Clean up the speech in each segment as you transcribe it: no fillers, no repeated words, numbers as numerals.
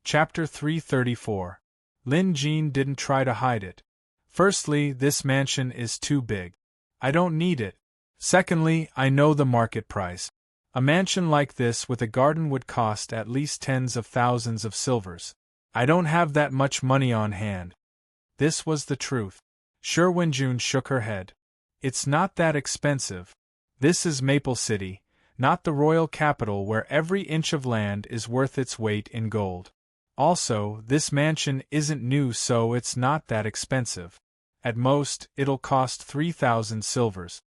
Chapter 334. Lin Jin didn't try to hide it. Firstly, this mansion is too big. I don't need it. Secondly, I know the market price. A mansion like this with a garden would cost at least tens of thousands of silvers. I don't have that much money on hand. This was the truth. Shi Wenjun shook her head. It's not that expensive. This is Maple City, not the royal capital where every inch of land is worth its weight in gold. Also, this mansion isn't new, so it's not that expensive. At most, it'll cost 3,000 silvers.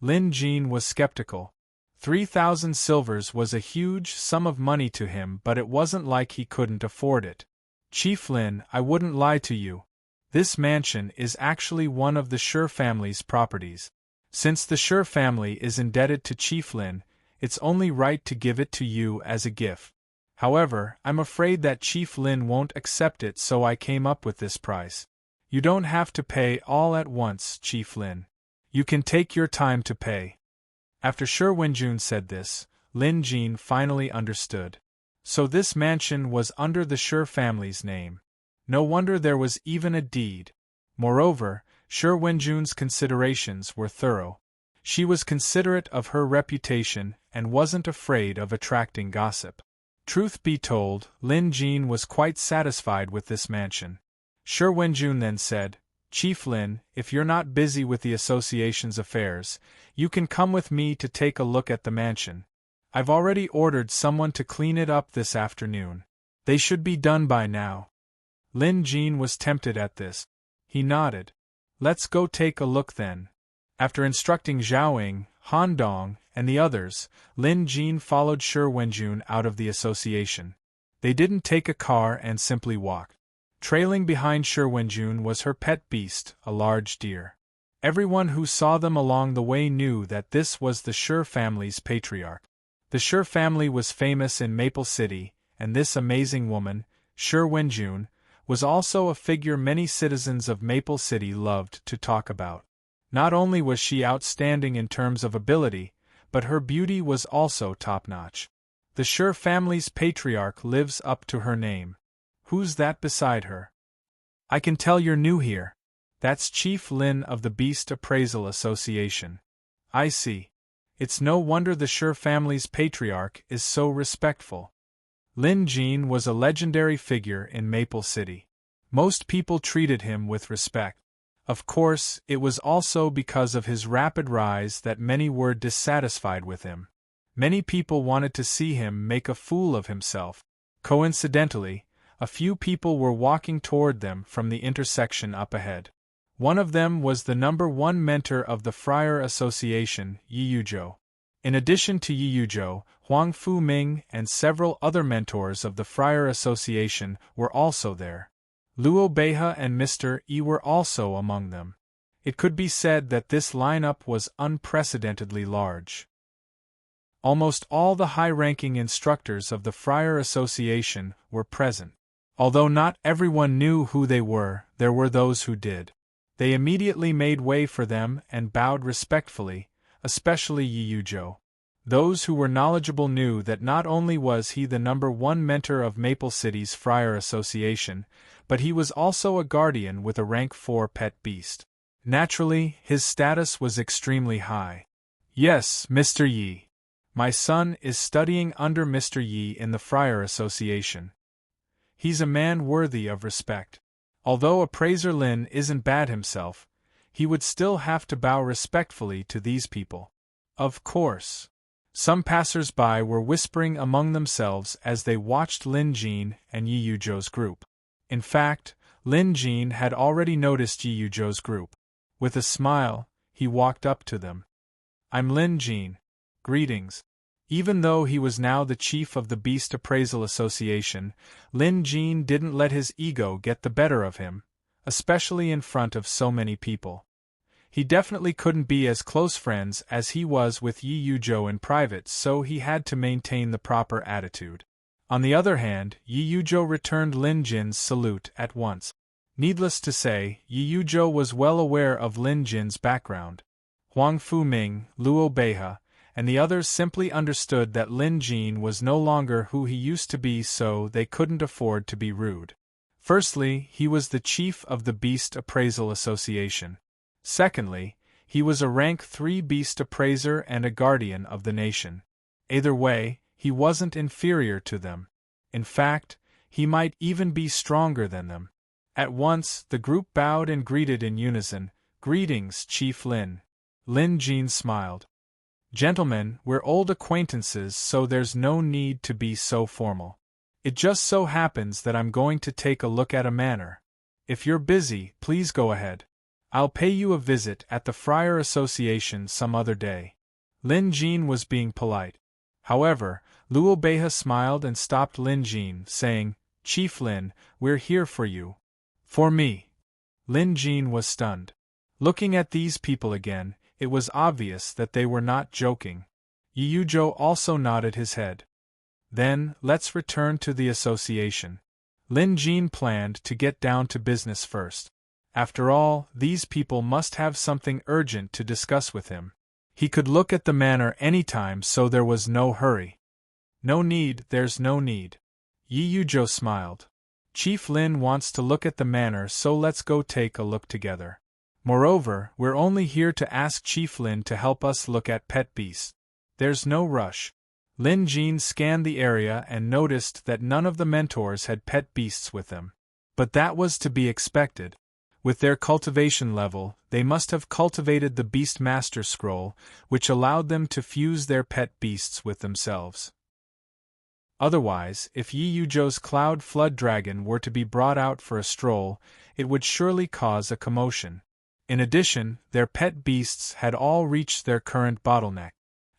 Lin Jin was skeptical. 3,000 silvers was a huge sum of money to him, but it wasn't like he couldn't afford it. Chief Lin, I wouldn't lie to you. This mansion is actually one of the Shi family's properties. Since the Shi family is indebted to Chief Lin, it's only right to give it to you as a gift. However, I'm afraid that Chief Lin won't accept it, so I came up with this price. You don't have to pay all at once, Chief Lin. You can take your time to pay. After Shi Wenjun said this, Lin Jin finally understood. So this mansion was under the Shi family's name. No wonder there was even a deed. Moreover, Shi Wenjun's considerations were thorough. She was considerate of her reputation and wasn't afraid of attracting gossip. Truth be told, Lin Jin was quite satisfied with this mansion. Shi Wenjun then said, Chief Lin, if you're not busy with the association's affairs, you can come with me to take a look at the mansion. I've already ordered someone to clean it up this afternoon. They should be done by now. Lin Jin was tempted at this. He nodded. Let's go take a look then. After instructing Zhaoying, Han Dong, and the others, Lin Jin followed Shi Wenjun out of the association. They didn't take a car and simply walked. Trailing behind Shi Wenjun was her pet beast, a large deer. Everyone who saw them along the way knew that this was the Shi family's patriarch. The Shi family was famous in Maple City, and this amazing woman, Shi Wenjun, was also a figure many citizens of Maple City loved to talk about. Not only was she outstanding in terms of ability, but her beauty was also top-notch. The Shi family's patriarch lives up to her name. Who's that beside her? I can tell you're new here. That's Chief Lin of the Beast Appraisal Association. I see. It's no wonder the Shi family's patriarch is so respectful. Lin Jin was a legendary figure in Maple City. Most people treated him with respect. Of course, it was also because of his rapid rise that many were dissatisfied with him. Many people wanted to see him make a fool of himself. Coincidentally, a few people were walking toward them from the intersection up ahead. One of them was the #1 mentor of the Friar Association, Yi Yuzhou. In addition to Yi Yuzhou, Huang Fu-ming and several other mentors of the Friar Association were also there. Luo Beihe and Mr. Yi were also among them. It could be said that this lineup was unprecedentedly large. Almost all the high-ranking instructors of the Friar Association were present. Although not everyone knew who they were, there were those who did. They immediately made way for them and bowed respectfully, especially Yi Yuzhou. Those who were knowledgeable knew that not only was he the #1 mentor of Maple City's Friar Association, but he was also a guardian with a rank 4 pet beast. Naturally, his status was extremely high. Yes, Mr. Yi. My son is studying under Mr. Yi in the Friar Association. He's a man worthy of respect. Although Appraiser Lin isn't bad himself, he would still have to bow respectfully to these people. Of course. Some passers-by were whispering among themselves as they watched Lin Jin and Yi Yuzhou's group. In fact, Lin Jin had already noticed Yi Yuzhou's group. With a smile, he walked up to them. I'm Lin Jin. Greetings. Even though he was now the chief of the Beast Appraisal Association, Lin Jin didn't let his ego get the better of him, especially in front of so many people. He definitely couldn't be as close friends as he was with Yi Yuzhou in private, so he had to maintain the proper attitude. On the other hand, Yi Yuzhou returned Lin Jin's salute at once. Needless to say, Yi Yuzhou was well aware of Lin Jin's background. Huang Fu-ming, Luo Beihe, and the others simply understood that Lin Jin was no longer who he used to be, so they couldn't afford to be rude. Firstly, he was the chief of the Beast Appraisal Association. Secondly, he was a rank 3 beast appraiser and a guardian of the nation. Either way, he wasn't inferior to them. In fact, he might even be stronger than them. At once, the group bowed and greeted in unison, "Greetings, Chief Lin." Lin Jin smiled. "Gentlemen, we're old acquaintances, so there's no need to be so formal. It just so happens that I'm going to take a look at a manor. If you're busy, please go ahead. I'll pay you a visit at the Friar Association some other day." Lin Jin was being polite. However, Luo Beihe smiled and stopped Lin Jin, saying, "Chief Lin, we're here for you." "For me?" Lin Jin was stunned. Looking at these people again, it was obvious that they were not joking. Yi Yuzhou also nodded his head. "Then, let's return to the association." Lin Jin planned to get down to business first. After all, these people must have something urgent to discuss with him. He could look at the manor anytime, so there was no hurry. "No need, there's no need." Yi Yuzhou smiled. "Chief Lin wants to look at the manor, so let's go take a look together. Moreover, we're only here to ask Chief Lin to help us look at pet beasts. There's no rush." Lin Jin scanned the area and noticed that none of the mentors had pet beasts with them. But that was to be expected. With their cultivation level, they must have cultivated the Beast Master Scroll, which allowed them to fuse their pet beasts with themselves. Otherwise, if Yi Yuzhou's Cloud Flood Dragon were to be brought out for a stroll, it would surely cause a commotion. In addition, their pet beasts had all reached their current bottleneck.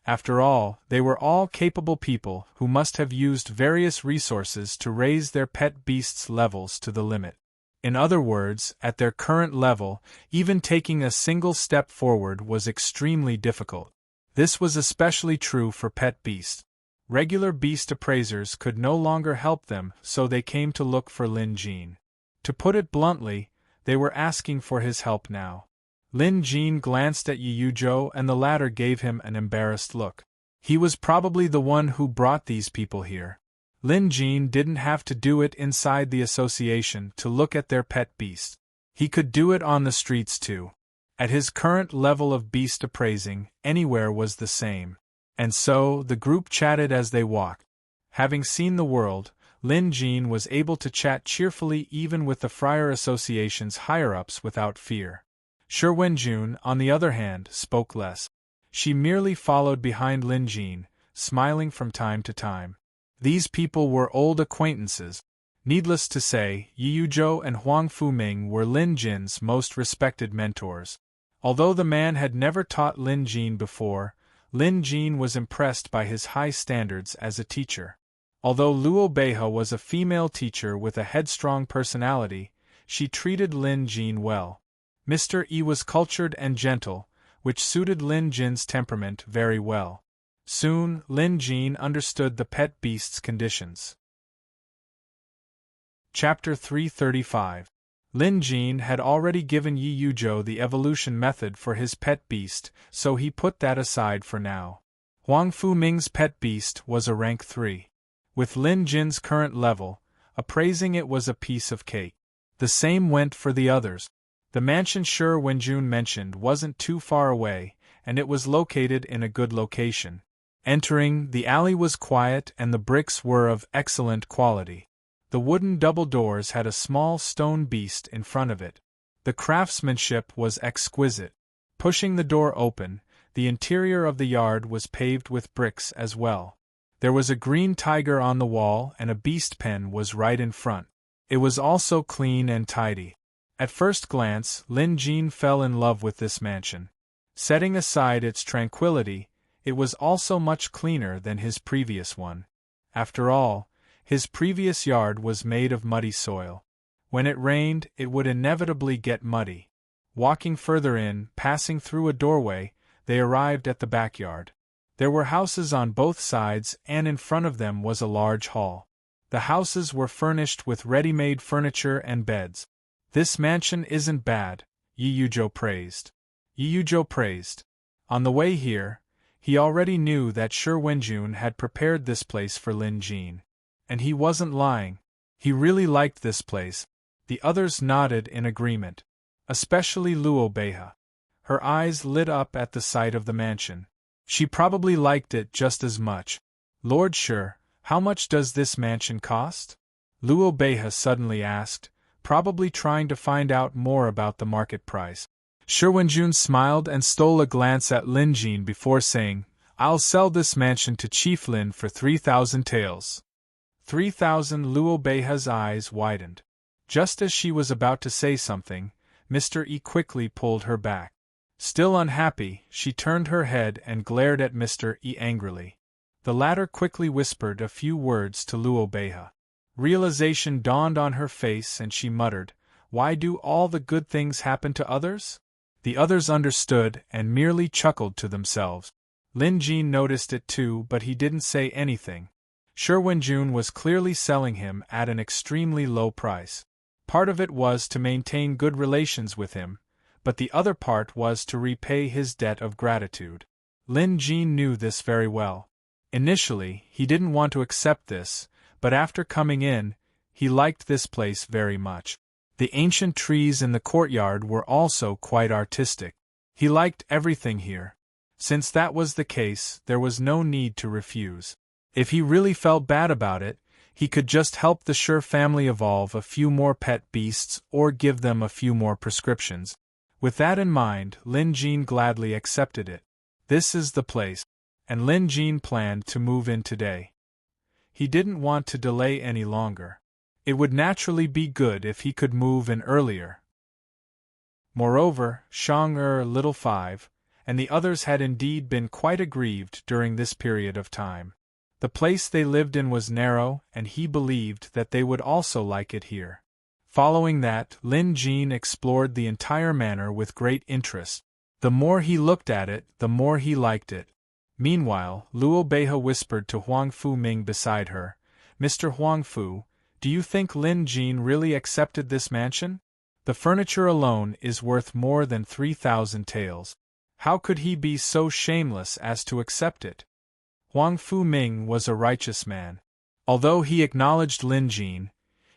After all, they were all capable people who must have used various resources to raise their pet beasts' levels to the limit. In other words, at their current level, even taking a single step forward was extremely difficult. This was especially true for pet beasts. Regular beast appraisers could no longer help them, so they came to look for Lin Jin. To put it bluntly, they were asking for his help now. Lin Jin glanced at Yi Yuzhou and the latter gave him an embarrassed look. He was probably the one who brought these people here. Lin Jin didn't have to do it inside the association to look at their pet beasts. He could do it on the streets too. At his current level of beast appraising, anywhere was the same. And so, the group chatted as they walked. Having seen the world, Lin Jin was able to chat cheerfully even with the Friar Association's higher-ups without fear. Shi Wenjun, on the other hand, spoke less. She merely followed behind Lin Jin, smiling from time to time. These people were old acquaintances. Needless to say, Yi Yuzhou and Huang Fuming were Lin Jin's most respected mentors. Although the man had never taught Lin Jin before, Lin Jin was impressed by his high standards as a teacher. Although Luo Beihe was a female teacher with a headstrong personality, she treated Lin Jin well. Mr. Yi was cultured and gentle, which suited Lin Jin's temperament very well. Soon, Lin Jin understood the pet beast's conditions. Chapter 335. Lin Jin had already given Yi Yuzhou the evolution method for his pet beast, so he put that aside for now. Huang Fuming's pet beast was a rank 3. With Lin Jin's current level, appraising it was a piece of cake. The same went for the others. The mansion Shi Wenjun mentioned wasn't too far away, and it was located in a good location. Entering, the alley was quiet and the bricks were of excellent quality. The wooden double doors had a small stone beast in front of it. The craftsmanship was exquisite. Pushing the door open, the interior of the yard was paved with bricks as well. There was a green tiger on the wall and a beast pen was right in front. It was also clean and tidy. At first glance, Lin Jin fell in love with this mansion. Setting aside its tranquility, it was also much cleaner than his previous one. After all, his previous yard was made of muddy soil. When it rained, it would inevitably get muddy. Walking further in, passing through a doorway, they arrived at the backyard. There were houses on both sides and in front of them was a large hall. The houses were furnished with ready-made furniture and beds. "This mansion isn't bad," Yi Yuzhou praised. On the way here, He already knew that Shi Wenjun had prepared this place for Lin Jin. And he wasn't lying. He really liked this place. The others nodded in agreement. Especially Luo Beihe. Her eyes lit up at the sight of the mansion. She probably liked it just as much. Lord Shi, how much does this mansion cost? Luo Beihe suddenly asked, probably trying to find out more about the market price. Shi Wenjun smiled and stole a glance at Lin Jin before saying, I'll sell this mansion to Chief Lin for 3,000 taels. 3,000. Luo Beihe's eyes widened. Just as she was about to say something, Mr. Yi quickly pulled her back. Still unhappy, she turned her head and glared at Mr. Yi angrily. The latter quickly whispered a few words to Luo Beihe. Realization dawned on her face and she muttered, Why do all the good things happen to others? The others understood and merely chuckled to themselves. Lin Jin noticed it too, but he didn't say anything. Shi Wenjun was clearly selling him at an extremely low price. Part of it was to maintain good relations with him, but the other part was to repay his debt of gratitude. Lin Jin knew this very well. Initially, he didn't want to accept this, but after coming in, he liked this place very much. The ancient trees in the courtyard were also quite artistic. He liked everything here. Since that was the case, there was no need to refuse. If he really felt bad about it, he could just help the Shi family evolve a few more pet beasts or give them a few more prescriptions. With that in mind, Lin Jin gladly accepted it. This is the place. And Lin Jin planned to move in today. He didn't want to delay any longer. It would naturally be good if he could move in earlier. Moreover, Shang Little Five, and the others had indeed been quite aggrieved during this period of time. The place they lived in was narrow, and he believed that they would also like it here. Following that, Lin Jin explored the entire manor with great interest. The more he looked at it, the more he liked it. Meanwhile, Luo Beihe whispered to Huang Fu Ming beside her, Mr. Huang Fu, do you think Lin Jin really accepted this mansion? The furniture alone is worth more than 3,000 taels. How could he be so shameless as to accept it? Huang Fu Ming was a righteous man. Although he acknowledged Lin Jin,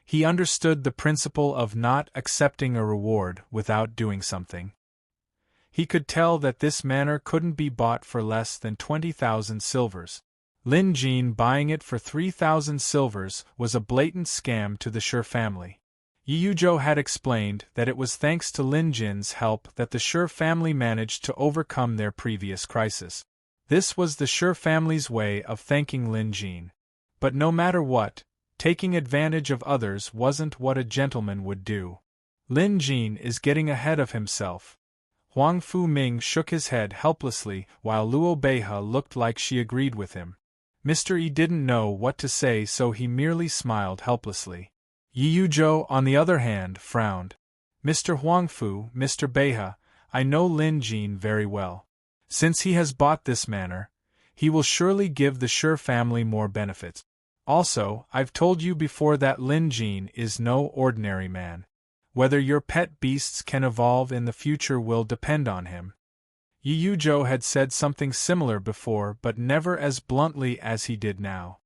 he understood the principle of not accepting a reward without doing something. He could tell that this manor couldn't be bought for less than 20,000 silvers. Lin Jin buying it for 3,000 silvers was a blatant scam to the Shi family. Yi Yuzhou had explained that it was thanks to Lin Jin's help that the Shi family managed to overcome their previous crisis. This was the Shi family's way of thanking Lin Jin. But no matter what, taking advantage of others wasn't what a gentleman would do. Lin Jin is getting ahead of himself. Huang Fu Ming shook his head helplessly while Luo Beihe looked like she agreed with him. Mr. Yi didn't know what to say, so he merely smiled helplessly. Yi Yuzhou, on the other hand, frowned. Mr. Huang Fu, Mr. Beihe, I know Lin Jin very well. Since he has bought this manor, he will surely give the Shi family more benefits. Also, I've told you before that Lin Jin is no ordinary man. Whether your pet beasts can evolve in the future will depend on him. Yi Yuzhou had said something similar before, but never as bluntly as he did now.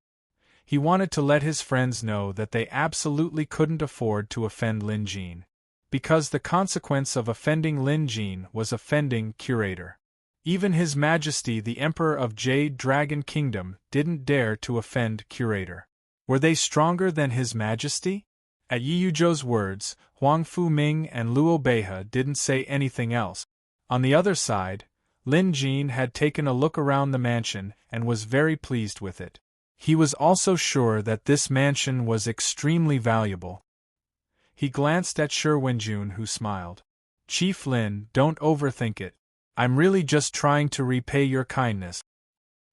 He wanted to let his friends know that they absolutely couldn't afford to offend Lin Jin. Because the consequence of offending Lin Jin was offending Curator. Even His Majesty the Emperor of Jade Dragon Kingdom didn't dare to offend Curator. Were they stronger than His Majesty? At Yi Yuzhou's words, Huang Fu Ming and Luo Beihe didn't say anything else. On the other side, Lin Jin had taken a look around the mansion and was very pleased with it. He was also sure that this mansion was extremely valuable. He glanced at Shi Wenjun, who smiled. Chief Lin, don't overthink it. I'm really just trying to repay your kindness.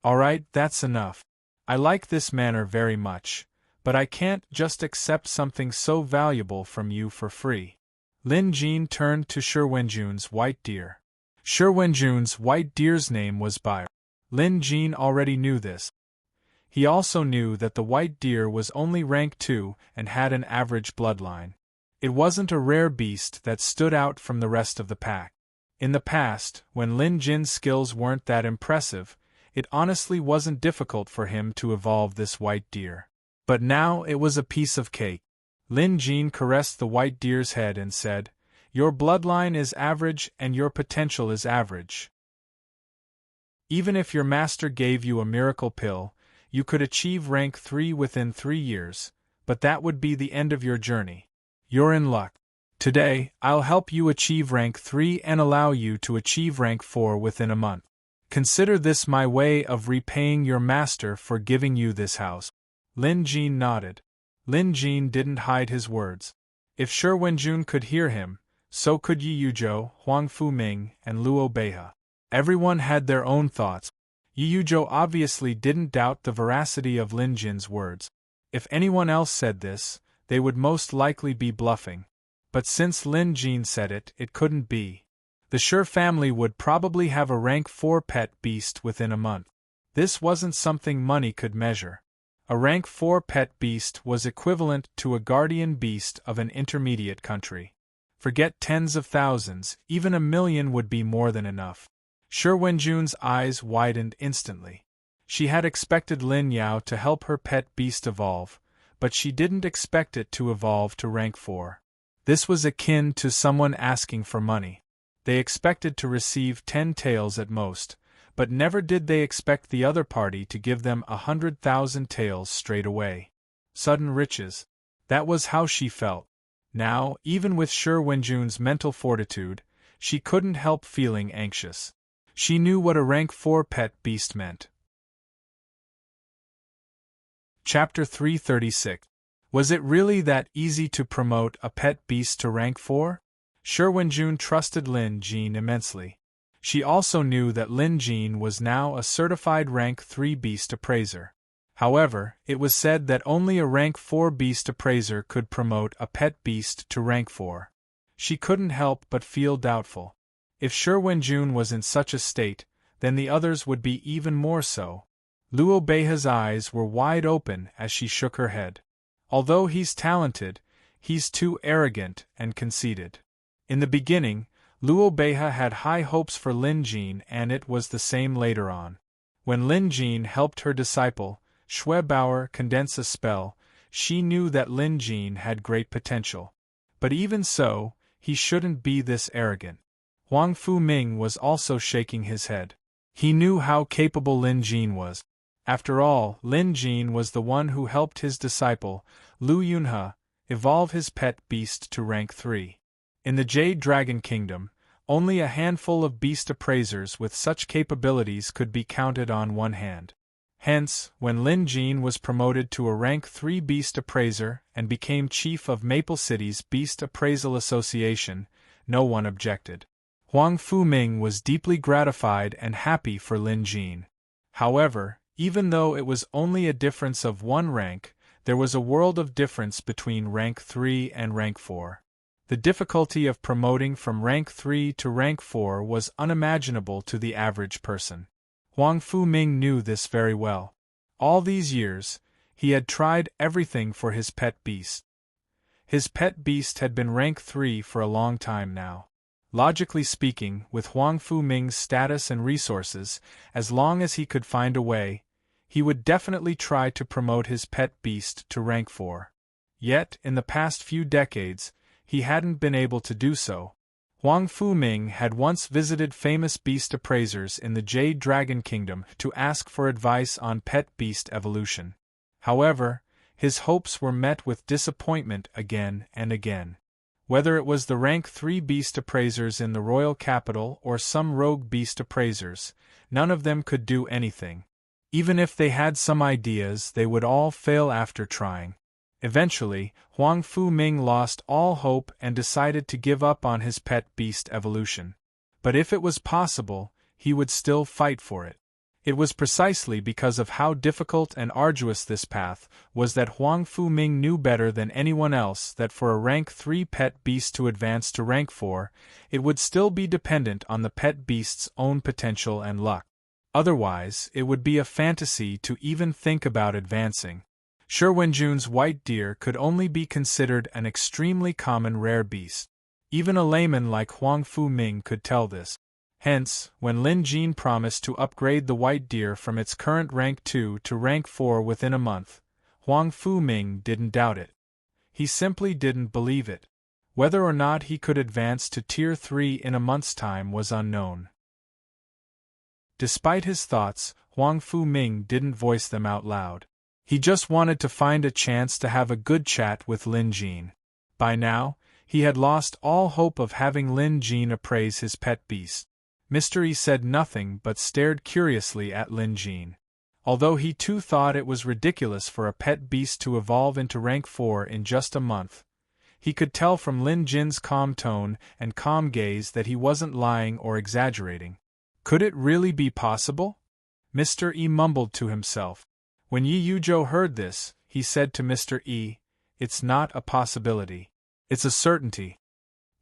Alright, that's enough. I like this manor very much, but I can't just accept something so valuable from you for free. Lin Jin turned to Shi Wenjun's white deer. Shi Wenjun's white deer's name was Bai. Lin Jin already knew this. He also knew that the white deer was only rank 2 and had an average bloodline. It wasn't a rare beast that stood out from the rest of the pack. In the past, when Lin Jin's skills weren't that impressive, It honestly wasn't difficult for him to evolve this white deer. But now it was a piece of cake. Lin Jin caressed the white deer's head and said, "Your bloodline is average and your potential is average. Even if your master gave you a miracle pill, you could achieve rank 3 within 3 years, but that would be the end of your journey. You're in luck. Today, I'll help you achieve rank 3 and allow you to achieve rank 4 within a month. Consider this my way of repaying your master for giving you this house." Lin Jin nodded. Lin Jin didn't hide his words. If Shi Wenjun could hear him, so could Yi Yuzhou, Huang Fuming, and Luo Beihe. Everyone had their own thoughts. Yi Yuzhou obviously didn't doubt the veracity of Lin Jin's words. If anyone else said this, they would most likely be bluffing. But since Lin Jin said it, it couldn't be. The Shi family would probably have a rank 4 pet beast within a month. This wasn't something money could measure. A rank 4 pet beast was equivalent to a guardian beast of an intermediate country. Forget tens of thousands, even 1,000,000 would be more than enough. Shi Wenjun's eyes widened instantly. She had expected Lin Yao to help her pet beast evolve, but she didn't expect it to evolve to rank 4. This was akin to someone asking for money. They expected to receive 10 taels at most, but never did they expect the other party to give them 100,000 taels straight away. Sudden riches. That was how she felt. Now, even with Shi Wenjun's mental fortitude, she couldn't help feeling anxious. She knew what a rank 4 pet beast meant. Chapter 336. Was it really that easy to promote a pet beast to rank 4? Shi Wenjun trusted Lin Jin immensely. She also knew that Lin Jin was now a certified rank 3 beast appraiser. However, it was said that only a rank 4 beast appraiser could promote a pet beast to rank 4. She couldn't help but feel doubtful. If Shi Wenjun was in such a state, then the others would be even more so. Luo Beihe's eyes were wide open as she shook her head. Although he's talented, he's too arrogant and conceited. In the beginning, Luo Beihe had high hopes for Lin Jin, and it was the same later on. When Lin Jin helped her disciple, Shui Bauer, condense a spell, she knew that Lin Jin had great potential. But even so, he shouldn't be this arrogant. Huang Fuming was also shaking his head. He knew how capable Lin Jin was. After all, Lin Jin was the one who helped his disciple, Lu Yunhe, evolve his pet beast to rank 3. In the Jade Dragon Kingdom, only a handful of beast appraisers with such capabilities could be counted on one hand. Hence, when Lin Jin was promoted to a rank 3 beast appraiser and became chief of Maple City's Beast Appraisal Association, no one objected. Huang Fuming was deeply gratified and happy for Lin Jin. However, even though it was only a difference of 1 rank, there was a world of difference between rank 3 and rank 4. The difficulty of promoting from rank 3 to rank 4 was unimaginable to the average person. Huang Fuming knew this very well. All these years, he had tried everything for his pet beast. His pet beast had been rank 3 for a long time now. Logically speaking, with Huang Fuming's status and resources, as long as he could find a way, he would definitely try to promote his pet beast to rank 4. Yet, in the past few decades, he hadn't been able to do so. Huang Fuming had once visited famous beast appraisers in the Jade Dragon Kingdom to ask for advice on pet beast evolution. However, his hopes were met with disappointment again and again. Whether it was the rank 3 beast appraisers in the royal capital or some rogue beast appraisers, none of them could do anything. Even if they had some ideas, they would all fail after trying. Eventually, Huang Fuming lost all hope and decided to give up on his pet beast evolution. But if it was possible, he would still fight for it. It was precisely because of how difficult and arduous this path was that Huang Fuming knew better than anyone else that for a rank 3 pet beast to advance to rank 4, it would still be dependent on the pet beast's own potential and luck. Otherwise, it would be a fantasy to even think about advancing. Shi Wenjun's white deer could only be considered an extremely common rare beast. Even a layman like Huang Fuming could tell this. Hence, when Lin Jin promised to upgrade the white deer from its current rank 2 to rank 4 within a month, Huang Fu-ming didn't doubt it. He simply didn't believe it. Whether or not he could advance to Tier 3 in a month's time was unknown. Despite his thoughts, Huang Fu-ming didn't voice them out loud. He just wanted to find a chance to have a good chat with Lin Jin. By now, he had lost all hope of having Lin Jin appraise his pet beast. Mr. Yi said nothing but stared curiously at Lin Jin. Although he too thought it was ridiculous for a pet beast to evolve into rank 4 in just a month, he could tell from Lin Jin's calm tone and calm gaze that he wasn't lying or exaggerating. Could it really be possible? Mr. Yi mumbled to himself. When Yi Yuzhou heard this, he said to Mr. Yi, "It's not a possibility. It's a certainty."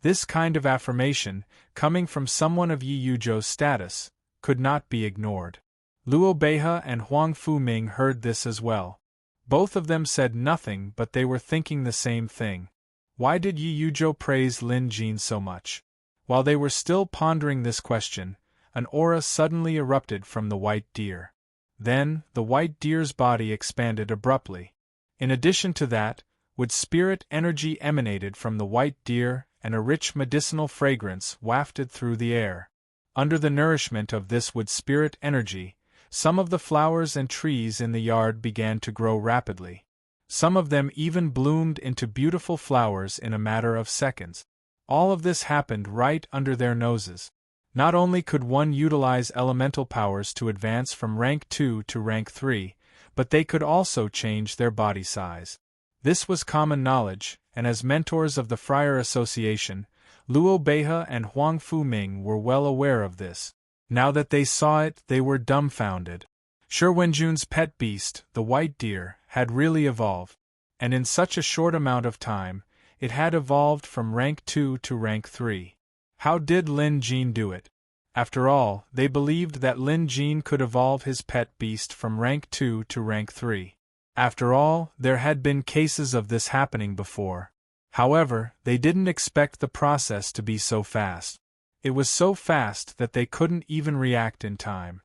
This kind of affirmation, coming from someone of Yi Yuzhou's status, could not be ignored. Luo Beihe and Huang Fu-ming heard this as well. Both of them said nothing, but they were thinking the same thing. Why did Yi Yuzhou praise Lin Jin so much? While they were still pondering this question, an aura suddenly erupted from the white deer. Then, the white deer's body expanded abruptly. In addition to that, wood spirit energy emanated from the white deer, and a rich medicinal fragrance wafted through the air. Under the nourishment of this wood spirit energy, some of the flowers and trees in the yard began to grow rapidly. Some of them even bloomed into beautiful flowers in a matter of seconds. All of this happened right under their noses. Not only could one utilize elemental powers to advance from rank 2 to rank 3, but they could also change their body size. This was common knowledge, and as mentors of the Friar Association, Luo Beihe and Huang Fu-ming were well aware of this. Now that they saw it, they were dumbfounded. Shi Wenjun's pet beast, the white deer, had really evolved, and in such a short amount of time, it had evolved from rank 2 to rank 3. How did Lin Jin do it? After all, they believed that Lin Jin could evolve his pet beast from rank 2 to rank 3. After all, there had been cases of this happening before. However, they didn't expect the process to be so fast. It was so fast that they couldn't even react in time.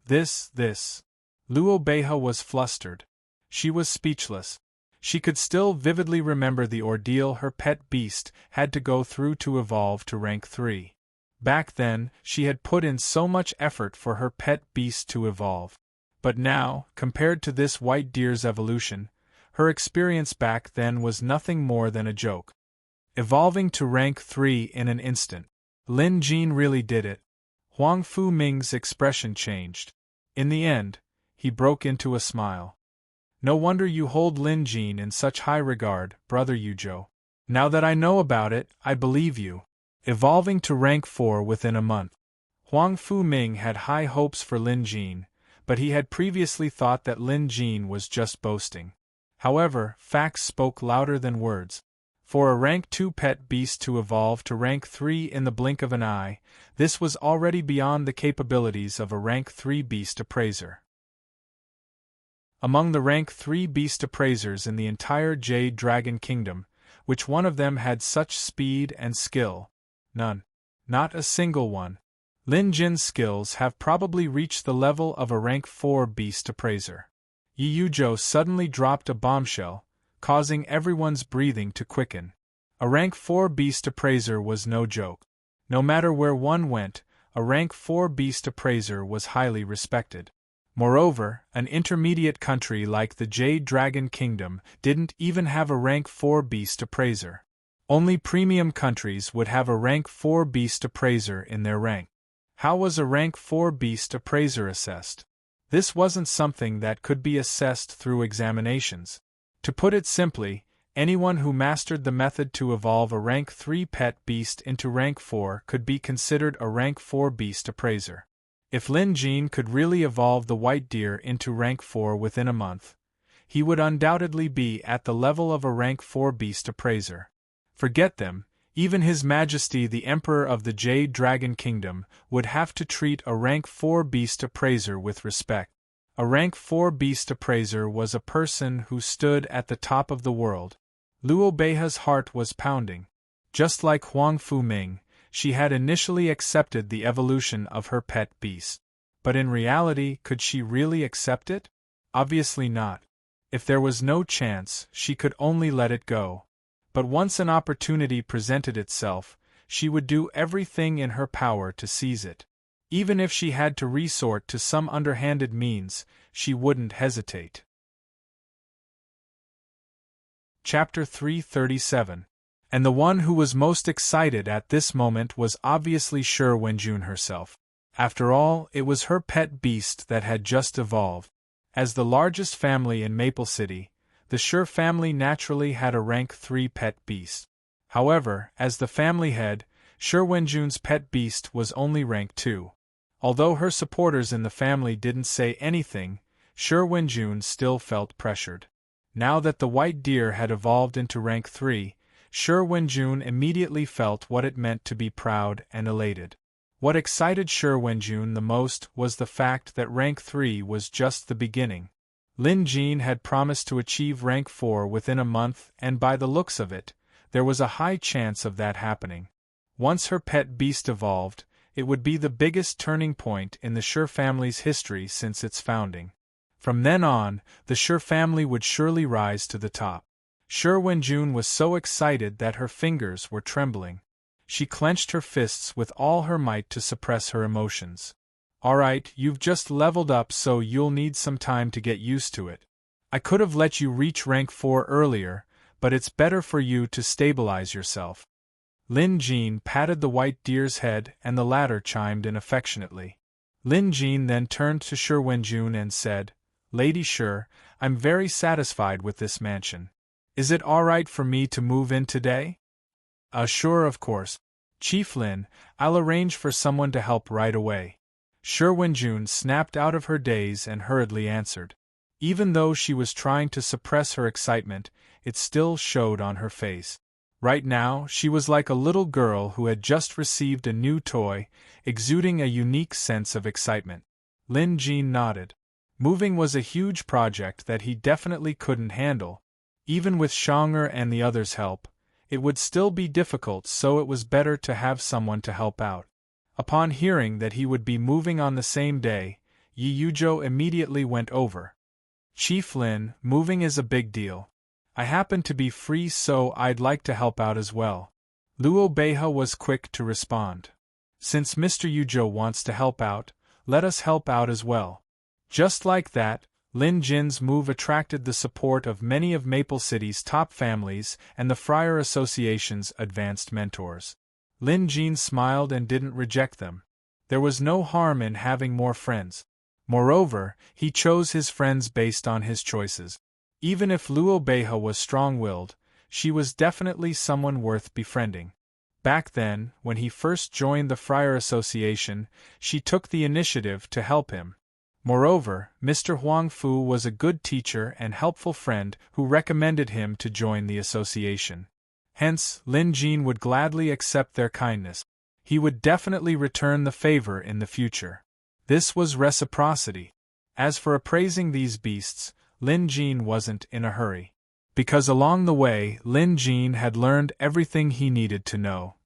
This. Luo Beihe was flustered. She was speechless. She could still vividly remember the ordeal her pet beast had to go through to evolve to rank 3. Back then, she had put in so much effort for her pet beast to evolve. But now, compared to this white deer's evolution, her experience back then was nothing more than a joke. Evolving to rank 3 in an instant. Lin Jin really did it. Huang Fu-ming's expression changed. In the end, he broke into a smile. No wonder you hold Lin Jin in such high regard, Brother Yuzhou. Now that I know about it, I believe you. Evolving to rank 4 within a month. Huang Fu-ming had high hopes for Lin Jin, but he had previously thought that Lin Jin was just boasting. However, facts spoke louder than words. For a rank 2 pet beast to evolve to rank 3 in the blink of an eye, this was already beyond the capabilities of a rank 3 beast appraiser. Among the rank 3 beast appraisers in the entire Jade Dragon Kingdom, which one of them had such speed and skill? None. Not a single one. Lin Jin's skills have probably reached the level of a rank 4 beast appraiser. Yi Yuzhou suddenly dropped a bombshell, causing everyone's breathing to quicken. A rank 4 beast appraiser was no joke. No matter where one went, a rank 4 beast appraiser was highly respected. Moreover, an intermediate country like the Jade Dragon Kingdom didn't even have a rank 4 beast appraiser. Only premium countries would have a rank 4 beast appraiser in their rank. How was a rank 4 beast appraiser assessed? This wasn't something that could be assessed through examinations. To put it simply, anyone who mastered the method to evolve a rank 3 pet beast into rank 4 could be considered a rank 4 beast appraiser. If Lin Jin could really evolve the white deer into rank 4 within a month, he would undoubtedly be at the level of a rank 4 beast appraiser. Forget them, even His Majesty the Emperor of the Jade Dragon Kingdom would have to treat a rank 4 beast appraiser with respect. A rank 4 beast appraiser was a person who stood at the top of the world. Luo Beihe's heart was pounding. Just like Huang Fu-ming, she had initially accepted the evolution of her pet beast. But in reality, could she really accept it? Obviously not. If there was no chance, she could only let it go. But once an opportunity presented itself, she would do everything in her power to seize it. Even if she had to resort to some underhanded means, she wouldn't hesitate. Chapter 337. And the one who was most excited at this moment was obviously Shi Wenjun herself. After all, it was her pet beast that had just evolved. As the largest family in Maple City, the Shi family naturally had a rank 3 pet beast. However, as the family head, Shi Wenjun's pet beast was only rank 2. Although her supporters in the family didn't say anything, Shi Wenjun still felt pressured. Now that the white deer had evolved into rank 3, Shi Wenjun immediately felt what it meant to be proud and elated. What excited Shi Wenjun the most was the fact that rank 3 was just the beginning. Lin Jin had promised to achieve rank 4 within a month, and by the looks of it, there was a high chance of that happening. Once her pet beast evolved, it would be the biggest turning point in the Shi family's history since its founding. From then on, the Shi family would surely rise to the top. Shi Wenjun was so excited that her fingers were trembling. She clenched her fists with all her might to suppress her emotions. "Alright, you've just leveled up, so you'll need some time to get used to it. I could have let you reach rank 4 earlier, but it's better for you to stabilize yourself." Lin Jin patted the white deer's head and the latter chimed in affectionately. Lin Jin then turned to Shi Wenjun and said, "Lady Shi, I'm very satisfied with this mansion. Is it alright for me to move in today?" Sure, of course. Chief Lin, I'll arrange for someone to help right away." Shi Wenjun snapped out of her daze and hurriedly answered. Even though she was trying to suppress her excitement, it still showed on her face. Right now, she was like a little girl who had just received a new toy, exuding a unique sense of excitement. Lin Jin nodded. Moving was a huge project that he definitely couldn't handle. Even with Xiang'er and the others' help, it would still be difficult, so it was better to have someone to help out. Upon hearing that he would be moving on the same day, Yi Yuzhou immediately went over. "Chief Lin, moving is a big deal. I happen to be free, so I'd like to help out as well." Luo Beihe was quick to respond. "Since Mr. Yuzhou wants to help out, let us help out as well." Just like that, Lin Jin's move attracted the support of many of Maple City's top families and the Friar Association's advanced mentors. Lin Jin smiled and didn't reject them. There was no harm in having more friends. Moreover, he chose his friends based on his choices. Even if Luo Beihe was strong-willed, she was definitely someone worth befriending. Back then, when he first joined the Friar Association, she took the initiative to help him. Moreover, Mr. Huang Fu was a good teacher and helpful friend who recommended him to join the association. Hence, Lin Jin would gladly accept their kindness. He would definitely return the favor in the future. This was reciprocity. As for appraising these beasts, Lin Jin wasn't in a hurry. Because along the way, Lin Jin had learned everything he needed to know.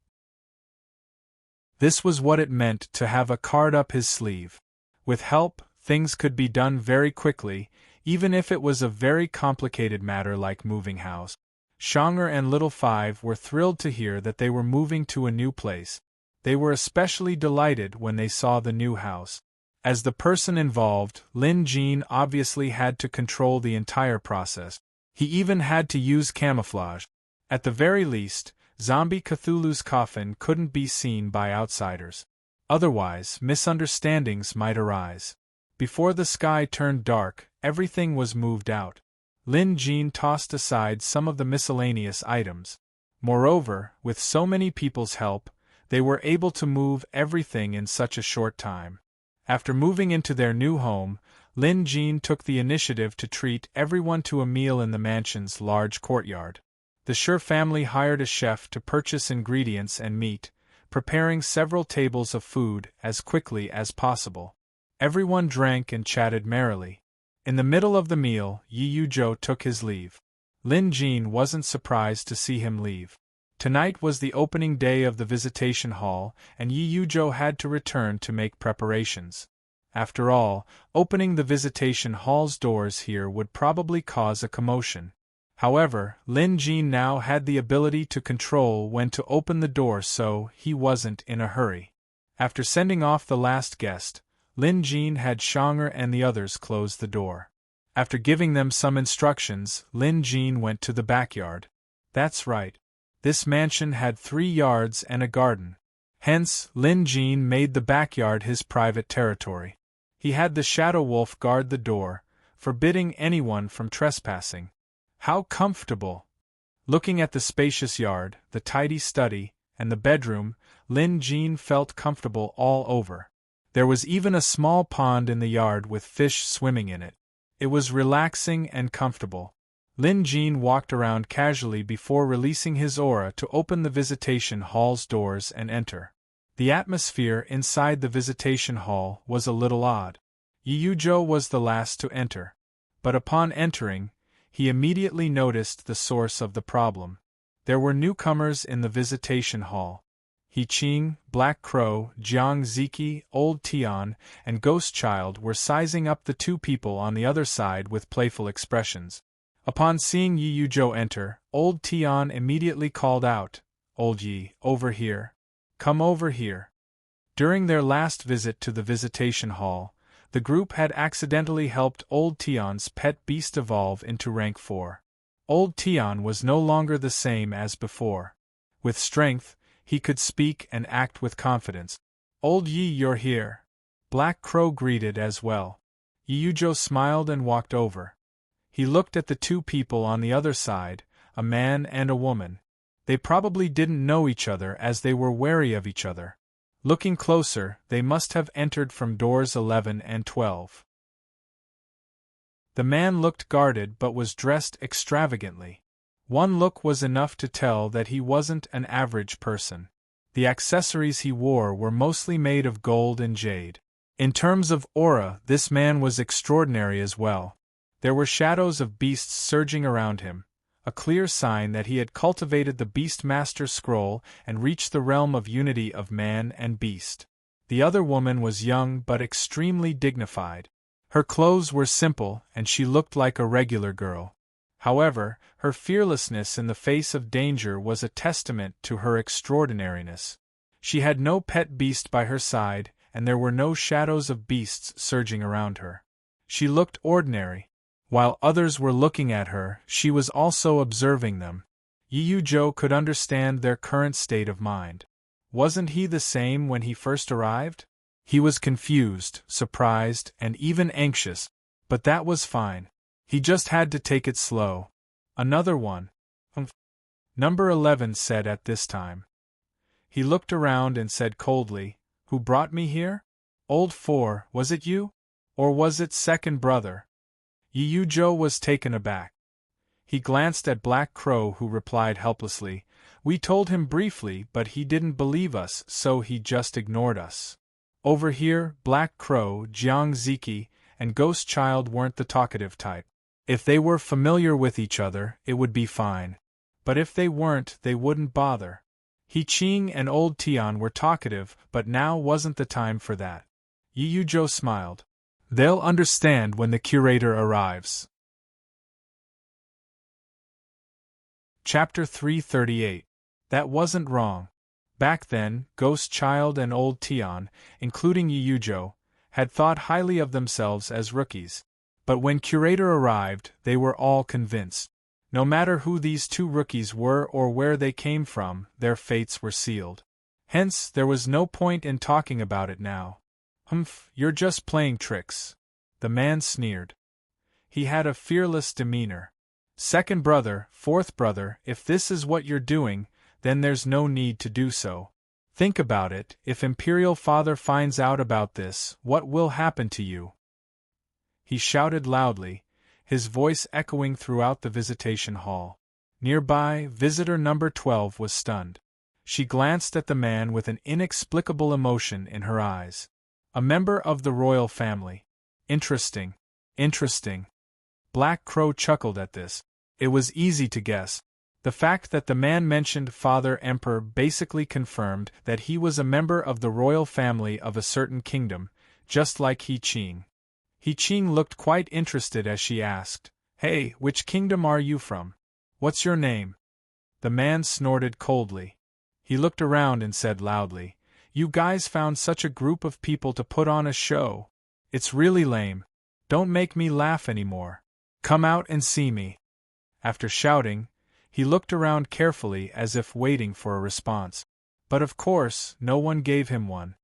This was what it meant to have a card up his sleeve. With help, things could be done very quickly, even if it was a very complicated matter like moving house. Xiang'er and Little Five were thrilled to hear that they were moving to a new place. They were especially delighted when they saw the new house. As the person involved, Lin Jin obviously had to control the entire process. He even had to use camouflage. At the very least, Zombie Cthulhu's coffin couldn't be seen by outsiders. Otherwise, misunderstandings might arise. Before the sky turned dark, everything was moved out. Lin Jin tossed aside some of the miscellaneous items. Moreover, with so many people's help, they were able to move everything in such a short time. After moving into their new home, Lin Jin took the initiative to treat everyone to a meal in the mansion's large courtyard. The Shi family hired a chef to purchase ingredients and meat, preparing several tables of food as quickly as possible. Everyone drank and chatted merrily. In the middle of the meal, Yi Yuzhou took his leave. Lin Jin wasn't surprised to see him leave. Tonight was the opening day of the visitation hall, and Yi Yujo had to return to make preparations. After all, opening the visitation hall's doors here would probably cause a commotion. However, Lin Jin now had the ability to control when to open the door, so he wasn't in a hurry. After sending off the last guest, Lin Jin had Xiang'er and the others close the door. After giving them some instructions, Lin Jin went to the backyard. That's right. This mansion had 3 yards and a garden. Hence, Lin Jin made the backyard his private territory. He had the Shadow Wolf guard the door, forbidding anyone from trespassing. How comfortable! Looking at the spacious yard, the tidy study, and the bedroom, Lin Jin felt comfortable all over. There was even a small pond in the yard with fish swimming in it. It was relaxing and comfortable. Lin Jin walked around casually before releasing his aura to open the visitation hall's doors and enter. The atmosphere inside the visitation hall was a little odd. Yi Yujo was the last to enter. But upon entering, he immediately noticed the source of the problem. There were newcomers in the visitation hall. He Qing, Black Crow, Jiang Ziki, Old Tian, and Ghost Child were sizing up the 2 people on the other side with playful expressions. Upon seeing Yi Yujo enter, Old Tian immediately called out, "Old Yi, over here. Come over here." During their last visit to the visitation hall, the group had accidentally helped Old Tian's pet beast evolve into rank 4. Old Tian was no longer the same as before. With strength, he could speak and act with confidence. "Old Yi, you're here." Black Crow greeted as well. Yi Yujo smiled and walked over. He looked at the 2 people on the other side, a man and a woman. They probably didn't know each other as they were wary of each other. Looking closer, they must have entered from doors 11 and 12. The man looked guarded but was dressed extravagantly. One look was enough to tell that he wasn't an average person. The accessories he wore were mostly made of gold and jade. In terms of aura, this man was extraordinary as well. There were shadows of beasts surging around him, a clear sign that he had cultivated the Beastmaster scroll and reached the realm of unity of man and beast. The other woman was young but extremely dignified. Her clothes were simple and she looked like a regular girl. However, her fearlessness in the face of danger was a testament to her extraordinariness. She had no pet beast by her side, and there were no shadows of beasts surging around her. She looked ordinary. While others were looking at her, she was also observing them. Yi Yujo could understand their current state of mind. Wasn't he the same when he first arrived? He was confused, surprised, and even anxious, but that was fine. He just had to take it slow. Another one. Number 11 said at this time. He looked around and said coldly, "Who brought me here? Old 4, was it you? Or was it second brother?" Yi Yujo was taken aback. He glanced at Black Crow, who replied helplessly, "We told him briefly but he didn't believe us, so he just ignored us." Over here, Black Crow, Jiang Ziki, and Ghost Child weren't the talkative type. If they were familiar with each other, it would be fine. But if they weren't, they wouldn't bother. He Qing and Old Tian were talkative, but now wasn't the time for that. Yi Yujo smiled. They'll understand when the curator arrives. Chapter 338. That wasn't wrong. Back then, Ghost Child and Old Tian, including Yi Yujo, had thought highly of themselves as rookies. But when curator arrived, they were all convinced. No matter who these 2 rookies were or where they came from, their fates were sealed. Hence, there was no point in talking about it now. You're just playing tricks." The man sneered. He had a fearless demeanor. "Second brother, fourth brother, if this is what you're doing, then there's no need to do so. Think about it, if Imperial Father finds out about this, what will happen to you?" He shouted loudly, his voice echoing throughout the visitation hall. Nearby, visitor number 12 was stunned. She glanced at the man with an inexplicable emotion in her eyes. A member of the royal family. Interesting. Interesting. Black Crow chuckled at this. It was easy to guess. The fact that the man mentioned Father Emperor basically confirmed that he was a member of the royal family of a certain kingdom, just like He Qing. He Qing looked quite interested as she asked, "Hey, which kingdom are you from? What's your name?" The man snorted coldly. He looked around and said loudly, "You guys found such a group of people to put on a show. It's really lame. Don't make me laugh anymore. Come out and see me." After shouting, he looked around carefully as if waiting for a response. But of course, no one gave him one.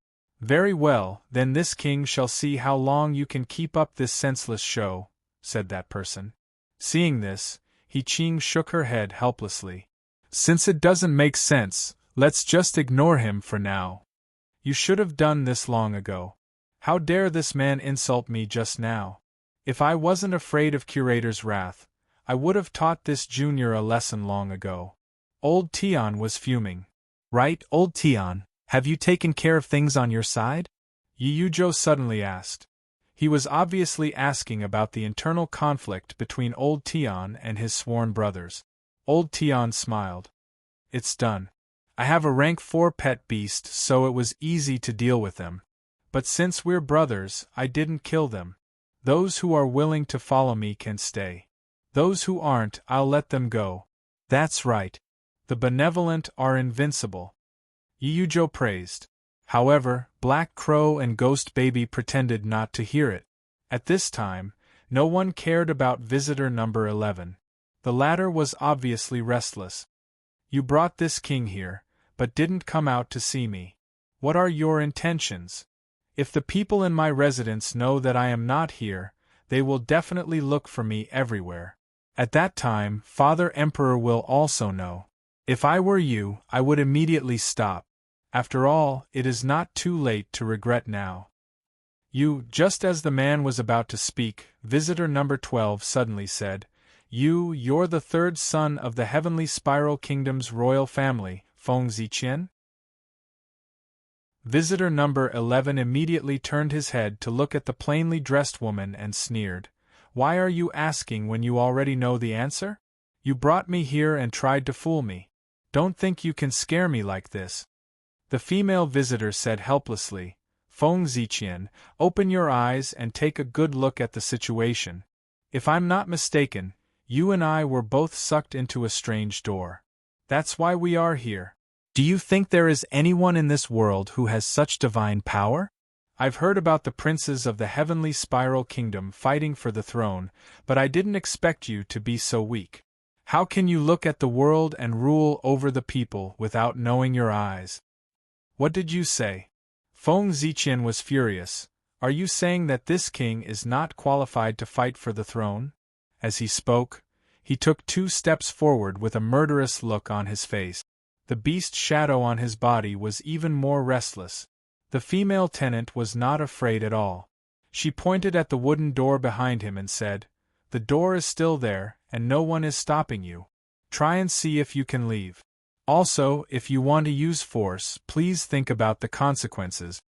"Very well, then this king shall see how long you can keep up this senseless show," said that person. Seeing this, He Qing shook her head helplessly. "Since it doesn't make sense, let's just ignore him for now. You should have done this long ago. How dare this man insult me just now? If I wasn't afraid of Curator's wrath, I would have taught this junior a lesson long ago." Old Tian was fuming. "Right, Old Tian, have you taken care of things on your side?" Yiyujo suddenly asked. He was obviously asking about the internal conflict between Old Tian and his sworn brothers. Old Tian smiled. "It's done. I have a rank 4 pet beast, so it was easy to deal with them. But since we're brothers, I didn't kill them. Those who are willing to follow me can stay. Those who aren't, I'll let them go. That's right. The benevolent are invincible," Yiyujo praised. However, Black Crow and Ghost Baby pretended not to hear it. At this time, no one cared about visitor number 11. The latter was obviously restless. "You brought this king here, but didn't come out to see me. What are your intentions? If the people in my residence know that I am not here, they will definitely look for me everywhere. At that time, Father Emperor will also know. If I were you, I would immediately stop. After all, it is not too late to regret now." Just as the man was about to speak, visitor number 12 suddenly said, You're the third son of the Heavenly Spiral Kingdom's royal family, Feng Ziqian?" Visitor number 11 immediately turned his head to look at the plainly dressed woman and sneered. "Why are you asking when you already know the answer? You brought me here and tried to fool me. Don't think you can scare me like this." The female visitor said helplessly, "Feng Ziqian, open your eyes and take a good look at the situation. If I'm not mistaken, you and I were both sucked into a strange door. That's why we are here. Do you think there is anyone in this world who has such divine power? I've heard about the princes of the Heavenly Spiral Kingdom fighting for the throne, but I didn't expect you to be so weak. How can you look at the world and rule over the people without knowing your eyes?" "What did you say?" Feng Ziqian was furious. "Are you saying that this king is not qualified to fight for the throne?" As he spoke, he took 2 steps forward with a murderous look on his face. The beast shadow on his body was even more restless. The female tenant was not afraid at all. She pointed at the wooden door behind him and said, "The door is still there, and no one is stopping you. Try and see if you can leave. Also, if you want to use force, please think about the consequences."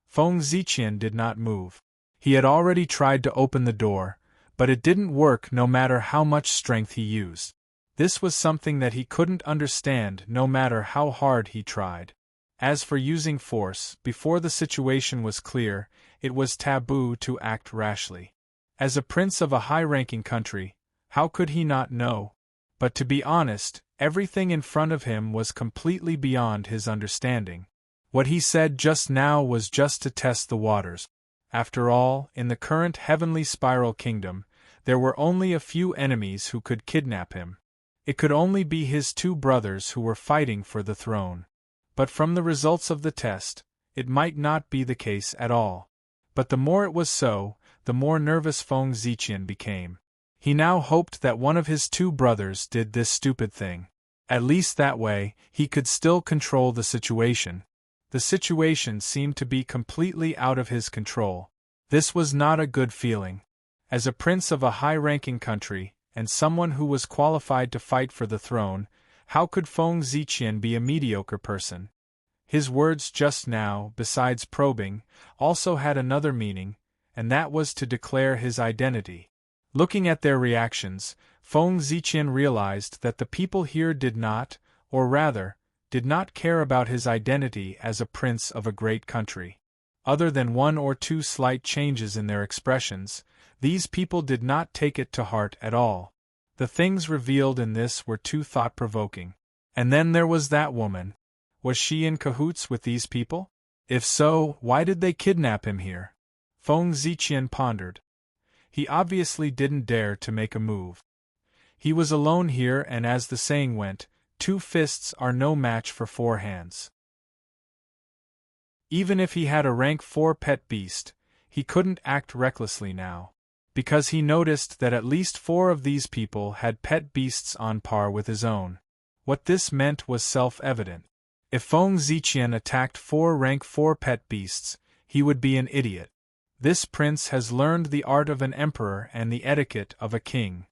Feng Ziqian did not move. He had already tried to open the door, but it didn't work no matter how much strength he used. This was something that he couldn't understand no matter how hard he tried. As for using force, before the situation was clear, it was taboo to act rashly. As a prince of a high-ranking country, how could he not know? But to be honest, everything in front of him was completely beyond his understanding. What he said just now was just to test the waters. After all, in the current Heavenly Spiral Kingdom, there were only a few enemies who could kidnap him. It could only be his 2 brothers who were fighting for the throne. But from the results of the test, it might not be the case at all. But the more it was so, the more nervous Feng Ziqian became. He now hoped that one of his 2 brothers did this stupid thing. At least that way, he could still control the situation. The situation seemed to be completely out of his control. This was not a good feeling. As a prince of a high-ranking country, and someone who was qualified to fight for the throne, how could Feng Ziqian be a mediocre person? His words just now, besides probing, also had another meaning, and that was to declare his identity. Looking at their reactions, Feng Ziqian realized that the people here did not, or rather, did not care about his identity as a prince of a great country. Other than one or two slight changes in their expressions, these people did not take it to heart at all. The things revealed in this were too thought-provoking. And then there was that woman. Was she in cahoots with these people? If so, why did they kidnap him here? Feng Ziqian pondered. He obviously didn't dare to make a move. He was alone here, and as the saying went, 2 fists are no match for 4 hands. Even if he had a rank 4 pet beast, he couldn't act recklessly now, because he noticed that at least 4 of these people had pet beasts on par with his own. What this meant was self-evident. If Feng Ziqian attacked 4 rank 4 pet beasts, he would be an idiot. This prince has learned the art of an emperor and the etiquette of a king.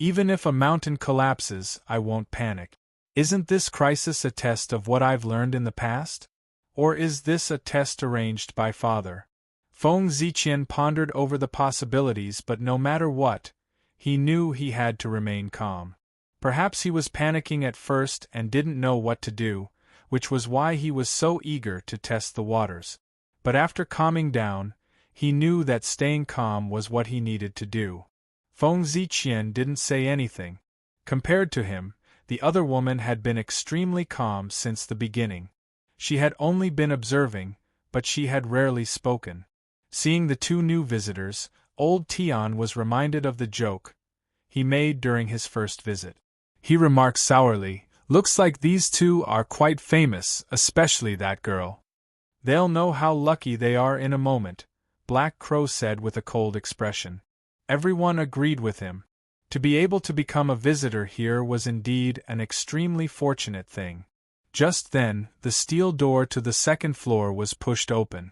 Even if a mountain collapses, I won't panic. Isn't this crisis a test of what I've learned in the past? Or is this a test arranged by Father? Feng Ziqian pondered over the possibilities, but no matter what, he knew he had to remain calm. Perhaps he was panicking at first and didn't know what to do, which was why he was so eager to test the waters. But after calming down, he knew that staying calm was what he needed to do. Feng Ziqian didn't say anything. Compared to him, the other woman had been extremely calm since the beginning. She had only been observing, but she had rarely spoken. Seeing the 2 new visitors, old Tian was reminded of the joke he made during his first visit. He remarked sourly, "Looks like these 2 are quite famous, especially that girl." "They'll know how lucky they are in a moment," Black Crow said with a cold expression. Everyone agreed with him. To be able to become a visitor here was indeed an extremely fortunate thing. Just then, the steel door to the 2nd floor was pushed open.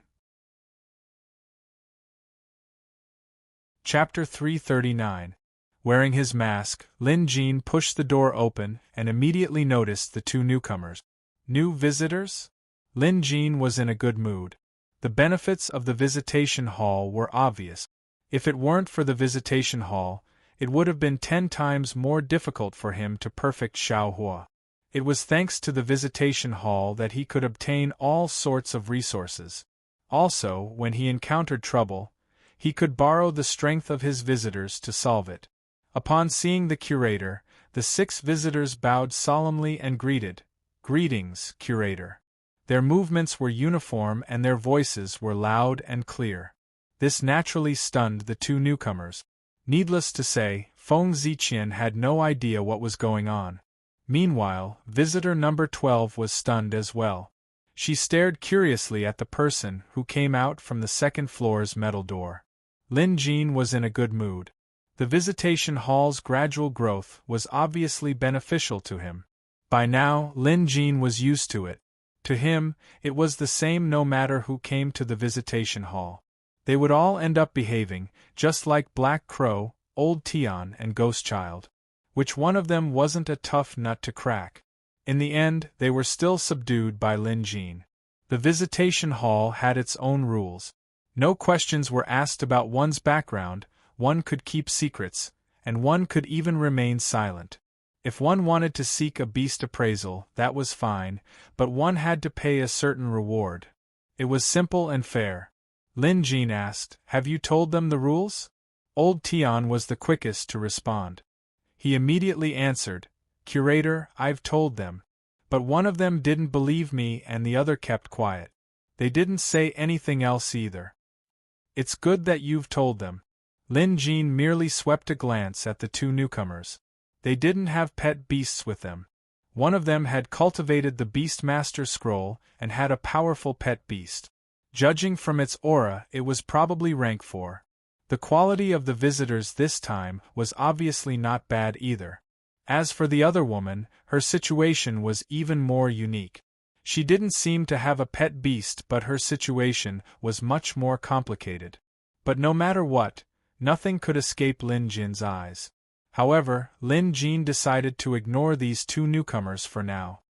Chapter 339. Wearing his mask, Lin Jin pushed the door open and immediately noticed the 2 newcomers. New visitors? Lin Jin was in a good mood. The benefits of the visitation hall were obvious. If it weren't for the visitation hall, it would have been 10 times more difficult for him to perfect Xiaohua. It was thanks to the visitation hall that he could obtain all sorts of resources. Also, when he encountered trouble, he could borrow the strength of his visitors to solve it. Upon seeing the curator, the 6 visitors bowed solemnly and greeted, "Greetings, curator." Their movements were uniform and their voices were loud and clear. This naturally stunned the 2 newcomers. Needless to say, Feng Ziqian had no idea what was going on. Meanwhile, visitor number 12 was stunned as well. She stared curiously at the person who came out from the 2nd floor's metal door. Lin Jin was in a good mood. The visitation hall's gradual growth was obviously beneficial to him. By now, Lin Jin was used to it. To him, it was the same no matter who came to the visitation hall. They would all end up behaving, just like Black Crow, Old Tian and Ghost Child. Which one of them wasn't a tough nut to crack? In the end, they were still subdued by Lin Jin. The visitation hall had its own rules. No questions were asked about one's background, one could keep secrets, and one could even remain silent. If one wanted to seek a beast appraisal, that was fine, but one had to pay a certain reward. It was simple and fair. Lin Jin asked, "Have you told them the rules?" Old Tian was the quickest to respond. He immediately answered, "Curator, I've told them. But one of them didn't believe me and the other kept quiet. They didn't say anything else either." "It's good that you've told them." Lin Jin merely swept a glance at the 2 newcomers. They didn't have pet beasts with them. One of them had cultivated the Beastmaster scroll and had a powerful pet beast. Judging from its aura, it was probably rank 4. The quality of the visitors this time was obviously not bad either. As for the other woman, her situation was even more unique. She didn't seem to have a pet beast, but her situation was much more complicated. But no matter what, nothing could escape Lin Jin's eyes. However, Lin Jin decided to ignore these 2 newcomers for now.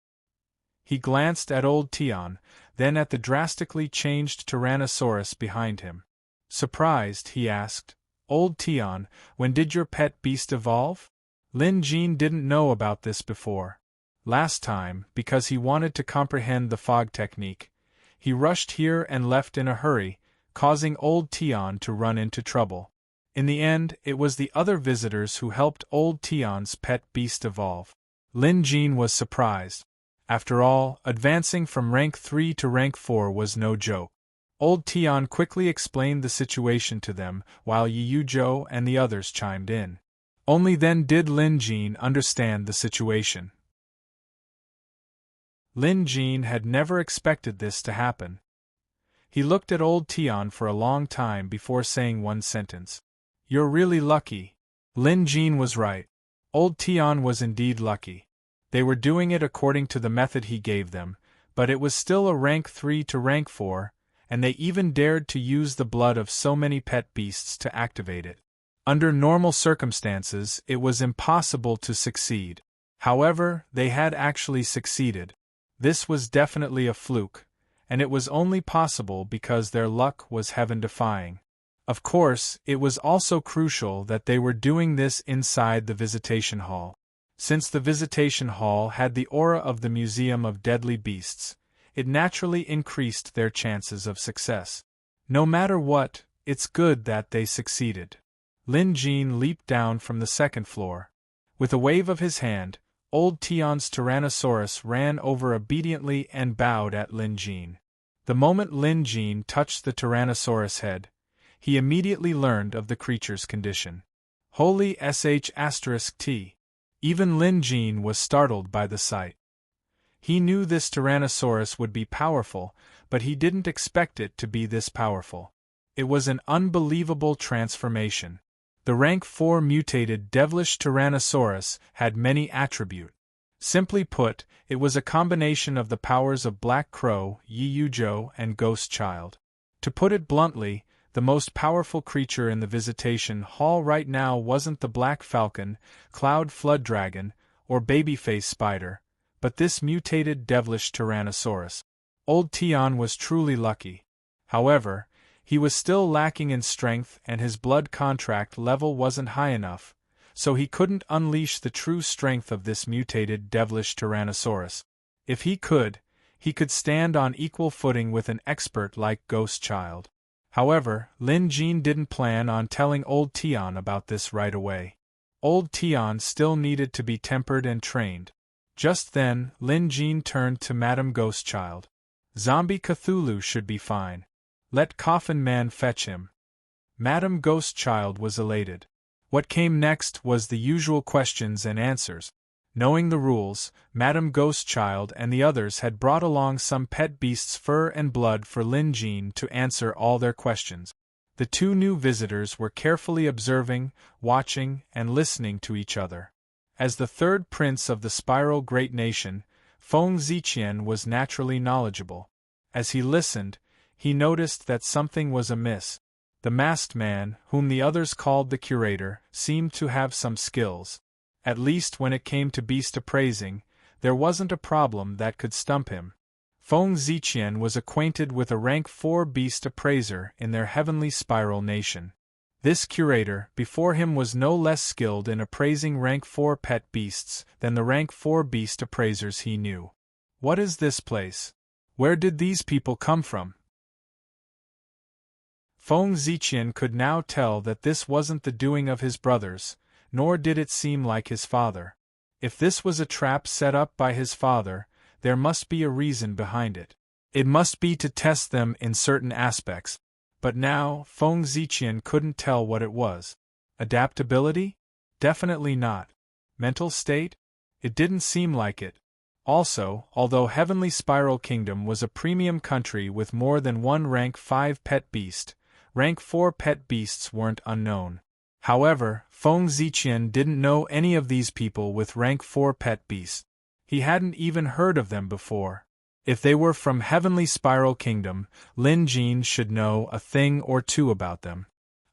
He glanced at Old Tian, then at the drastically changed Tyrannosaurus behind him. Surprised, he asked, "Old Tian, when did your pet beast evolve?" Lin Jin didn't know about this before. Last time, because he wanted to comprehend the fog technique, he rushed here and left in a hurry, causing old Tian to run into trouble. In the end, it was the other visitors who helped old Tian's pet beast evolve. Lin Jin was surprised. After all, advancing from rank 3 to rank 4 was no joke. Old Tian quickly explained the situation to them, while Yu Zhou and the others chimed in. Only then did Lin Jin understand the situation. Lin Jin had never expected this to happen. He looked at old Tian for a long time before saying one sentence. "You're really lucky." Lin Jin was right. Old Tian was indeed lucky. They were doing it according to the method he gave them, but it was still a rank 3 to rank 4, and they even dared to use the blood of so many pet beasts to activate it. Under normal circumstances, it was impossible to succeed. However, they had actually succeeded. This was definitely a fluke, and it was only possible because their luck was heaven-defying. Of course, it was also crucial that they were doing this inside the visitation hall. Since the visitation hall had the aura of the Museum of Deadly Beasts, it naturally increased their chances of success. No matter what, it's good that they succeeded. Lin Jin leaped down from the second floor. With a wave of his hand, old Tian's Tyrannosaurus ran over obediently and bowed at Lin Jin. The moment Lin Jin touched the Tyrannosaurus head, he immediately learned of the creature's condition. Holy sh*t. Even Lin Jin was startled by the sight. He knew this Tyrannosaurus would be powerful, but he didn't expect it to be this powerful. It was an unbelievable transformation. The rank 4 mutated devilish Tyrannosaurus had many attributes. Simply put, it was a combination of the powers of Black Crow, Yu Zhou, and Ghost Child. To put it bluntly, the most powerful creature in the visitation hall right now wasn't the Black Falcon, Cloud Flood Dragon, or Babyface Spider, but this mutated devilish Tyrannosaurus. Old Tian was truly lucky. However, he was still lacking in strength and his blood contract level wasn't high enough, so he couldn't unleash the true strength of this mutated devilish Tyrannosaurus. If he could stand on equal footing with an expert like Ghost Child. However, Lin Jin didn't plan on telling old Tian about this right away. Old Tian still needed to be tempered and trained. Just then, Lin Jin turned to Madame Ghost Child. "Zombie Cthulhu should be fine. Let Coffin Man fetch him." Madame Ghost Child was elated. What came next was the usual questions and answers. Knowing the rules, Madame Ghost Child and the others had brought along some pet beasts' fur and blood for Lin Jin to answer all their questions. The two new visitors were carefully observing, watching, and listening to each other. As the third prince of the Spiral Great Nation, Feng Ziqian was naturally knowledgeable. As he listened, he noticed that something was amiss. The masked man, whom the others called the curator, seemed to have some skills. At least when it came to beast appraising, there wasn't a problem that could stump him. Feng Ziqian was acquainted with a rank 4 beast appraiser in their heavenly Spiral Nation. This curator before him was no less skilled in appraising rank 4 pet beasts than the rank 4 beast appraisers he knew. What is this place? Where did these people come from? Feng Ziqian could now tell that this wasn't the doing of his brothers, nor did it seem like his father. If this was a trap set up by his father, there must be a reason behind it. It must be to test them in certain aspects. But now, Feng Ziqian couldn't tell what it was. Adaptability? Definitely not. Mental state? It didn't seem like it. Also, although Heavenly Spiral Kingdom was a premium country with more than one rank 5 pet beast, rank 4 pet beasts weren't unknown. However, Feng Ziqian didn't know any of these people with rank 4 pet beasts. He hadn't even heard of them before. If they were from Heavenly Spiral Kingdom, Lin Jin should know a thing or two about them.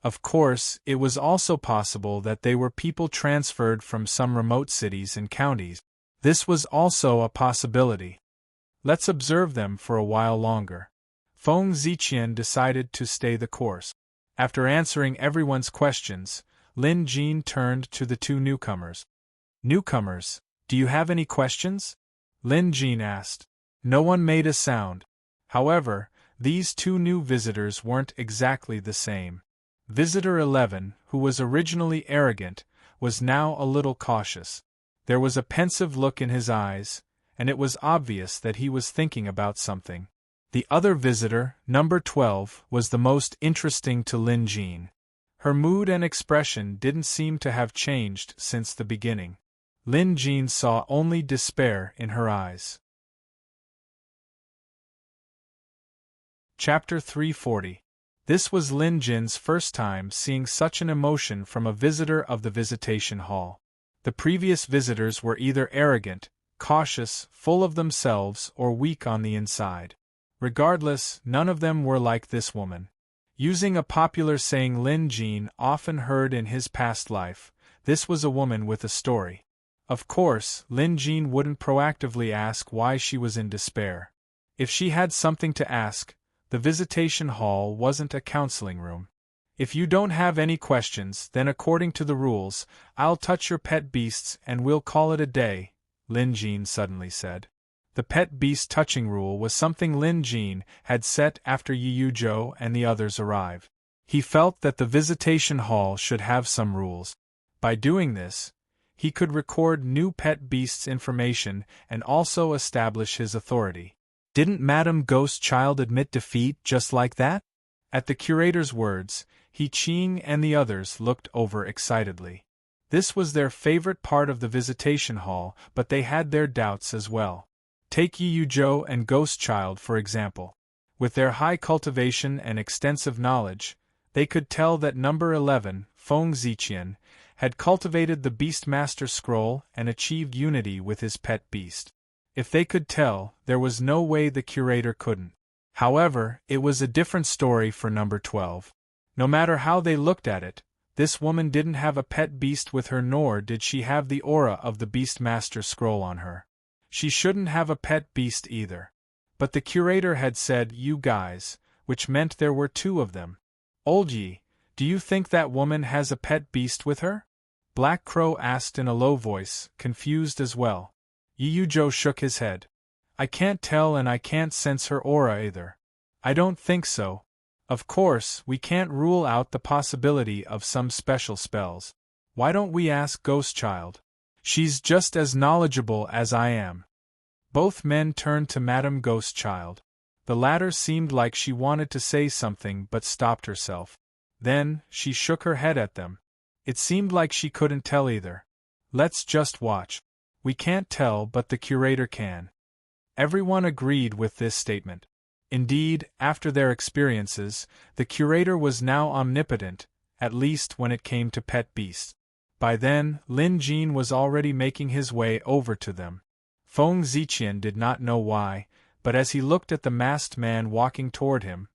Of course, it was also possible that they were people transferred from some remote cities and counties. This was also a possibility. Let's observe them for a while longer. Feng Ziqian decided to stay the course. After answering everyone's questions, Lin Jin turned to the two newcomers. "Newcomers, do you have any questions?" Lin Jin asked. No one made a sound. However, these two new visitors weren't exactly the same. Visitor 11, who was originally arrogant, was now a little cautious. There was a pensive look in his eyes, and it was obvious that he was thinking about something. The other visitor, number 12, was the most interesting to Lin Jin. Her mood and expression didn't seem to have changed since the beginning. Lin Jin saw only despair in her eyes. Chapter 340. This was Lin Jin's first time seeing such an emotion from a visitor of the visitation hall. The previous visitors were either arrogant, cautious, full of themselves, or weak on the inside. Regardless, none of them were like this woman. Using a popular saying Lin Jin often heard in his past life, this was a woman with a story. Of course, Lin Jin wouldn't proactively ask why she was in despair. If she had something to ask, the visitation hall wasn't a counseling room. If you don't have any questions, then according to the rules, I'll touch your pet beasts and we'll call it a day, Lin Jin suddenly said. The pet beast touching rule was something Lin Jin had set after Yu Zhou and the others arrived. He felt that the visitation hall should have some rules. By doing this, he could record new pet beasts' information and also establish his authority. Didn't Madame Ghost Child admit defeat just like that? At the curator's words, He Qing and the others looked over excitedly. This was their favorite part of the visitation hall, but they had their doubts as well. Take Yu Zhou and Ghost Child for example. With their high cultivation and extensive knowledge, they could tell that number 11, Feng Ziqian, had cultivated the Beastmaster Scroll and achieved unity with his pet beast. If they could tell, there was no way the curator couldn't. However, it was a different story for number 12. No matter how they looked at it, this woman didn't have a pet beast with her, nor did she have the aura of the Beastmaster Scroll on her. She shouldn't have a pet beast either. But the curator had said, "You guys," which meant there were two of them. "Old Yi, do you think that woman has a pet beast with her?" Black Crow asked in a low voice, confused as well. Yu Zhou shook his head. "I can't tell and I can't sense her aura either. I don't think so. Of course, we can't rule out the possibility of some special spells. Why don't we ask Ghost Child? She's just as knowledgeable as I am." Both men turned to Madame Ghost Child. The latter seemed like she wanted to say something but stopped herself. Then, she shook her head at them. It seemed like she couldn't tell either. "Let's just watch. We can't tell, but the curator can." Everyone agreed with this statement. Indeed, after their experiences, the curator was now omnipotent, at least when it came to pet beasts. By then, Lin Jin was already making his way over to them. Feng Ziqian did not know why, but as he looked at the masked man walking toward him,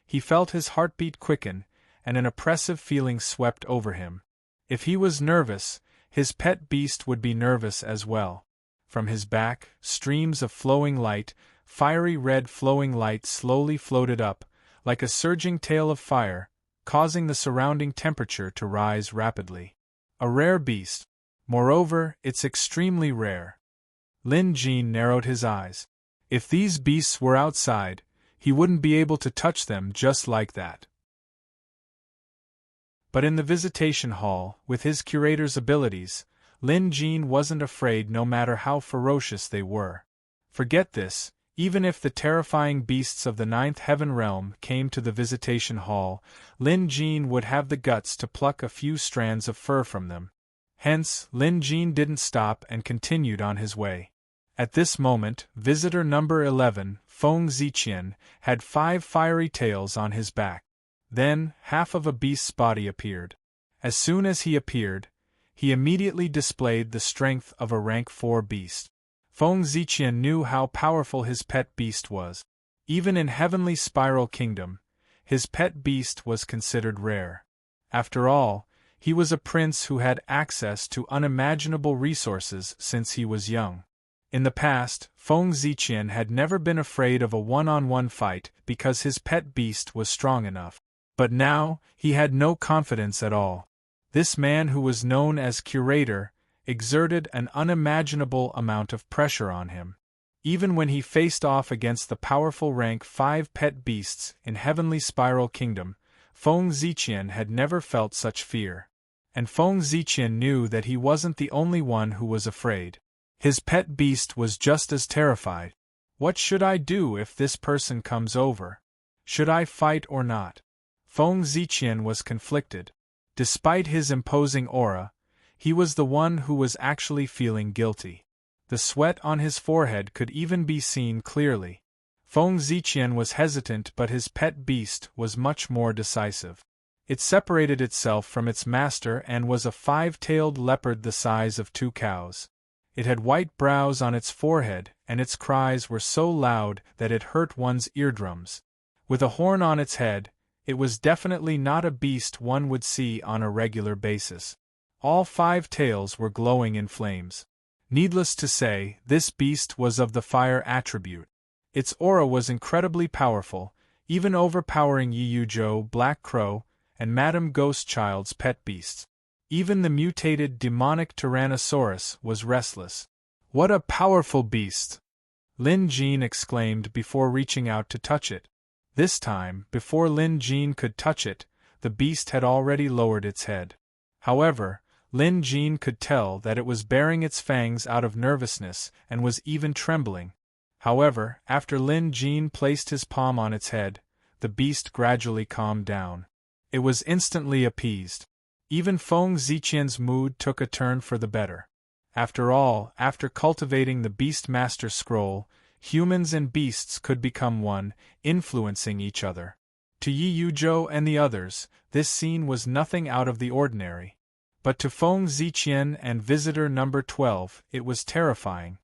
he felt his heartbeat quicken, and an oppressive feeling swept over him. If he was nervous, his pet beast would be nervous as well. From his back, streams of flowing light, fiery red flowing light slowly floated up, like a surging tail of fire, causing the surrounding temperature to rise rapidly. A rare beast. Moreover, it's extremely rare. Lin Jin narrowed his eyes. If these beasts were outside, he wouldn't be able to touch them just like that. But in the visitation hall, with his curator's abilities, Lin Jin wasn't afraid no matter how ferocious they were. Forget this, even if the terrifying beasts of the Ninth Heaven Realm came to the visitation hall, Lin Jin would have the guts to pluck a few strands of fur from them. Hence, Lin Jin didn't stop and continued on his way. At this moment, visitor number 11, Feng Ziqian, had 5 fiery tails on his back. Then, half of a beast's body appeared. As soon as he appeared, he immediately displayed the strength of a rank 4 beast. Feng Ziqian knew how powerful his pet beast was. Even in Heavenly Spiral Kingdom, his pet beast was considered rare. After all, he was a prince who had access to unimaginable resources since he was young. In the past, Feng Ziqian had never been afraid of a one-on-one fight because his pet beast was strong enough. But now, he had no confidence at all. This man who was known as curator, exerted an unimaginable amount of pressure on him. Even when he faced off against the powerful rank 5 pet beasts in Heavenly Spiral Kingdom, Feng Ziqian had never felt such fear. And Feng Ziqian knew that he wasn't the only one who was afraid. His pet beast was just as terrified. What should I do if this person comes over? Should I fight or not? Feng Ziqian was conflicted. Despite his imposing aura, he was the one who was actually feeling guilty. The sweat on his forehead could even be seen clearly. Feng Ziqian was hesitant, but his pet beast was much more decisive. It separated itself from its master and was a 5-tailed leopard the size of 2 cows. It had white brows on its forehead, and its cries were so loud that it hurt one's eardrums. With a horn on its head, it was definitely not a beast one would see on a regular basis. All 5 tails were glowing in flames. Needless to say, this beast was of the fire attribute. Its aura was incredibly powerful, even overpowering Yiyuzhou, Black Crow, and Madame Ghostchild's pet beasts. Even the mutated demonic Tyrannosaurus was restless. "What a powerful beast!" Lin Jin exclaimed before reaching out to touch it. This time, before Lin Jin could touch it, the beast had already lowered its head. However, Lin Jin could tell that it was baring its fangs out of nervousness and was even trembling. However, after Lin Jin placed his palm on its head, the beast gradually calmed down. It was instantly appeased. Even Feng Ziqian's mood took a turn for the better. After all, after cultivating the Beastmaster Scroll, humans and beasts could become one, influencing each other. To Yiyuzhou and the others, this scene was nothing out of the ordinary. But to Feng Ziqian and visitor number 12, it was terrifying.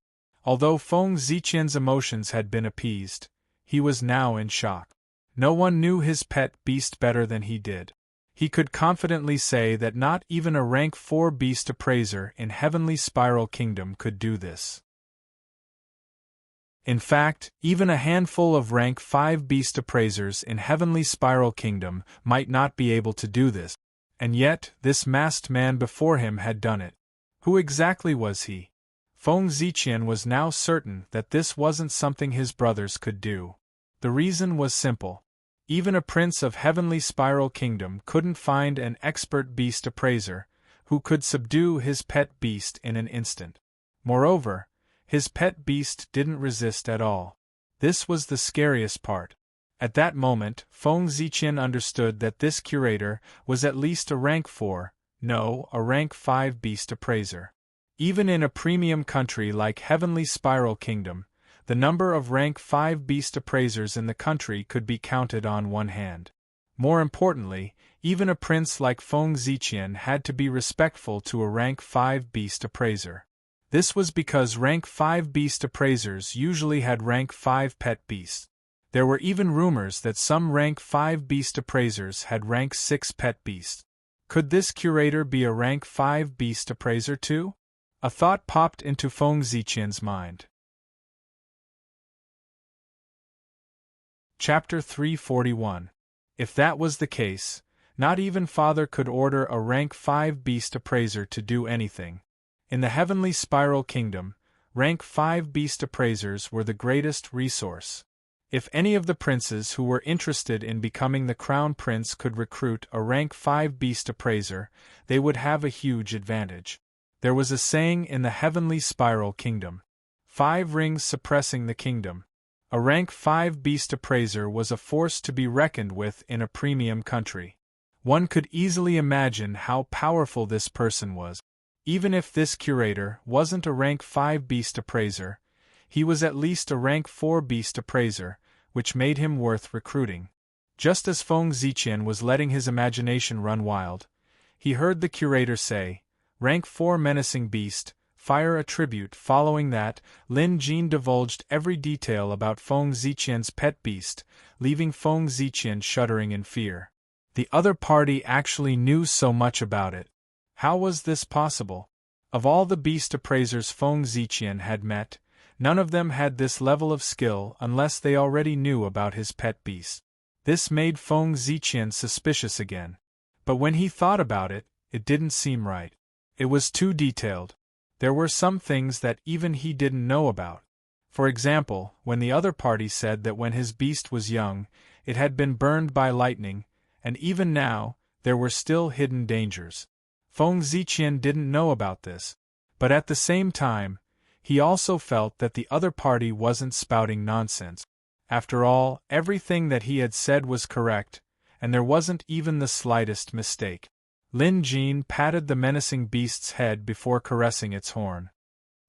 Although Feng Ziqian's emotions had been appeased, he was now in shock. No one knew his pet beast better than he did. He could confidently say that not even a rank 4 beast appraiser in Heavenly Spiral Kingdom could do this. In fact, even a handful of rank 5 beast appraisers in Heavenly Spiral Kingdom might not be able to do this. And yet, this masked man before him had done it. Who exactly was he? Feng Ziqian was now certain that this wasn't something his brothers could do. The reason was simple. Even a prince of Heavenly Spiral Kingdom couldn't find an expert beast appraiser who could subdue his pet beast in an instant. Moreover, his pet beast didn't resist at all. This was the scariest part. At that moment, Feng Ziqian understood that this curator was at least a rank 4, no, a rank 5 beast appraiser. Even in a premium country like Heavenly Spiral Kingdom, the number of rank 5 beast appraisers in the country could be counted on one hand. More importantly, even a prince like Feng Ziqian had to be respectful to a rank 5 beast appraiser. This was because rank 5 beast appraisers usually had rank 5 pet beasts. There were even rumors that some rank 5 beast appraisers had rank 6 pet beasts. Could this curator be a rank 5 beast appraiser too? A thought popped into Feng Ziqian's mind. Chapter 341. If that was the case, not even Father could order a rank 5 beast appraiser to do anything. In the Heavenly Spiral Kingdom, rank 5 beast appraisers were the greatest resource. If any of the princes who were interested in becoming the crown prince could recruit a rank 5 beast appraiser, they would have a huge advantage. There was a saying in the Heavenly Spiral Kingdom: 5 rings suppressing the kingdom. A rank 5 beast appraiser was a force to be reckoned with in a premium country. One could easily imagine how powerful this person was. Even if this curator wasn't a rank 5 beast appraiser, he was at least a rank 4 beast appraiser, which made him worth recruiting. Just as Feng Ziqian was letting his imagination run wild, he heard the curator say, "Rank 4 menacing beast, fire attribute." Following that, Lin Jin divulged every detail about Feng Ziqian's pet beast, leaving Feng Ziqian shuddering in fear. The other party actually knew so much about it. How was this possible? Of all the beast appraisers Feng Ziqian had met, none of them had this level of skill unless they already knew about his pet beast. This made Feng Ziqian suspicious again. But when he thought about it, it didn't seem right. It was too detailed. There were some things that even he didn't know about. For example, when the other party said that when his beast was young, it had been burned by lightning, and even now, there were still hidden dangers. Feng Ziqian didn't know about this, but at the same time, he also felt that the other party wasn't spouting nonsense. After all, everything that he had said was correct, and there wasn't even the slightest mistake. Lin Jin patted the menacing beast's head before caressing its horn.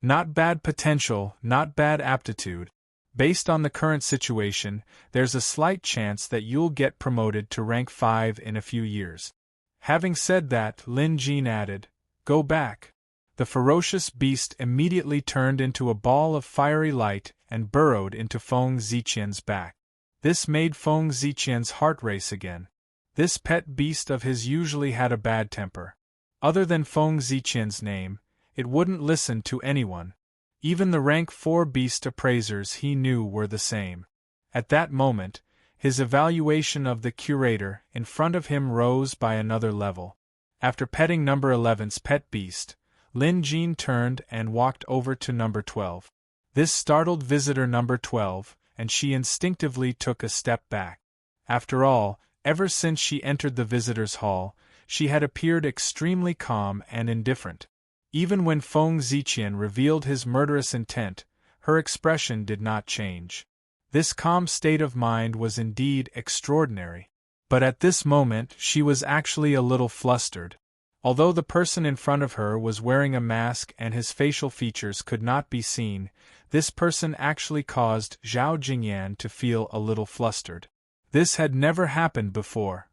Not bad potential, not bad aptitude. Based on the current situation, there's a slight chance that you'll get promoted to rank 5 in a few years. Having said that, Lin Jin added, "Go back." The ferocious beast immediately turned into a ball of fiery light and burrowed into Feng Ziqian's back. This made Feng Ziqian's heart race again. This pet beast of his usually had a bad temper. Other than Feng Ziqian's name, it wouldn't listen to anyone. Even the rank 4 beast appraisers he knew were the same. At that moment, his evaluation of the curator in front of him rose by another level. After petting number 11's pet beast, Lin Jin turned and walked over to number 12. This startled visitor number 12, and she instinctively took a step back. After all, ever since she entered the visitors' hall, she had appeared extremely calm and indifferent. Even when Feng Ziqian revealed his murderous intent, her expression did not change. This calm state of mind was indeed extraordinary. But at this moment she was actually a little flustered. Although the person in front of her was wearing a mask and his facial features could not be seen, this person actually caused Zhao Jingyan to feel a little flustered. This had never happened before.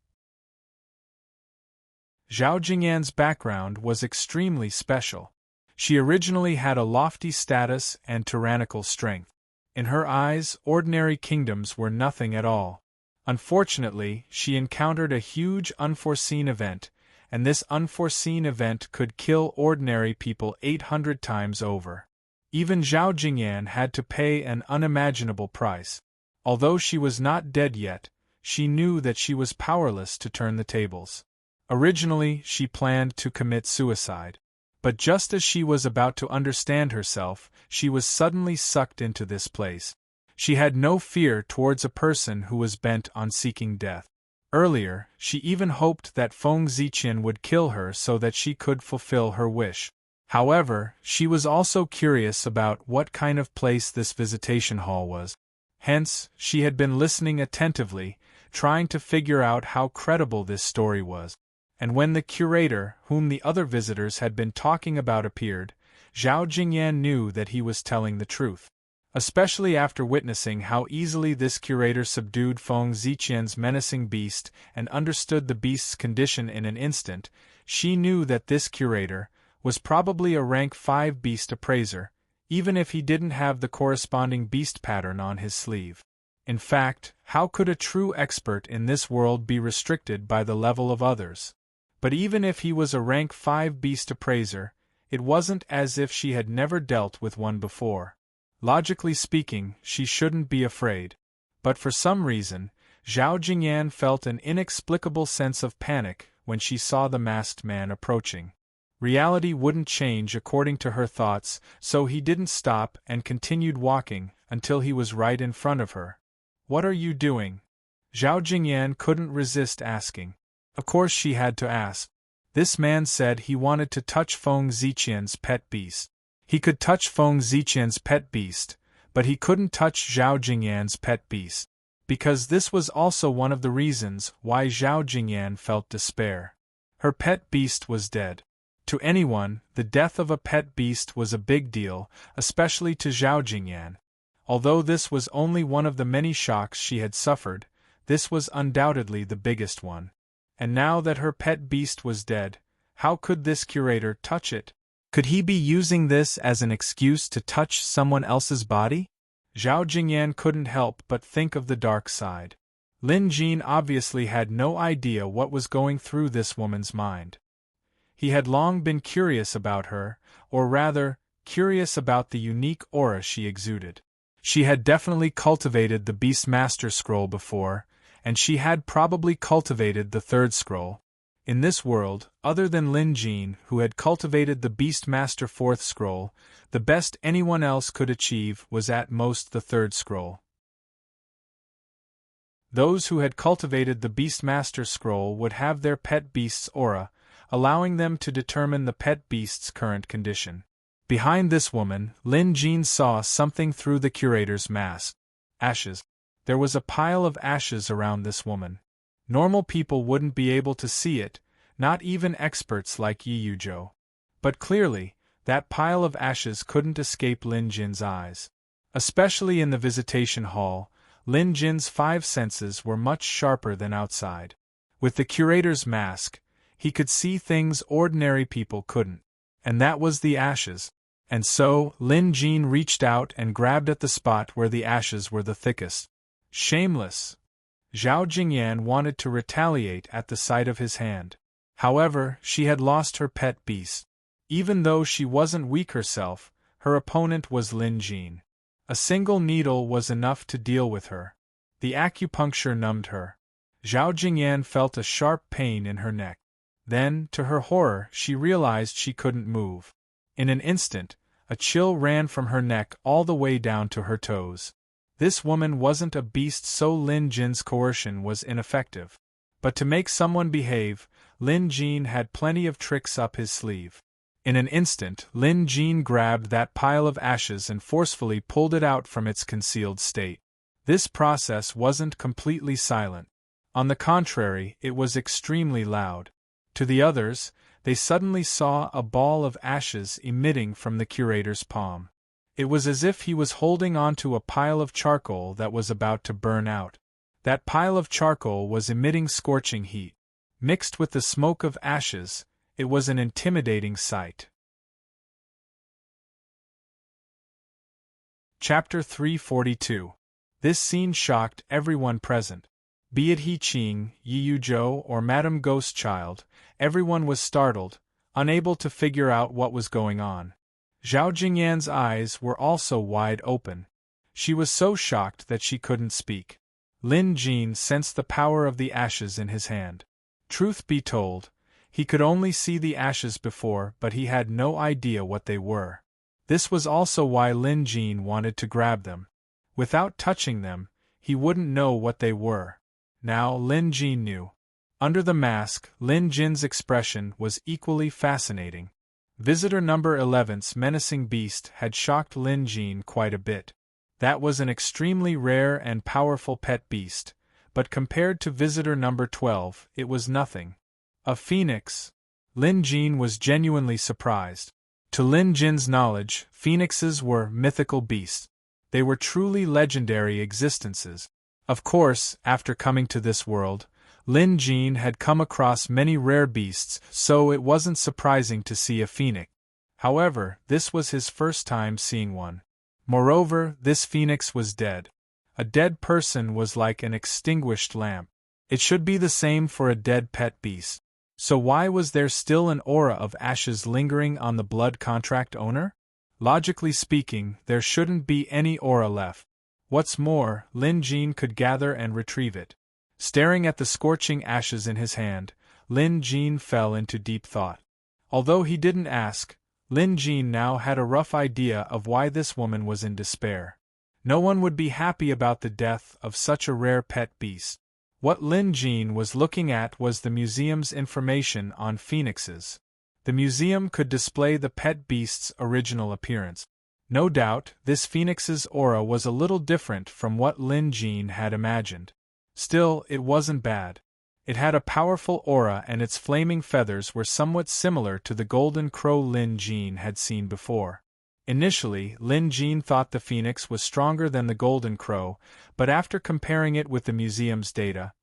Zhao Jingyan's background was extremely special. She originally had a lofty status and tyrannical strength. In her eyes, ordinary kingdoms were nothing at all. Unfortunately, she encountered a huge unforeseen event, and this unforeseen event could kill ordinary people 800 times over. Even Zhao Jingyan had to pay an unimaginable price. Although she was not dead yet, she knew that she was powerless to turn the tables. Originally, she planned to commit suicide. But just as she was about to understand herself, she was suddenly sucked into this place. She had no fear towards a person who was bent on seeking death. Earlier, she even hoped that Feng Ziqian would kill her so that she could fulfill her wish. However, she was also curious about what kind of place this visitation hall was. Hence, she had been listening attentively, trying to figure out how credible this story was. And when the curator, whom the other visitors had been talking about, appeared, Zhao Jingyan knew that he was telling the truth. Especially after witnessing how easily this curator subdued Feng Ziqian's menacing beast and understood the beast's condition in an instant, she knew that this curator was probably a rank 5 beast appraiser, even if he didn't have the corresponding beast pattern on his sleeve. In fact, how could a true expert in this world be restricted by the level of others? But even if he was a rank 5 beast appraiser, it wasn't as if she had never dealt with one before. Logically speaking, she shouldn't be afraid. But for some reason, Zhao Jingyan felt an inexplicable sense of panic when she saw the masked man approaching. Reality wouldn't change according to her thoughts, so he didn't stop and continued walking until he was right in front of her. "What are you doing?" Zhao Jingyan couldn't resist asking. Of course she had to ask. This man said he wanted to touch Feng Ziqian's pet beast. He could touch Feng Ziqian's pet beast, but he couldn't touch Zhao Jingyan's pet beast. Because this was also one of the reasons why Zhao Jingyan felt despair. Her pet beast was dead. To anyone, the death of a pet beast was a big deal, especially to Zhao Jingyan. Although this was only one of the many shocks she had suffered, this was undoubtedly the biggest one. And now that her pet beast was dead, how could this curator touch it? Could he be using this as an excuse to touch someone else's body? Zhao Jingyan couldn't help but think of the dark side. Lin Jin obviously had no idea what was going through this woman's mind. He had long been curious about her, or rather, curious about the unique aura she exuded. She had definitely cultivated the Beastmaster scroll before, and she had probably cultivated the third scroll. In this world, other than Lin Jin, who had cultivated the Beastmaster 4th scroll, the best anyone else could achieve was at most the 3rd scroll. Those who had cultivated the Beastmaster scroll would have their pet beast's aura, allowing them to determine the pet beast's current condition. Behind this woman, Lin Jin saw something through the curator's mask. Ashes. There was a pile of ashes around this woman. Normal people wouldn't be able to see it, not even experts like Yi Yuzhou. But clearly, that pile of ashes couldn't escape Lin Jin's eyes. Especially in the visitation hall, Lin Jin's 5 senses were much sharper than outside. With the curator's mask, he could see things ordinary people couldn't. And that was the ashes. And so, Lin Jin reached out and grabbed at the spot where the ashes were the thickest. Shameless! Zhao Jingyan wanted to retaliate at the sight of his hand. However, she had lost her pet beast. Even though she wasn't weak herself, her opponent was Lin Jin. A single needle was enough to deal with her. The acupuncture numbed her. Zhao Jingyan felt a sharp pain in her neck. Then, to her horror, she realized she couldn't move. In an instant, a chill ran from her neck all the way down to her toes. This woman wasn't a beast, so Lin Jin's coercion was ineffective. But to make someone behave, Lin Jin had plenty of tricks up his sleeve. In an instant, Lin Jin grabbed that pile of ashes and forcefully pulled it out from its concealed state. This process wasn't completely silent. On the contrary, it was extremely loud. To the others, they suddenly saw a ball of ashes emitting from the curator's palm. It was as if he was holding onto a pile of charcoal that was about to burn out. That pile of charcoal was emitting scorching heat. Mixed with the smoke of ashes, it was an intimidating sight. Chapter 342. This scene shocked everyone present. Be it He Qing, Yi Yuzhou, or Madame Ghostchild, everyone was startled, unable to figure out what was going on. Zhao Jingyan's eyes were also wide open. She was so shocked that she couldn't speak. Lin Jin sensed the power of the ashes in his hand. Truth be told, he could only see the ashes before, but he had no idea what they were. This was also why Lin Jin wanted to grab them. Without touching them, he wouldn't know what they were. Now Lin Jin knew. Under the mask, Lin Jin's expression was equally fascinating. Visitor number 11's menacing beast had shocked Lin Jin quite a bit. That was an extremely rare and powerful pet beast, but compared to visitor number 12, it was nothing. A phoenix? Lin Jin was genuinely surprised. To Lin Jin's knowledge, phoenixes were mythical beasts. They were truly legendary existences. Of course, after coming to this world, Lin Jin had come across many rare beasts, so it wasn't surprising to see a phoenix. However, this was his first time seeing one. Moreover, this phoenix was dead. A dead person was like an extinguished lamp. It should be the same for a dead pet beast. So why was there still an aura of ashes lingering on the blood contract owner? Logically speaking, there shouldn't be any aura left. What's more, Lin Jin could gather and retrieve it. Staring at the scorching ashes in his hand, Lin Jin fell into deep thought. Although he didn't ask, Lin Jin now had a rough idea of why this woman was in despair. No one would be happy about the death of such a rare pet beast. What Lin Jin was looking at was the museum's information on phoenixes. The museum could display the pet beast's original appearance. No doubt, this phoenix's aura was a little different from what Lin Jin had imagined. Still, it wasn't bad. It had a powerful aura and its flaming feathers were somewhat similar to the golden crow Lin Jin had seen before. Initially, Lin Jin thought the phoenix was stronger than the golden crow, but after comparing it with the museum's data,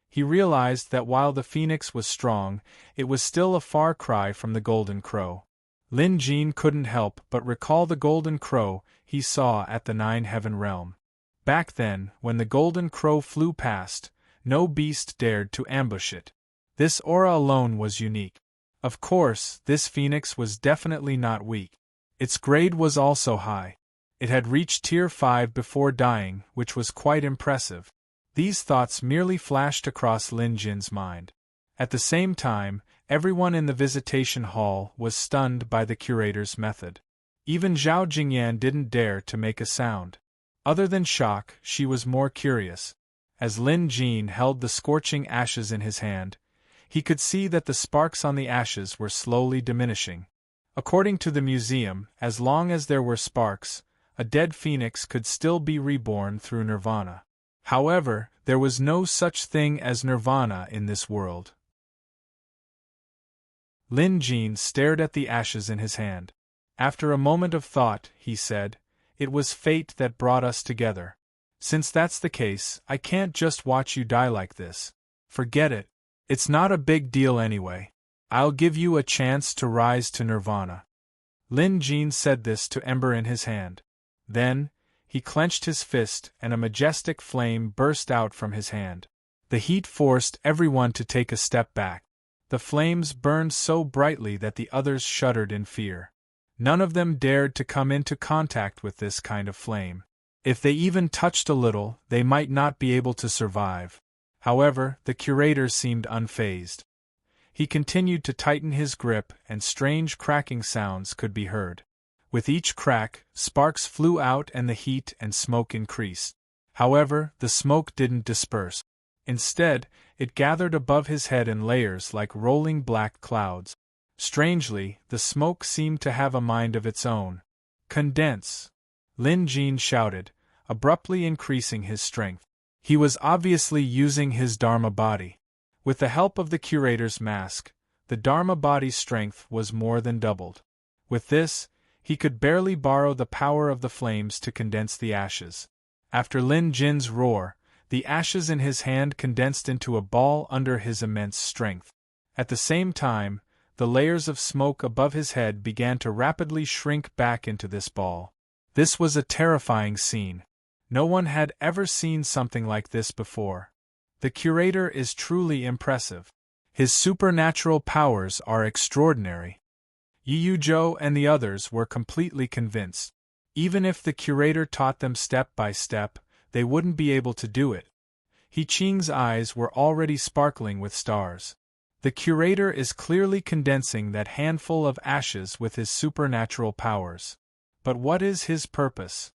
he realized that while the phoenix was strong, it was still a far cry from the golden crow. Lin Jin couldn't help but recall the golden crow he saw at the Nine-Heaven Realm. Back then, when the golden crow flew past, no beast dared to ambush it. This aura alone was unique. Of course, this phoenix was definitely not weak. Its grade was also high. It had reached Tier 5 before dying, which was quite impressive. These thoughts merely flashed across Lin Jin's mind. At the same time, everyone in the visitation hall was stunned by the curator's method. Even Zhao Jingyan didn't dare to make a sound. Other than shock, she was more curious. As Lin Jin held the scorching ashes in his hand, he could see that the sparks on the ashes were slowly diminishing. According to the museum, as long as there were sparks, a dead phoenix could still be reborn through nirvana. However, there was no such thing as nirvana in this world. Lin Jin stared at the ashes in his hand. After a moment of thought, he said, "It was fate that brought us together. Since that's the case, I can't just watch you die like this. Forget it. It's not a big deal anyway. I'll give you a chance to rise to nirvana." Lin Jin said this to ember in his hand. Then, he clenched his fist and a majestic flame burst out from his hand. The heat forced everyone to take a step back. The flames burned so brightly that the others shuddered in fear. None of them dared to come into contact with this kind of flame. If they even touched a little, they might not be able to survive. However, the curator seemed unfazed. He continued to tighten his grip and strange cracking sounds could be heard. With each crack, sparks flew out and the heat and smoke increased. However, the smoke didn't disperse. Instead, it gathered above his head in layers like rolling black clouds. Strangely, the smoke seemed to have a mind of its own. "Condense!" Lin Jin shouted, abruptly increasing his strength. He was obviously using his Dharma body. With the help of the curator's mask, the Dharma body's strength was more than doubled. With this, he could barely borrow the power of the flames to condense the ashes. After Lin Jin's roar, the ashes in his hand condensed into a ball under his immense strength. At the same time, the layers of smoke above his head began to rapidly shrink back into this ball. This was a terrifying scene. No one had ever seen something like this before. The curator is truly impressive. His supernatural powers are extraordinary. Yu Zhou and the others were completely convinced. Even if the curator taught them step by step, they wouldn't be able to do it. He Qing's eyes were already sparkling with stars. The curator is clearly condensing that handful of ashes with his supernatural powers. But what is his purpose?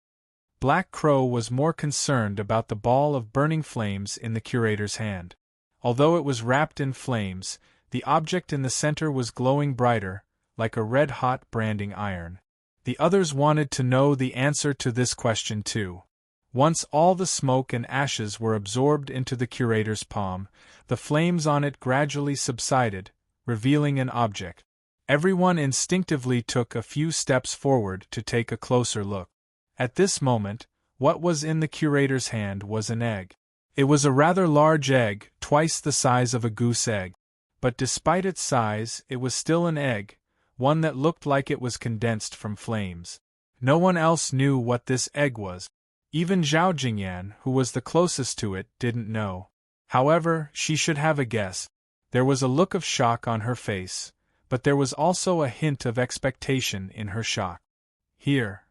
Black Crow was more concerned about the ball of burning flames in the curator's hand. Although it was wrapped in flames, the object in the center was glowing brighter, like a red-hot branding iron. The others wanted to know the answer to this question too. Once all the smoke and ashes were absorbed into the curator's palm, the flames on it gradually subsided, revealing an object. Everyone instinctively took a few steps forward to take a closer look. At this moment, what was in the curator's hand was an egg. It was a rather large egg, twice the size of a goose egg. But despite its size, it was still an egg, one that looked like it was condensed from flames. No one else knew what this egg was. Even Zhao Jingyan, who was the closest to it, didn't know. However, she should have a guess. There was a look of shock on her face, but there was also a hint of expectation in her shock. "Here."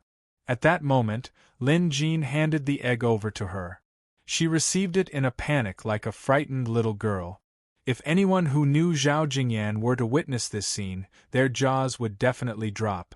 At that moment, Lin Jin handed the egg over to her. She received it in a panic like a frightened little girl. If anyone who knew Zhao Jingyan were to witness this scene, their jaws would definitely drop.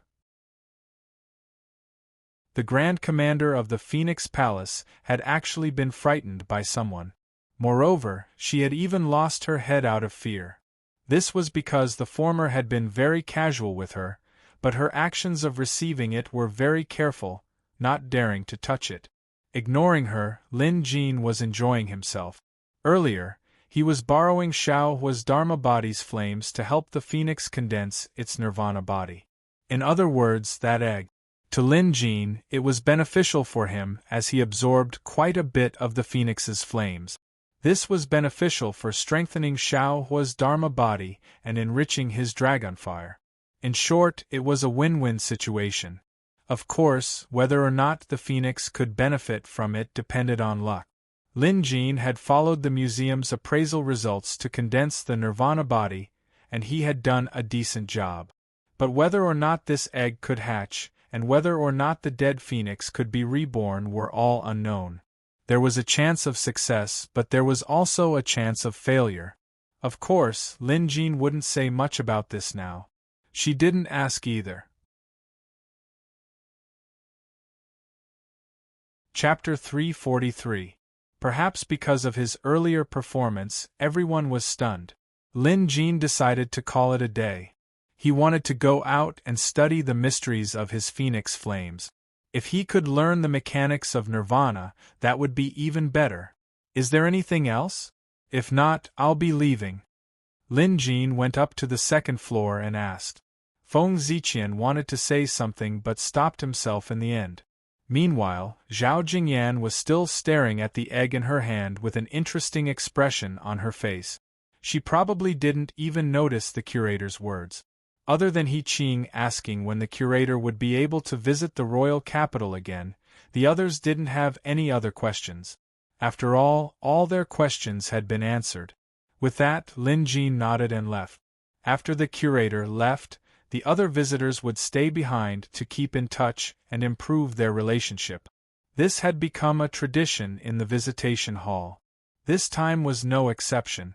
The Grand Commander of the Phoenix Palace had actually been frightened by someone. Moreover, she had even lost her head out of fear. This was because the former had been very casual with her, but her actions of receiving it were very careful, not daring to touch it. Ignoring her, Lin Jin was enjoying himself. Earlier, he was borrowing Xiao Hua's Dharma body's flames to help the phoenix condense its nirvana body. In other words, that egg. To Lin Jin, it was beneficial for him as he absorbed quite a bit of the phoenix's flames. This was beneficial for strengthening Xiao Hua's Dharma body and enriching his dragon fire. In short, it was a win-win situation. Of course, whether or not the phoenix could benefit from it depended on luck. Lin Jin had followed the museum's appraisal results to condense the nirvana body, and he had done a decent job. But whether or not this egg could hatch, and whether or not the dead phoenix could be reborn were all unknown. There was a chance of success, but there was also a chance of failure. Of course, Lin Jin wouldn't say much about this now. She didn't ask either. Chapter 343. Perhaps because of his earlier performance, everyone was stunned. Lin Jin decided to call it a day. He wanted to go out and study the mysteries of his phoenix flames. If he could learn the mechanics of nirvana, that would be even better. Is there anything else? If not, I'll be leaving. Lin Jin went up to the second floor and asked. Feng Ziqian wanted to say something but stopped himself in the end. Meanwhile, Zhao Jingyan was still staring at the egg in her hand with an interesting expression on her face. She probably didn't even notice the curator's words. Other than He Qing asking when the curator would be able to visit the royal capital again, the others didn't have any other questions. After all their questions had been answered. With that, Lin Jin nodded and left. After the curator left, the other visitors would stay behind to keep in touch and improve their relationship. This had become a tradition in the visitation hall. This time was no exception.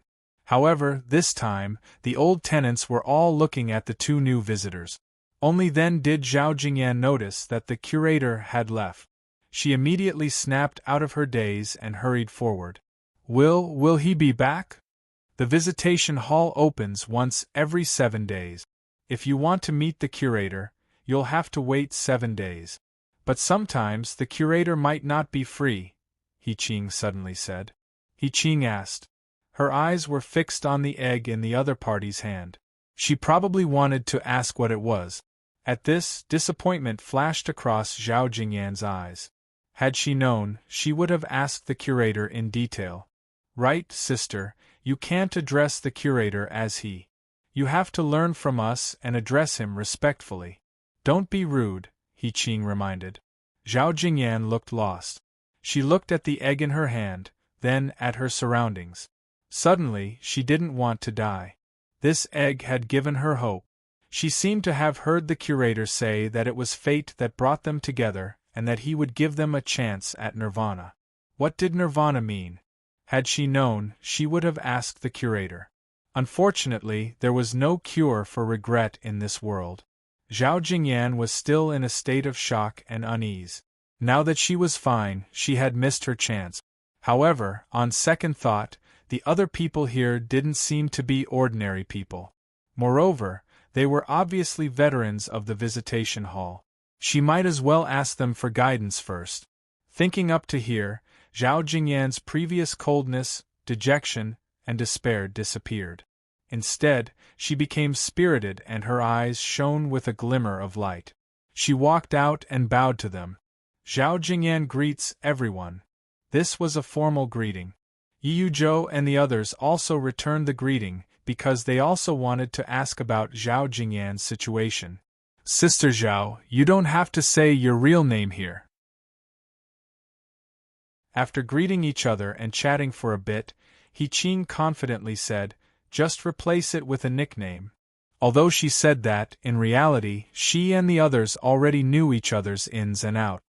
However, this time, the old tenants were all looking at the two new visitors. Only then did Zhao Jingyan notice that the curator had left. She immediately snapped out of her daze and hurried forward. Will he be back? The visitation hall opens once every 7 days. If you want to meet the curator, you'll have to wait 7 days. But sometimes the curator might not be free, He Qing suddenly said. He Qing asked. Her eyes were fixed on the egg in the other party's hand. She probably wanted to ask what it was. At this, disappointment flashed across Zhao Jingyan's eyes. Had she known, she would have asked the curator in detail. Right, sister, you can't address the curator as he. You have to learn from us and address him respectfully. Don't be rude, He Qing reminded. Zhao Jingyan looked lost. She looked at the egg in her hand, then at her surroundings. Suddenly, she didn't want to die. This egg had given her hope. She seemed to have heard the curator say that it was fate that brought them together and that he would give them a chance at nirvana. What did nirvana mean? Had she known, she would have asked the curator. Unfortunately, there was no cure for regret in this world. Zhao Jingyan was still in a state of shock and unease. Now that she was fine, she had missed her chance. However, on second thought, the other people here didn't seem to be ordinary people. Moreover, they were obviously veterans of the visitation hall. She might as well ask them for guidance first. Thinking up to here, Zhao Jingyan's previous coldness, dejection, and despair disappeared. Instead, she became spirited and her eyes shone with a glimmer of light. She walked out and bowed to them. Zhao Jingyan greets everyone. This was a formal greeting. Yu Zhou and the others also returned the greeting because they also wanted to ask about Zhao Jingyan's situation. Sister Zhao, you don't have to say your real name here. After greeting each other and chatting for a bit, He Qing confidently said, just replace it with a nickname. Although she said that, in reality, she and the others already knew each other's ins and outs.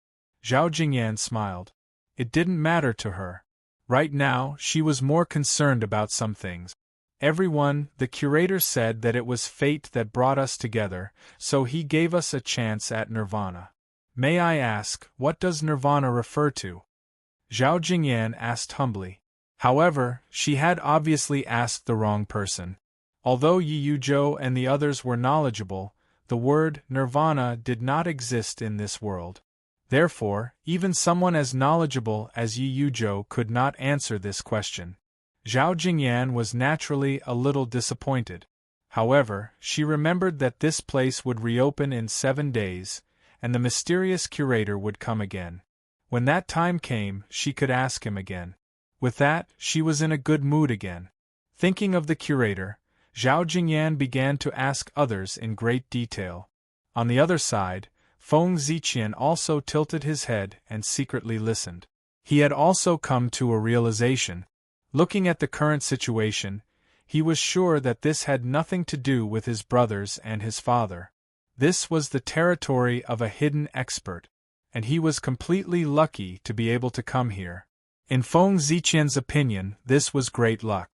Zhao Jingyan smiled. It didn't matter to her. Right now, she was more concerned about some things. Everyone, the curator said that it was fate that brought us together, so he gave us a chance at nirvana. May I ask, what does nirvana refer to? Zhao Jingyan asked humbly. However, she had obviously asked the wrong person. Although Yu Zhou and the others were knowledgeable, the word nirvana did not exist in this world. Therefore, even someone as knowledgeable as Yu Zhou could not answer this question. Zhao Jingyan was naturally a little disappointed. However, she remembered that this place would reopen in 7 days, and the mysterious curator would come again. When that time came, she could ask him again. With that, she was in a good mood again. Thinking of the curator, Zhao Jingyan began to ask others in great detail. On the other side, Feng Ziqian also tilted his head and secretly listened. He had also come to a realization. Looking at the current situation, he was sure that this had nothing to do with his brothers and his father. This was the territory of a hidden expert, and he was completely lucky to be able to come here. In Feng Ziqian's opinion, this was great luck.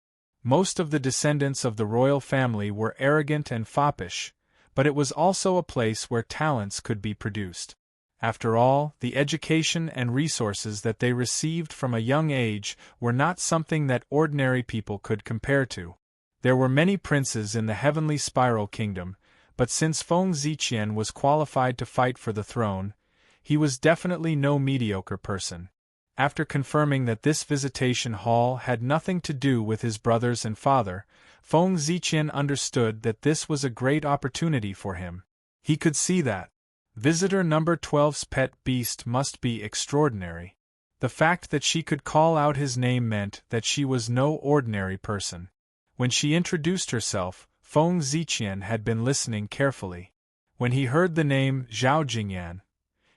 Most of the descendants of the royal family were arrogant and foppish, but it was also a place where talents could be produced. After all, the education and resources that they received from a young age were not something that ordinary people could compare to. There were many princes in the heavenly spiral kingdom, but since Feng Ziqian was qualified to fight for the throne, he was definitely no mediocre person. After confirming that this visitation hall had nothing to do with his brothers and father, Feng Ziqian understood that this was a great opportunity for him. He could see that visitor number 12's pet beast must be extraordinary. The fact that she could call out his name meant that she was no ordinary person. When she introduced herself, Feng Ziqian had been listening carefully. When he heard the name Zhao Jingyan,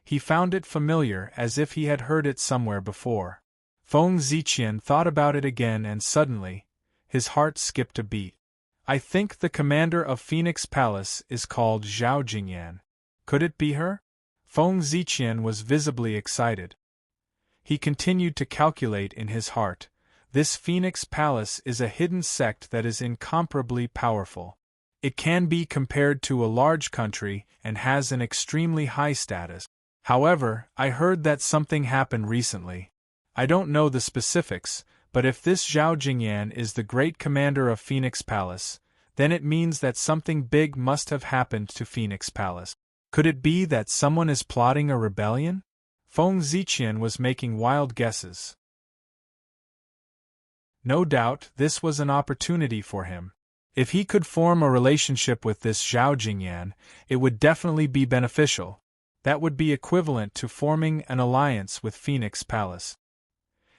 he found it familiar, as if he had heard it somewhere before. Feng Ziqian thought about it again, and suddenly, his heart skipped a beat. I think the commander of Phoenix Palace is called Zhao Jingyan. Could it be her? Feng Ziqian was visibly excited. He continued to calculate in his heart. This Phoenix Palace is a hidden sect that is incomparably powerful. It can be compared to a large country and has an extremely high status. However, I heard that something happened recently. I don't know the specifics, but if this Zhao Jingyan is the great commander of Phoenix Palace, then it means that something big must have happened to Phoenix Palace. Could it be that someone is plotting a rebellion? Feng Ziqian was making wild guesses. No doubt, this was an opportunity for him. If he could form a relationship with this Zhao Jingyan, it would definitely be beneficial. That would be equivalent to forming an alliance with Phoenix Palace.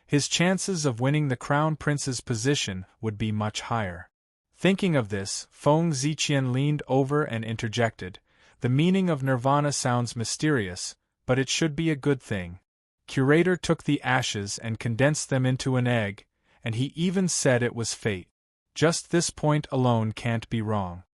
His chances of winning the crown prince's position would be much higher. Thinking of this, Feng Ziqian leaned over and interjected, "The meaning of nirvana sounds mysterious, but it should be a good thing." Curator took the ashes and condensed them into an egg, and he even said it was fate. Just this point alone can't be wrong.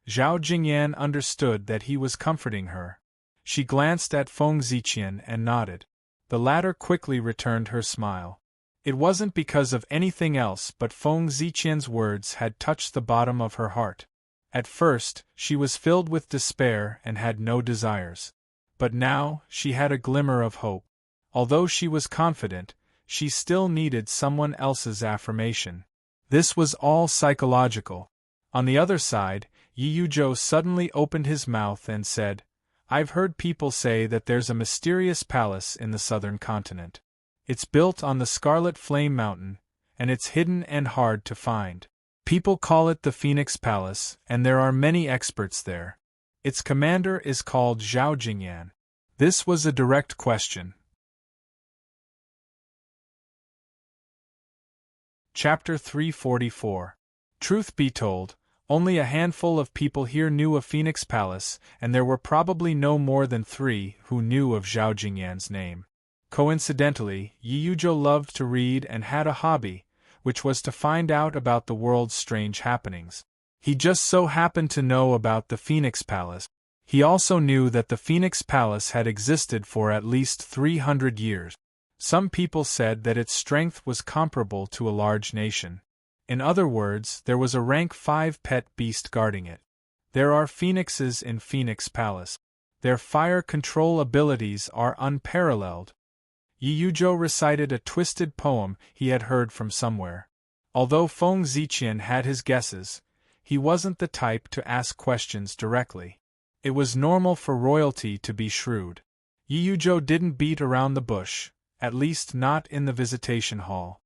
Zhao Jingyan understood that he was comforting her. She glanced at Feng Ziqian and nodded. The latter quickly returned her smile. It wasn't because of anything else, but Feng Ziqian's words had touched the bottom of her heart. At first, she was filled with despair and had no desires. But now, she had a glimmer of hope. Although she was confident, she still needed someone else's affirmation. This was all psychological. On the other side, Yi Yuzhou suddenly opened his mouth and said, "I've heard people say that there's a mysterious palace in the southern continent. It's built on the Scarlet Flame Mountain, and it's hidden and hard to find. People call it the Phoenix Palace, and there are many experts there. Its commander is called Zhao Jingyan." This was a direct question. Chapter 344. Truth be told, only a handful of people here knew of Phoenix Palace, and there were probably no more than 3 who knew of Zhao Jingyan's name. Coincidentally, Yi Yuzhou loved to read and had a hobby, which was to find out about the world's strange happenings. He just so happened to know about the Phoenix Palace. He also knew that the Phoenix Palace had existed for at least 300 years. Some people said that its strength was comparable to a large nation. In other words, there was a rank 5 pet beast guarding it. There are phoenixes in Phoenix Palace. Their fire control abilities are unparalleled. Yi Yuzhou recited a twisted poem he had heard from somewhere. Although Feng Ziqian had his guesses, he wasn't the type to ask questions directly. It was normal for royalty to be shrewd. Yi Yuzhou didn't beat around the bush, at least not in the visitation hall.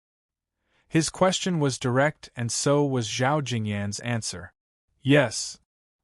His question was direct, and so was Zhao Jingyan's answer. Yes.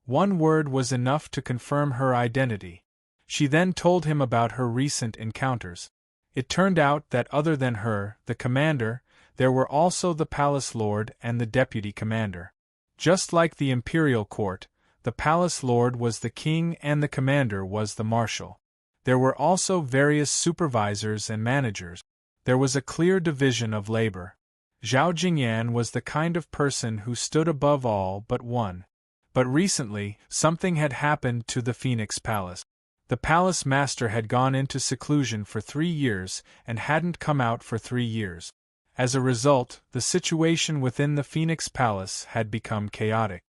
One word was enough to confirm her identity. She then told him about her recent encounters. It turned out that other than her, the commander, there were also the palace lord and the deputy commander. Just like the imperial court, the palace lord was the king and the commander was the marshal. There were also various supervisors and managers. There was a clear division of labor. Zhao Jingyan was the kind of person who stood above all but one. But recently, something had happened to the Phoenix Palace. The palace master had gone into seclusion for 3 years and hadn't come out for 3 years. As a result, the situation within the Phoenix Palace had become chaotic.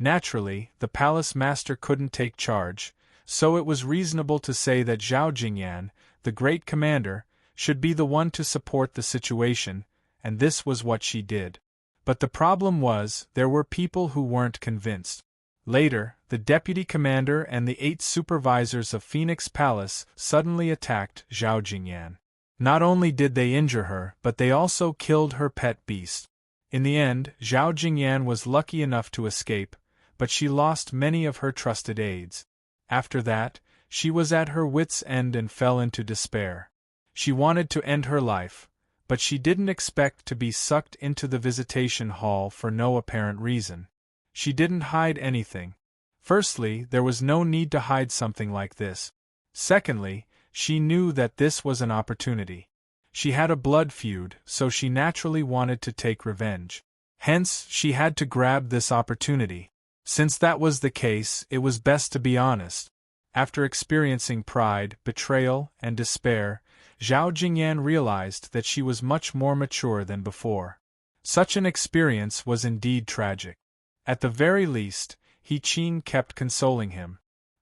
Naturally, the palace master couldn't take charge, so it was reasonable to say that Zhao Jingyan, the great commander, should be the one to support the situation, and this was what she did. But the problem was, there were people who weren't convinced. Later, the deputy commander and the 8 supervisors of Phoenix Palace suddenly attacked Zhao Jingyan. Not only did they injure her, but they also killed her pet beast. In the end, Zhao Jingyan was lucky enough to escape, but she lost many of her trusted aides. After that, she was at her wits' end and fell into despair. She wanted to end her life, but she didn't expect to be sucked into the visitation hall for no apparent reason. She didn't hide anything. Firstly, there was no need to hide something like this. Secondly, she knew that this was an opportunity. She had a blood feud, so she naturally wanted to take revenge. Hence, she had to grab this opportunity. Since that was the case, it was best to be honest. After experiencing pride, betrayal, and despair, Zhao Jingyan realized that she was much more mature than before. Such an experience was indeed tragic. At the very least, He Qin kept consoling him.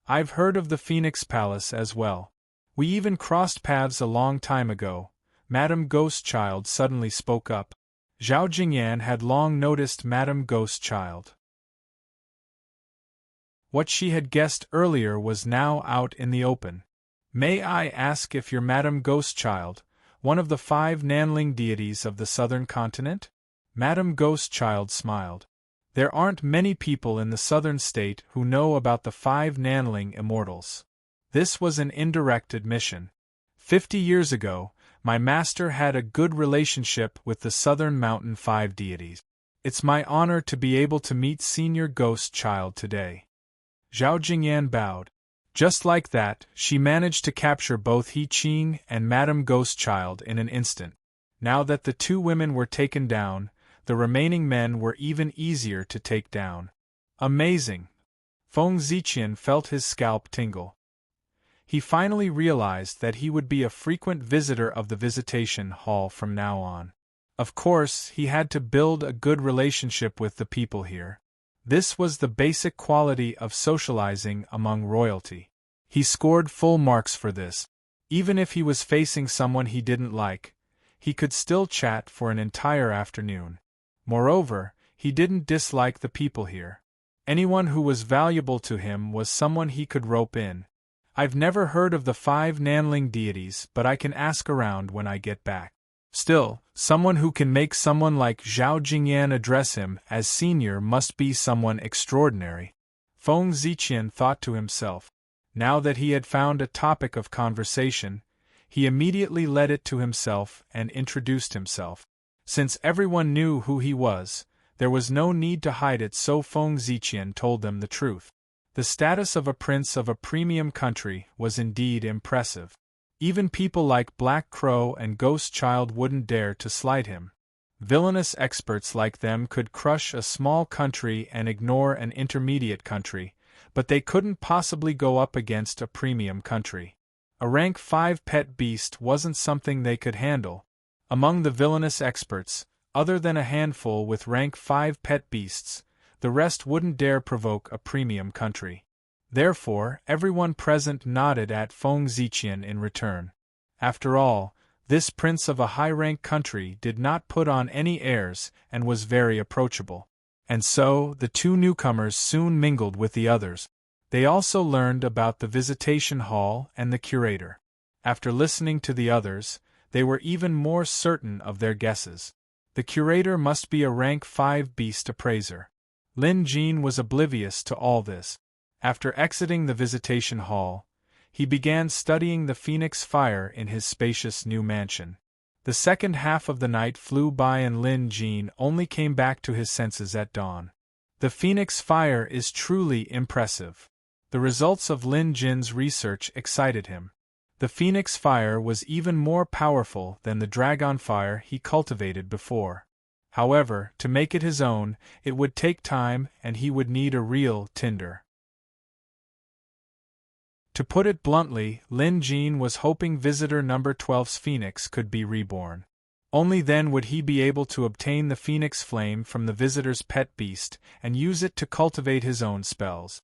I've heard of the Phoenix Palace as well. We even crossed paths a long time ago, Madame Ghostchild suddenly spoke up. Zhao Jingyan had long noticed Madame Ghostchild. What she had guessed earlier was now out in the open. May I ask if you're Madame Ghostchild, one of the 5 Nanling deities of the southern continent? Madame Ghostchild smiled. There aren't many people in the southern state who know about the 5 Nanling immortals. This was an indirect admission. 50 years ago, my master had a good relationship with the southern mountain 5 deities. It's my honor to be able to meet Senior Ghostchild today. Zhao Jingyan bowed. Just like that, she managed to capture both He Qin and Madame Ghostchild in an instant. Now that the 2 women were taken down, the remaining men were even easier to take down. Amazing! Feng Ziqian felt his scalp tingle. He finally realized that he would be a frequent visitor of the visitation hall from now on. Of course, he had to build a good relationship with the people here. This was the basic quality of socializing among royalty. He scored full marks for this. Even if he was facing someone he didn't like, he could still chat for an entire afternoon. Moreover, he didn't dislike the people here. Anyone who was valuable to him was someone he could rope in. I've never heard of the 5 Nanling deities, but I can ask around when I get back. Still, someone who can make someone like Zhao Jingyan address him as senior must be someone extraordinary. Feng Ziqian thought to himself. Now that he had found a topic of conversation, he immediately led it to himself and introduced himself. Since everyone knew who he was, there was no need to hide it, so Feng Ziqian told them the truth. The status of a prince of a premium country was indeed impressive. Even people like Black Crow and Ghostchild wouldn't dare to slight him. Villainous experts like them could crush a small country and ignore an intermediate country, but they couldn't possibly go up against a premium country. A rank 5 pet beast wasn't something they could handle. Among the villainous experts, other than a handful with rank 5 pet beasts, the rest wouldn't dare provoke a premium country. Therefore, everyone present nodded at Feng Ziqian in return. After all, this prince of a high-rank country did not put on any airs and was very approachable. And so, the 2 newcomers soon mingled with the others. They also learned about the visitation hall and the curator. After listening to the others, they were even more certain of their guesses. The curator must be a rank 5 beast appraiser. Lin Jin was oblivious to all this. After exiting the visitation hall, he began studying the Phoenix Fire in his spacious new mansion. The second half of the night flew by and Lin Jin only came back to his senses at dawn. The Phoenix Fire is truly impressive. The results of Lin Jin's research excited him. The Phoenix Fire was even more powerful than the dragon fire he cultivated before. However, to make it his own, it would take time and he would need a real tinder. To put it bluntly, Lin Jin was hoping visitor number 12's phoenix could be reborn. Only then would he be able to obtain the phoenix flame from the visitor's pet beast and use it to cultivate his own spells.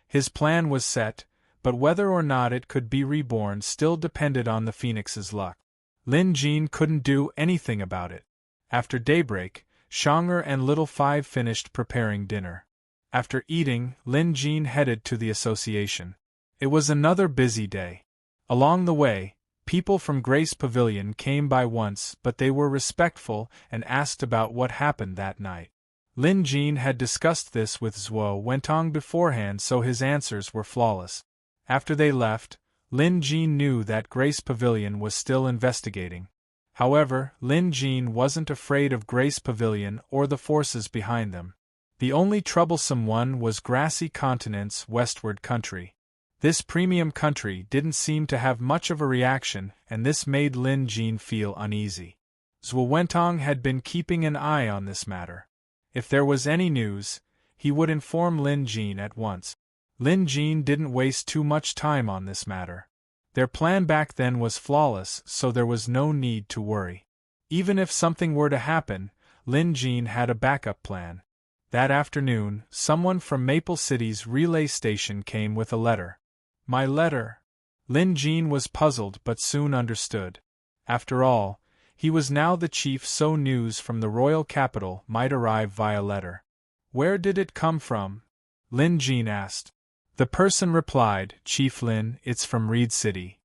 His plan was set, but whether or not it could be reborn still depended on the phoenix's luck. Lin Jin couldn't do anything about it. After daybreak, Shonger and Little Five finished preparing dinner. After eating, Lin Jin headed to the association. It was another busy day. Along the way, people from Grace Pavilion came by once, but they were respectful and asked about what happened that night. Lin Jin had discussed this with Zhuo Wentong beforehand, so his answers were flawless. After they left, Lin Jin knew that Grace Pavilion was still investigating. However, Lin Jin wasn't afraid of Grace Pavilion or the forces behind them. The only troublesome one was Grassy Continent's westward country. This premium country didn't seem to have much of a reaction, and this made Lin Jin feel uneasy. Zhuo Wentong had been keeping an eye on this matter. If there was any news, he would inform Lin Jin at once. Lin Jin didn't waste too much time on this matter. Their plan back then was flawless, so there was no need to worry. Even if something were to happen, Lin Jin had a backup plan. That afternoon, someone from Maple City's relay station came with a letter. My letter. Lin Jin was puzzled but soon understood. After all, he was now the chief, so news from the royal capital might arrive via letter. Where did it come from? Lin Jin asked. The person replied, Chief Lin, it's from Reed City.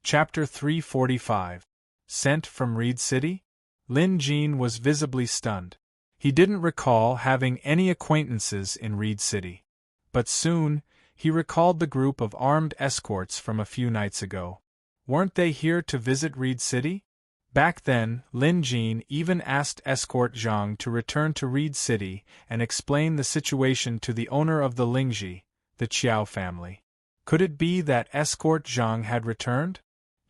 Chapter 345. Sent from Reed City? Lin Jin was visibly stunned. He didn't recall having any acquaintances in Reed City. But soon, he recalled the group of armed escorts from a few nights ago. Weren't they here to visit Reed City? Back then, Lin Jin even asked Escort Zhang to return to Reed City and explain the situation to the owner of the Lingji, the Qiao family. Could it be that Escort Zhang had returned?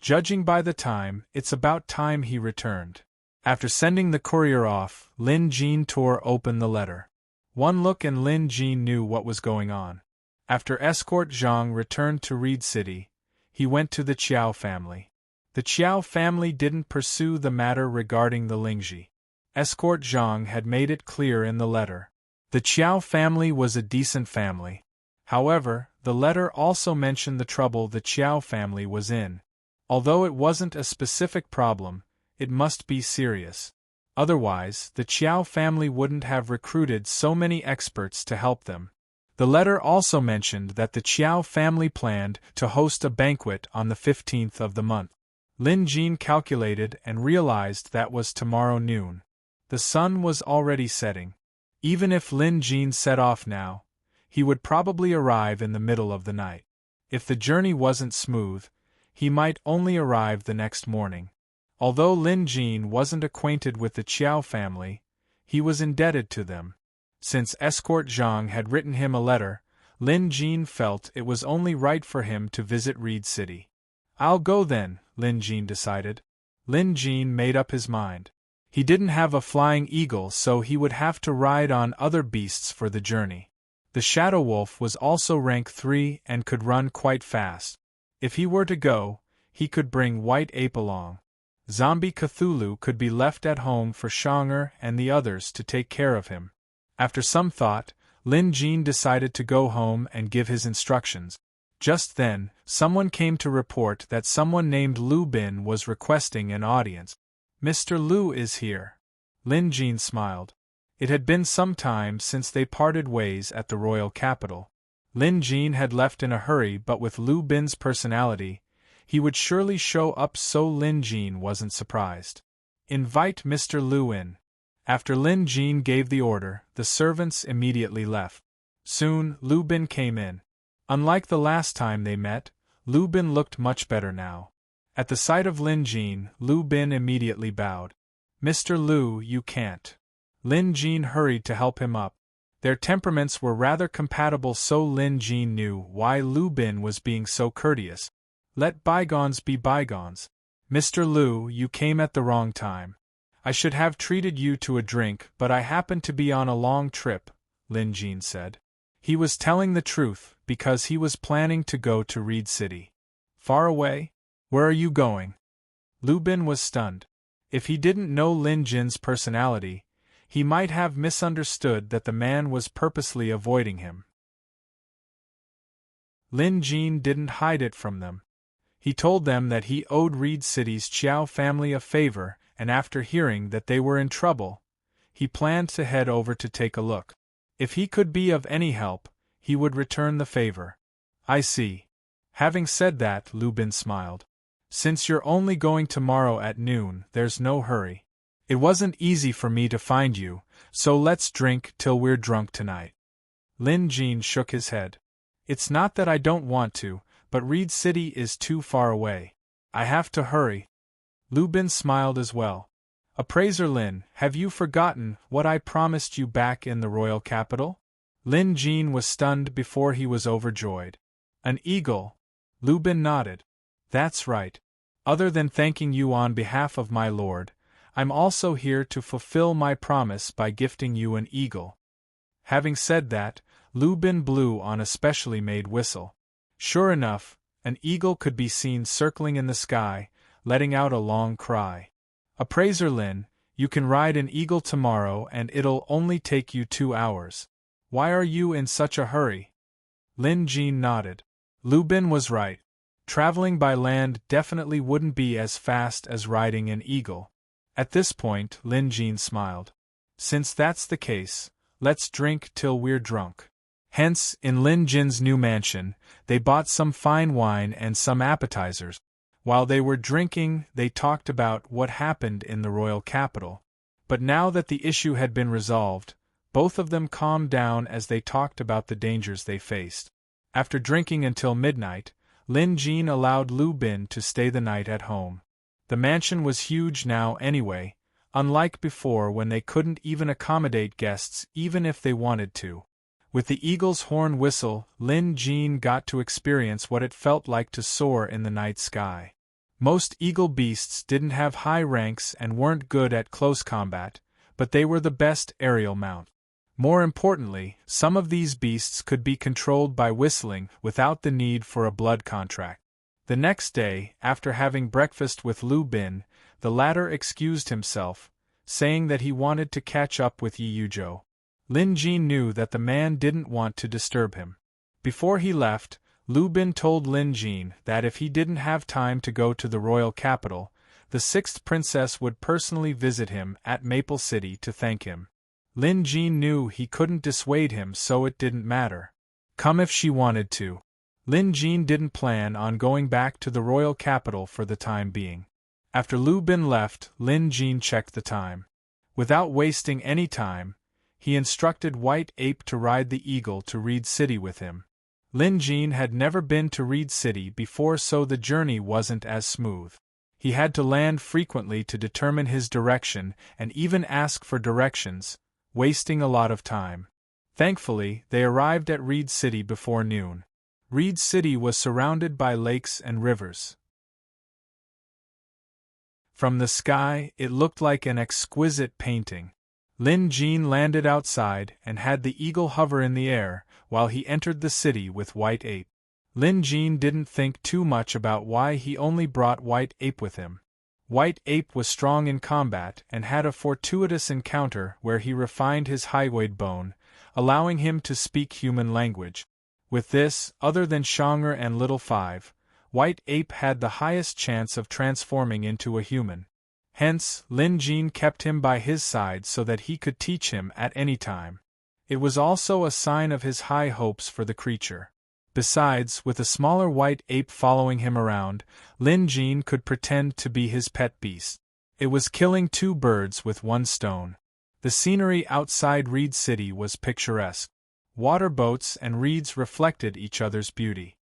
Judging by the time, it's about time he returned. After sending the courier off, Lin Jin tore open the letter. One look and Lin Jin knew what was going on. After Escort Zhang returned to Reed City, he went to the Qiao family. The Qiao family didn't pursue the matter regarding the Lingji. Escort Zhang had made it clear in the letter. The Qiao family was a decent family. However, the letter also mentioned the trouble the Qiao family was in. Although it wasn't a specific problem, it must be serious. Otherwise, the Qiao family wouldn't have recruited so many experts to help them. The letter also mentioned that the Qiao family planned to host a banquet on the 15th of the month. Lin Jin calculated and realized that was tomorrow noon. The sun was already setting. Even if Lin Jin set off now, he would probably arrive in the middle of the night. If the journey wasn't smooth, he might only arrive the next morning. Although Lin Jin wasn't acquainted with the Qiao family, he was indebted to them. Since Escort Zhang had written him a letter, Lin Jin felt it was only right for him to visit Reed City. I'll go then, Lin Jin decided. Lin Jin made up his mind. He didn't have a flying eagle, so he would have to ride on other beasts for the journey. The Shadow Wolf was also rank 3 and could run quite fast. If he were to go, he could bring White Ape along. Zombie Cthulhu could be left at home for Shonger and the others to take care of him. After some thought, Lin Jin decided to go home and give his instructions. Just then, someone came to report that someone named Lu Bin was requesting an audience. Mr. Lu is here. Lin Jin smiled. It had been some time since they parted ways at the royal capital. Lin Jin had left in a hurry, but with Lu Bin's personality, he would surely show up, so Lin Jin wasn't surprised. Invite Mr. Lu in. After Lin Jin gave the order, the servants immediately left. Soon, Lu Bin came in. Unlike the last time they met, Lu Bin looked much better now. At the sight of Lin Jin, Lu Bin immediately bowed. Mr. Lu, you can't. Lin Jin hurried to help him up. Their temperaments were rather compatible, so Lin Jin knew why Lu Bin was being so courteous. Let bygones be bygones. Mr. Lu, you came at the wrong time. I should have treated you to a drink, but I happened to be on a long trip, Lin Jin said. He was telling the truth, because he was planning to go to Reed City. Far away? Where are you going? Lu Bin was stunned. If he didn't know Lin Jin's personality, he might have misunderstood that the man was purposely avoiding him. Lin Jin didn't hide it from them. He told them that he owed Reed City's Chiao family a favor, and after hearing that they were in trouble, he planned to head over to take a look. If he could be of any help, he would return the favor. I see. Having said that, Lu Bin smiled. Since you're only going tomorrow at noon, there's no hurry. It wasn't easy for me to find you, so let's drink till we're drunk tonight. Lin Jin shook his head. It's not that I don't want to, but Reed City is too far away. I have to hurry. Lu Bin smiled as well. Appraiser Lin, have you forgotten what I promised you back in the royal capital? Lin Jin was stunned before he was overjoyed. An eagle? Lu Bin nodded. That's right. Other than thanking you on behalf of my lord, I'm also here to fulfill my promise by gifting you an eagle. Having said that, Lu Bin blew on a specially made whistle. Sure enough, an eagle could be seen circling in the sky, letting out a long cry. Appraiser Lin, you can ride an eagle tomorrow and it'll only take you 2 hours. Why are you in such a hurry? Lin Jin nodded. Lu Bin was right. Traveling by land definitely wouldn't be as fast as riding an eagle. At this point, Lin Jin smiled. Since that's the case, let's drink till we're drunk. Hence, in Lin Jin's new mansion, they bought some fine wine and some appetizers. While they were drinking, they talked about what happened in the royal capital. But now that the issue had been resolved, both of them calmed down as they talked about the dangers they faced. After drinking until midnight, Lin Jin allowed Lu Bin to stay the night at home. The mansion was huge now anyway, unlike before when they couldn't even accommodate guests even if they wanted to. With the eagle's horn whistle, Lin Jin got to experience what it felt like to soar in the night sky. Most eagle beasts didn't have high ranks and weren't good at close combat, but they were the best aerial mount. More importantly, some of these beasts could be controlled by whistling without the need for a blood contract. The next day, after having breakfast with Lu Bin, the latter excused himself, saying that he wanted to catch up with Yi Yuzhou. Lin Jin knew that the man didn't want to disturb him. Before he left, Lu Bin told Lin Jin that if he didn't have time to go to the royal capital, the 6th princess would personally visit him at Maple City to thank him. Lin Jin knew he couldn't dissuade him, so it didn't matter. Come if she wanted to. Lin Jin didn't plan on going back to the royal capital for the time being. After Lu Bin left, Lin Jin checked the time. Without wasting any time, he instructed White Ape to ride the eagle to Reed City with him. Lin Jin had never been to Reed City before, so the journey wasn't as smooth. He had to land frequently to determine his direction and even ask for directions, wasting a lot of time. Thankfully, they arrived at Reed City before noon. Reed City was surrounded by lakes and rivers. From the sky, it looked like an exquisite painting. Lin Jin landed outside and had the eagle hover in the air while he entered the city with White Ape. Lin Jin didn't think too much about why he only brought White Ape with him. White Ape was strong in combat and had a fortuitous encounter where he refined his hyoid bone, allowing him to speak human language. With this, other than Shonger and Little Five, White Ape had the highest chance of transforming into a human. Hence, Lin Jin kept him by his side so that he could teach him at any time. It was also a sign of his high hopes for the creature. Besides, with a smaller White Ape following him around, Lin Jin could pretend to be his pet beast. It was killing 2 birds with 1 stone. The scenery outside Reed City was picturesque. Water boats and reeds reflected each other's beauty.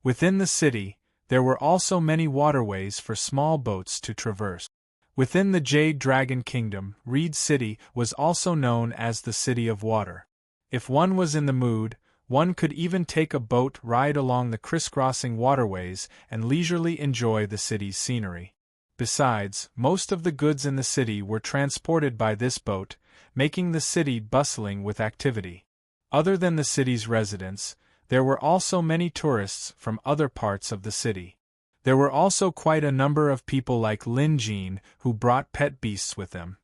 Within the city, there were also many waterways for small boats to traverse. Within the Jade Dragon Kingdom, Reed City was also known as the City of Water. If one was in the mood, one could even take a boat ride along the crisscrossing waterways and leisurely enjoy the city's scenery. Besides, most of the goods in the city were transported by this boat, making the city bustling with activity. Other than the city's residents, there were also many tourists from other parts of the city. There were also quite a number of people like Lin Jin who brought pet beasts with them.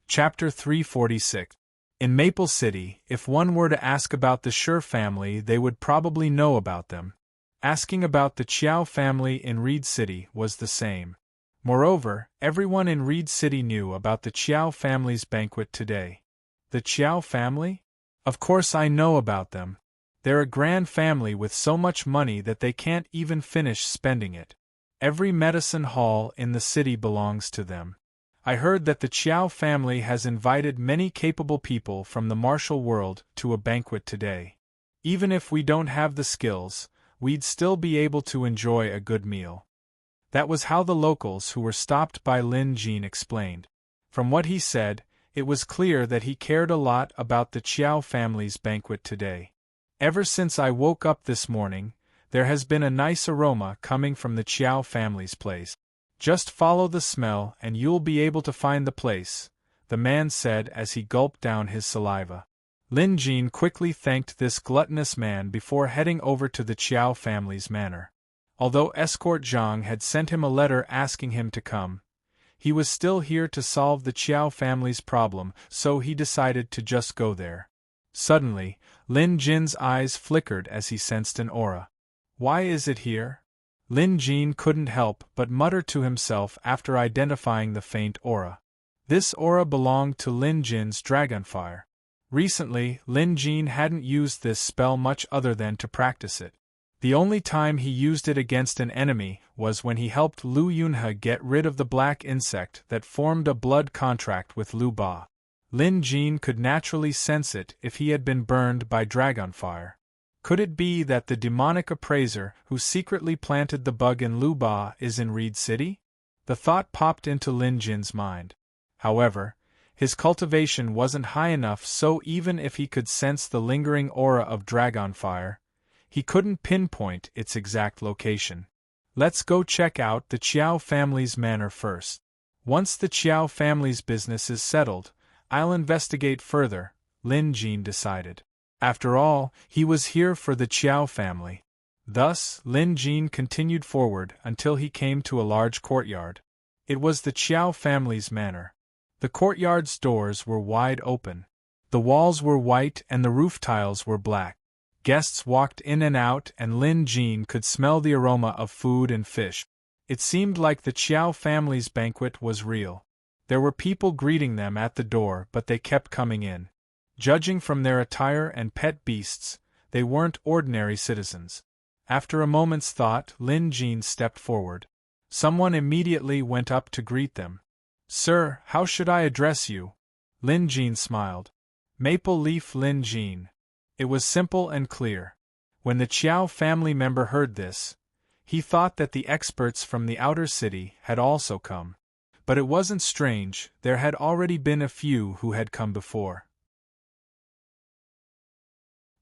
Chapter 346. In Maple City, if one were to ask about the Sher family, they would probably know about them. Asking about the Chiao family in Reed City was the same. Moreover, everyone in Reed City knew about the Chiao family's banquet today. The Chiao family? Of course I know about them. They're a grand family with so much money that they can't even finish spending it. Every medicine hall in the city belongs to them. I heard that the Chiao family has invited many capable people from the martial world to a banquet today. Even if we don't have the skills, we'd still be able to enjoy a good meal. That was how the locals who were stopped by Lin Jin explained. From what he said, it was clear that he cared a lot about the Chiao family's banquet today. Ever since I woke up this morning, there has been a nice aroma coming from the Chiao family's place. Just follow the smell and you'll be able to find the place, the man said as he gulped down his saliva. Lin Jin quickly thanked this gluttonous man before heading over to the Chiao family's manor. Although Escort Zhang had sent him a letter asking him to come, he was still here to solve the Chiao family's problem, so he decided to just go there. Suddenly, Lin Jin's eyes flickered as he sensed an aura. Why is it here? Lin Jin couldn't help but mutter to himself after identifying the faint aura. This aura belonged to Lin Jin's dragonfire. Recently, Lin Jin hadn't used this spell much other than to practice it. The only time he used it against an enemy was when he helped Lu Yunhe get rid of the black insect that formed a blood contract with Lu Ba. Lin Jin could naturally sense it if he had been burned by dragonfire. Could it be that the demonic appraiser who secretly planted the bug in Lu Ba is in Reed City? The thought popped into Lin Jin's mind. However, his cultivation wasn't high enough, so even if he could sense the lingering aura of dragonfire, he couldn't pinpoint its exact location. Let's go check out the Chiao family's manor first. Once the Chiao family's business is settled, I'll investigate further, Lin Jin decided. After all, he was here for the Chiao family. Thus, Lin Jin continued forward until he came to a large courtyard. It was the Chiao family's manor. The courtyard's doors were wide open. The walls were white and the roof tiles were black. Guests walked in and out, and Lin Jin could smell the aroma of food and fish. It seemed like the Chiao family's banquet was real. There were people greeting them at the door, but they kept coming in. Judging from their attire and pet beasts, they weren't ordinary citizens. After a moment's thought, Lin Jin stepped forward. Someone immediately went up to greet them. "Sir, how should I address you?" Lin Jin smiled. "Maple Leaf Lin Jin." It was simple and clear. When the Chiao family member heard this, he thought that the experts from the outer city had also come. But it wasn't strange, there had already been a few who had come before.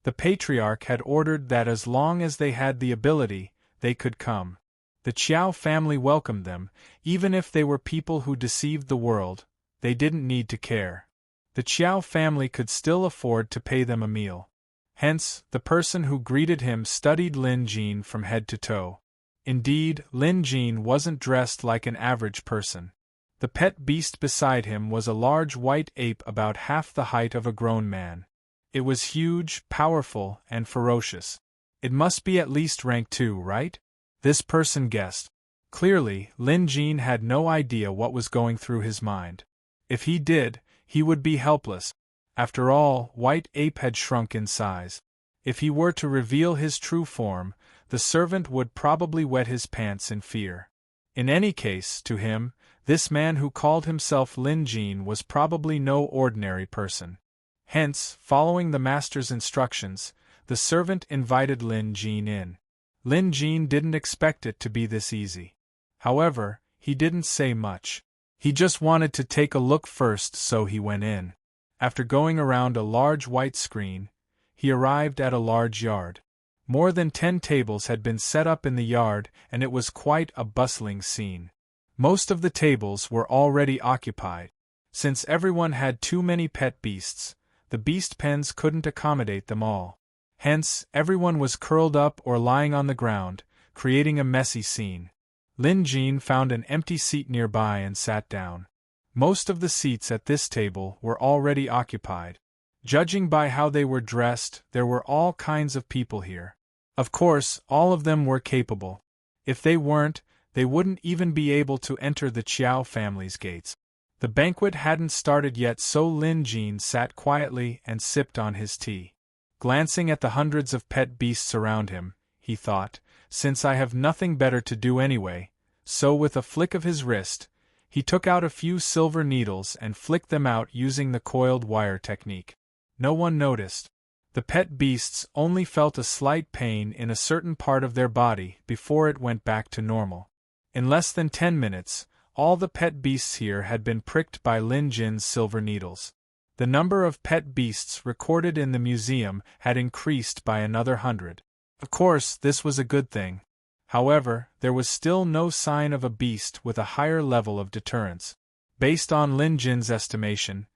The patriarch had ordered that as long as they had the ability, they could come. The Chiao family welcomed them, even if they were people who deceived the world, they didn't need to care. The Chiao family could still afford to pay them a meal. Hence, the person who greeted him studied Lin Jin from head to toe. Indeed, Lin Jin wasn't dressed like an average person. The pet beast beside him was a large white ape about half the height of a grown man. It was huge, powerful, and ferocious. It must be at least rank 2, right? This person guessed. Clearly, Lin Jin had no idea what was going through his mind. If he did, he would be helpless. After all, White Ape had shrunk in size. If he were to reveal his true form, the servant would probably wet his pants in fear. In any case, to him, this man who called himself Lin Jin was probably no ordinary person. Hence, following the master's instructions, the servant invited Lin Jin in. Lin Jin didn't expect it to be this easy. However, he didn't say much. He just wanted to take a look first, so he went in. After going around a large white screen, he arrived at a large yard. More than 10 tables had been set up in the yard, and it was quite a bustling scene. Most of the tables were already occupied. Since everyone had too many pet beasts, the beast pens couldn't accommodate them all. Hence, everyone was curled up or lying on the ground, creating a messy scene. Lin Jin found an empty seat nearby and sat down. Most of the seats at this table were already occupied. Judging by how they were dressed, there were all kinds of people here. Of course, all of them were capable. If they weren't, they wouldn't even be able to enter the Qiao family's gates. The banquet hadn't started yet, so Lin Jin sat quietly and sipped on his tea. Glancing at the hundreds of pet beasts around him, he thought, since I have nothing better to do anyway, so with a flick of his wrist, he took out a few silver needles and flicked them out using the coiled wire technique. No one noticed. The pet beasts only felt a slight pain in a certain part of their body before it went back to normal. In less than 10 minutes, all the pet beasts here had been pricked by Lin Jin's silver needles. The number of pet beasts recorded in the museum had increased by another 100. Of course, this was a good thing. However, there was still no sign of a beast with a higher level of deterrence. Based on Lin Jin's estimation,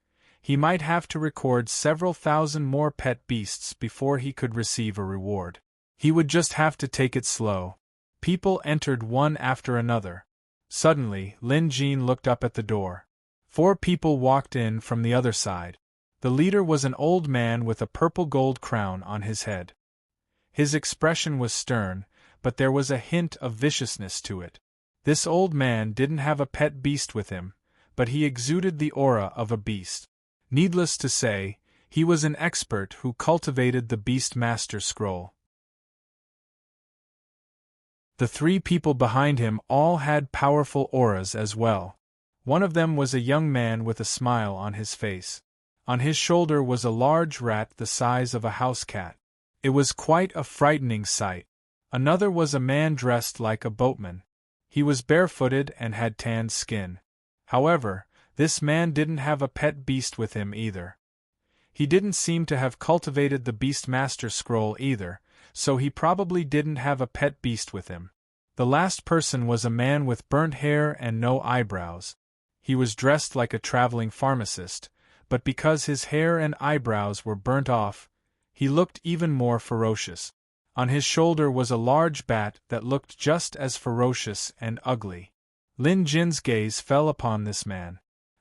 he might have to record several thousand more pet beasts before he could receive a reward. He would just have to take it slow. People entered one after another. Suddenly, Lin Jin looked up at the door. 4 people walked in from the other side. The leader was an old man with a purple gold crown on his head. His expression was stern, but there was a hint of viciousness to it. This old man didn't have a pet beast with him, but he exuded the aura of a beast. Needless to say, he was an expert who cultivated the Beast Master Scroll. The 3 people behind him all had powerful auras as well. One of them was a young man with a smile on his face. On his shoulder was a large rat the size of a house cat. It was quite a frightening sight. Another was a man dressed like a boatman. He was barefooted and had tanned skin. However, this man didn't have a pet beast with him either. He didn't seem to have cultivated the Beastmaster Scroll either, so he probably didn't have a pet beast with him. The last person was a man with burnt hair and no eyebrows. He was dressed like a traveling pharmacist, but because his hair and eyebrows were burnt off, he looked even more ferocious. On his shoulder was a large bat that looked just as ferocious and ugly. Lin Jin's gaze fell upon this man.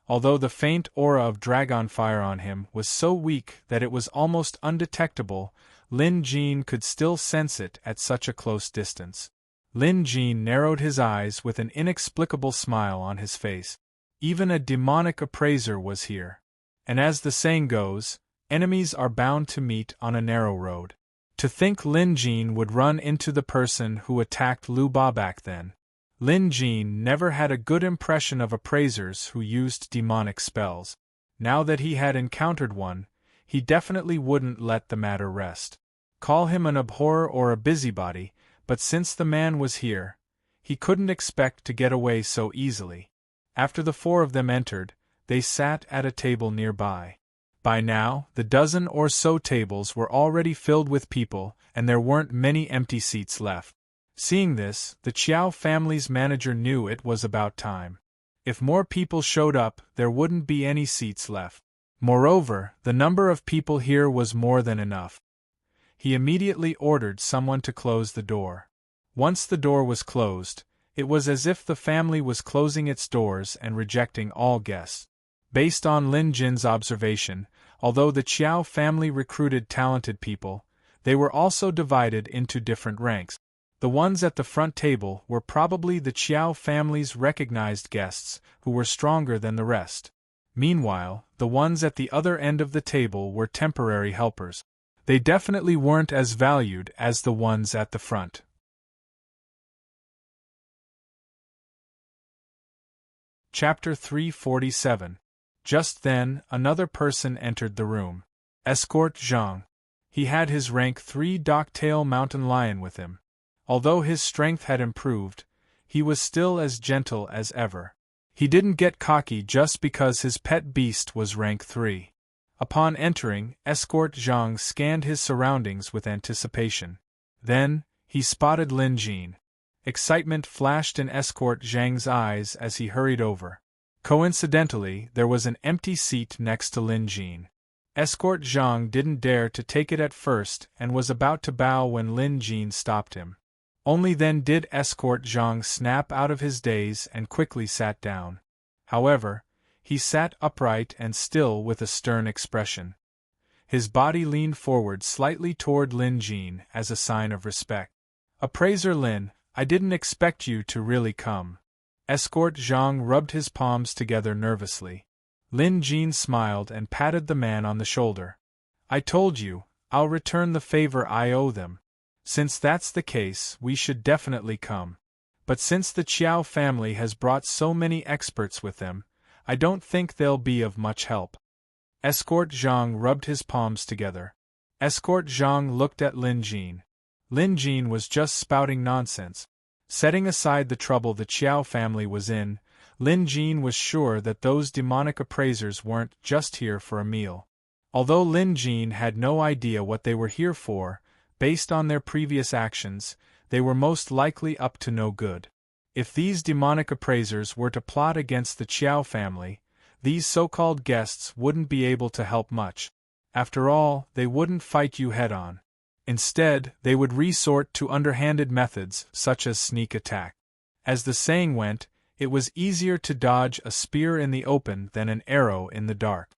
Although the faint aura of dragon fire on him was so weak that it was almost undetectable, Lin Jin could still sense it at such a close distance. Lin Jin narrowed his eyes with an inexplicable smile on his face. Even a demonic appraiser was here. And as the saying goes, enemies are bound to meet on a narrow road. To think Lin Jin would run into the person who attacked Lu Ba back then. Lin Jin never had a good impression of appraisers who used demonic spells. Now that he had encountered one, he definitely wouldn't let the matter rest. Call him an abhorrer or a busybody, but since the man was here, he couldn't expect to get away so easily. After the 4 of them entered, they sat at a table nearby. By now, the dozen or so tables were already filled with people, and there weren't many empty seats left. Seeing this, the Qiao family's manager knew it was about time. If more people showed up, there wouldn't be any seats left. Moreover, the number of people here was more than enough. He immediately ordered someone to close the door. Once the door was closed, it was as if the family was closing its doors and rejecting all guests. Based on Lin Jin's observation, although the Qiao family recruited talented people, they were also divided into different ranks. The ones at the front table were probably the Qiao family's recognized guests, who were stronger than the rest. Meanwhile, the ones at the other end of the table were temporary helpers. They definitely weren't as valued as the ones at the front. Chapter 347. Just then, another person entered the room. Escort Zhang. He had his rank 3 dock-tail mountain lion with him. Although his strength had improved, he was still as gentle as ever. He didn't get cocky just because his pet beast was rank 3. Upon entering, Escort Zhang scanned his surroundings with anticipation. Then, he spotted Lin Jin. Excitement flashed in Escort Zhang's eyes as he hurried over. Coincidentally, there was an empty seat next to Lin Jin. Escort Zhang didn't dare to take it at first and was about to bow when Lin Jin stopped him. Only then did Escort Zhang snap out of his daze and quickly sat down. However, he sat upright and still with a stern expression. His body leaned forward slightly toward Lin Jin as a sign of respect. "Appraiser Lin, I didn't expect you to really come." Escort Zhang rubbed his palms together nervously. Lin Jin smiled and patted the man on the shoulder. "I told you, I'll return the favor I owe them. Since that's the case, we should definitely come. But since the Qiao family has brought so many experts with them, I don't think they'll be of much help." Escort Zhang rubbed his palms together. Escort Zhang looked at Lin Jin. Lin Jin was just spouting nonsense. Setting aside the trouble the Qiao family was in, Lin Jin was sure that those demonic appraisers weren't just here for a meal. Although Lin Jin had no idea what they were here for, based on their previous actions, they were most likely up to no good. If these demonic appraisers were to plot against the Qiao family, these so-called guests wouldn't be able to help much. After all, they wouldn't fight you head-on. Instead, they would resort to underhanded methods such as sneak attack. As the saying went, it was easier to dodge a spear in the open than an arrow in the dark.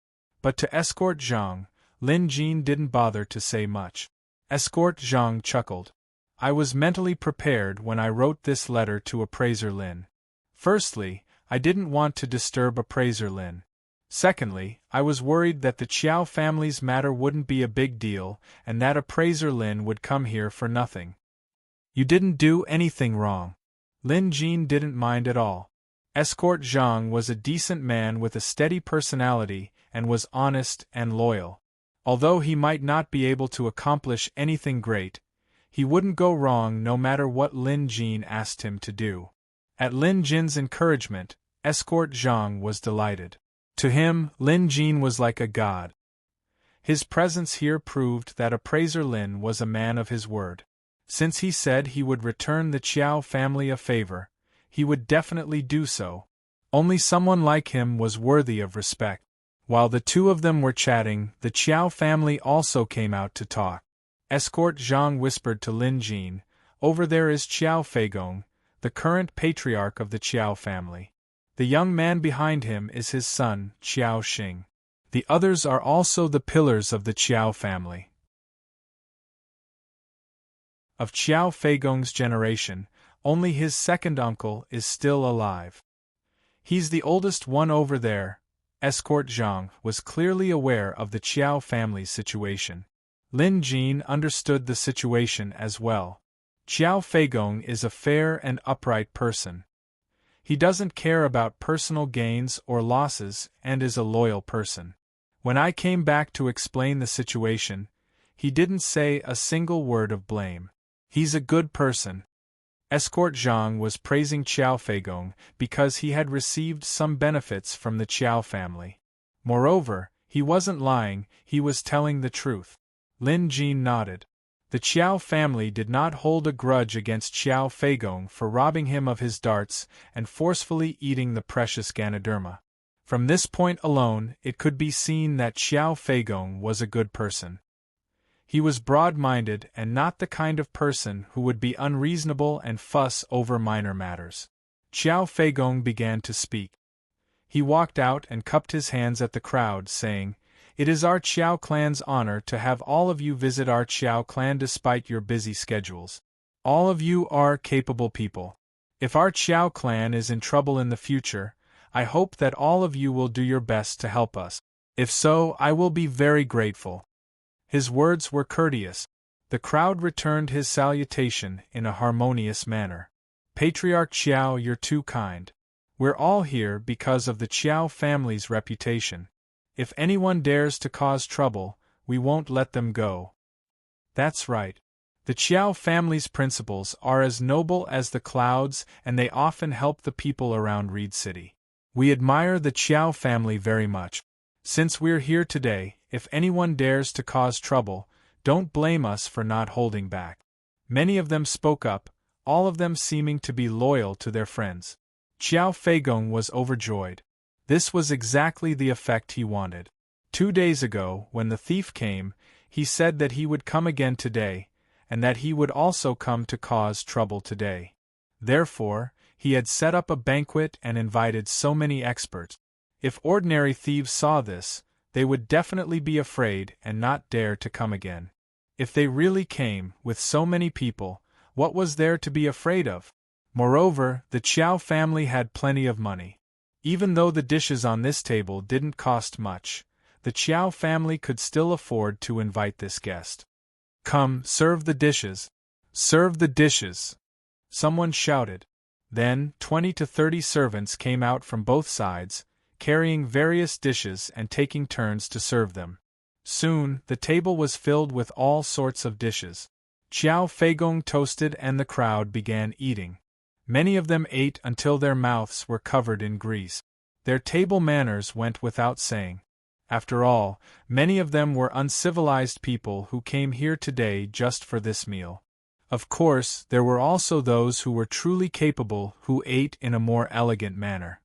But to Escort Zhang, Lin Jin didn't bother to say much. Escort Zhang chuckled. "I was mentally prepared when I wrote this letter to Appraiser Lin. Firstly, I didn't want to disturb Appraiser Lin. Secondly, I was worried that the Qiao family's matter wouldn't be a big deal and that Appraiser Lin would come here for nothing." "You didn't do anything wrong." Lin Jin didn't mind at all. Escort Zhang was a decent man with a steady personality and was honest and loyal. Although he might not be able to accomplish anything great, he wouldn't go wrong no matter what Lin Jin asked him to do. At Lin Jin's encouragement, Escort Zhang was delighted. To him, Lin Jin was like a god. His presence here proved that Appraiser Lin was a man of his word. Since he said he would return the Qiao family a favor, he would definitely do so. Only someone like him was worthy of respect. While the two of them were chatting, the Qiao family also came out to talk. Escort Zhang whispered to Lin Jin, "Over there is Qiao Feigong, the current patriarch of the Qiao family. The young man behind him is his son, Qiao Xing. The others are also the pillars of the Qiao family." Of Qiao Feigong's generation, only his second uncle is still alive. "He's the oldest one over there." Escort Zhang was clearly aware of the Qiao family's situation. Lin Jin understood the situation as well. Qiao Feigong is a fair and upright person. He doesn't care about personal gains or losses and is a loyal person. When I came back to explain the situation, he didn't say a single word of blame. He's a good person. Escort Zhang was praising Qiao Feigong because he had received some benefits from the Qiao family. Moreover, he wasn't lying, he was telling the truth. Lin Jin nodded. The Qiao family did not hold a grudge against Qiao Feigong for robbing him of his darts and forcefully eating the precious Ganoderma. From this point alone, it could be seen that Qiao Feigong was a good person. He was broad-minded and not the kind of person who would be unreasonable and fuss over minor matters. Qiao Feigong began to speak. He walked out and cupped his hands at the crowd, saying, "It is our Qiao clan's honor to have all of you visit our Qiao clan despite your busy schedules. All of you are capable people. If our Qiao clan is in trouble in the future, I hope that all of you will do your best to help us. If so, I will be very grateful." His words were courteous. The crowd returned his salutation in a harmonious manner. "Patriarch Qiao, you're too kind. We're all here because of the Qiao family's reputation. If anyone dares to cause trouble, we won't let them go." "That's right. The Qiao family's principles are as noble as the clouds and they often help the people around Reed City. We admire the Qiao family very much. Since we're here today, if anyone dares to cause trouble, don't blame us for not holding back." Many of them spoke up, all of them seeming to be loyal to their friends. Qiao Feigong was overjoyed. This was exactly the effect he wanted. 2 days ago, when the thief came, he said that he would come again today, and that he would also come to cause trouble today. Therefore, he had set up a banquet and invited so many experts. If ordinary thieves saw this, they would definitely be afraid and not dare to come again. If they really came, with so many people, what was there to be afraid of? Moreover, the Chiao family had plenty of money. Even though the dishes on this table didn't cost much, the Chiao family could still afford to invite this guest. "Come, serve the dishes! Serve the dishes!" someone shouted. Then 20 to 30 servants came out from both sides, carrying various dishes and taking turns to serve them. Soon, the table was filled with all sorts of dishes. Qiao Feigong toasted and the crowd began eating. Many of them ate until their mouths were covered in grease. Their table manners went without saying. After all, many of them were uncivilized people who came here today just for this meal. Of course, there were also those who were truly capable who ate in a more elegant manner.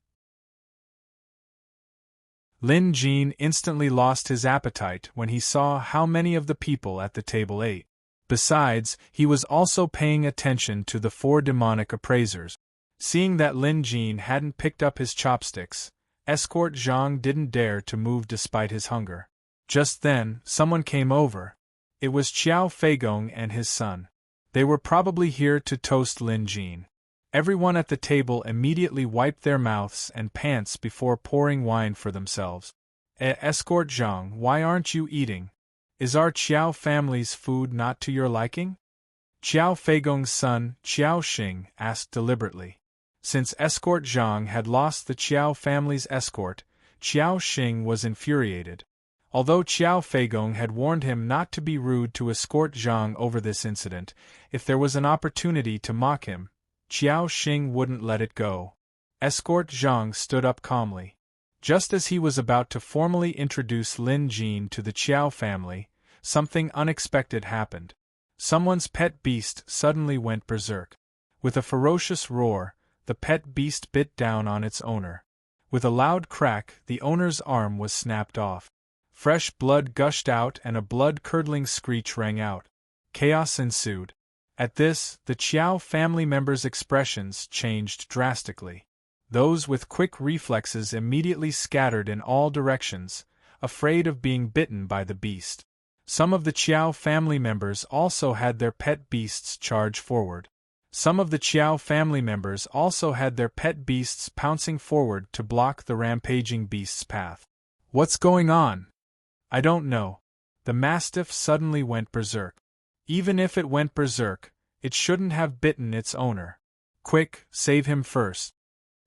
Lin Jin instantly lost his appetite when he saw how many of the people at the table ate. Besides, he was also paying attention to the 4 demonic appraisers. Seeing that Lin Jin hadn't picked up his chopsticks, Escort Zhang didn't dare to move despite his hunger. Just then, someone came over. It was Qiao Feigong and his son. They were probably here to toast Lin Jin. Everyone at the table immediately wiped their mouths and pants before pouring wine for themselves. Escort Zhang, why aren't you eating? Is our Qiao family's food not to your liking? Qiao Feigong's son, Qiao Xing, asked deliberately. Since Escort Zhang had lost the Qiao family's escort, Qiao Xing was infuriated. Although Qiao Feigong had warned him not to be rude to Escort Zhang over this incident, if there was an opportunity to mock him, Qiao Xing wouldn't let it go. Escort Zhang stood up calmly. Just as he was about to formally introduce Lin Jin to the Qiao family, something unexpected happened. Someone's pet beast suddenly went berserk. With a ferocious roar, the pet beast bit down on its owner. With a loud crack, the owner's arm was snapped off. Fresh blood gushed out and a blood-curdling screech rang out. Chaos ensued. At this, the Qiao family members' expressions changed drastically. Those with quick reflexes immediately scattered in all directions, afraid of being bitten by the beast. Some of the Qiao family members also had their pet beasts charge forward. Some of the Qiao family members also had their pet beasts pouncing forward to block the rampaging beast's path. What's going on? I don't know. The mastiff suddenly went berserk. Even if it went berserk, it shouldn't have bitten its owner. Quick, save him first.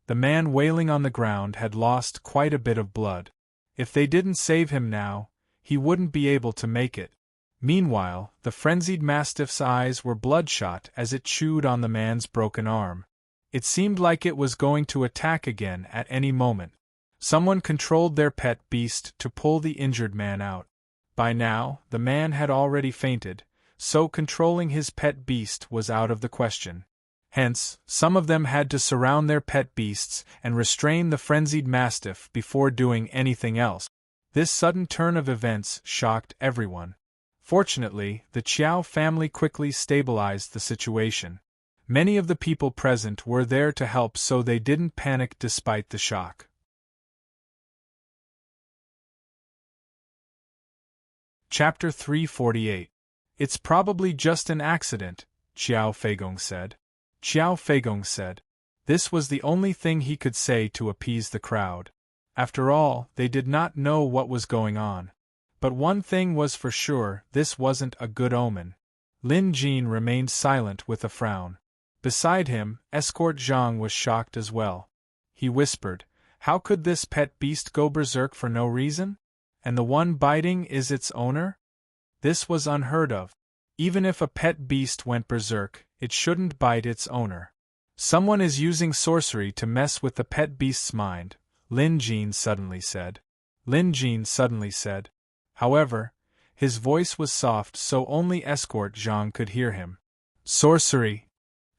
The man wailing on the ground had lost quite a bit of blood. If they didn't save him now, he wouldn't be able to make it. Meanwhile, the frenzied mastiff's eyes were bloodshot as it chewed on the man's broken arm. It seemed like it was going to attack again at any moment. Someone controlled their pet beast to pull the injured man out. By now, the man had already fainted, so controlling his pet beast was out of the question. Hence, some of them had to surround their pet beasts and restrain the frenzied mastiff before doing anything else. This sudden turn of events shocked everyone. Fortunately, the Qiao family quickly stabilized the situation. Many of the people present were there to help, so they didn't panic despite the shock. Chapter 348. It's probably just an accident, Qiao Feigong said. Qiao Feigong said. This was the only thing he could say to appease the crowd. After all, they did not know what was going on. But one thing was for sure, this wasn't a good omen. Lin Jin remained silent with a frown. Beside him, Escort Zhang was shocked as well. He whispered, "How could this pet beast go berserk for no reason? And the one biting is its owner?" This was unheard of. Even if a pet beast went berserk, it shouldn't bite its owner. Someone is using sorcery to mess with the pet beast's mind, Lin Jin suddenly said. However, his voice was soft so only Escort Zhang could hear him. Sorcery!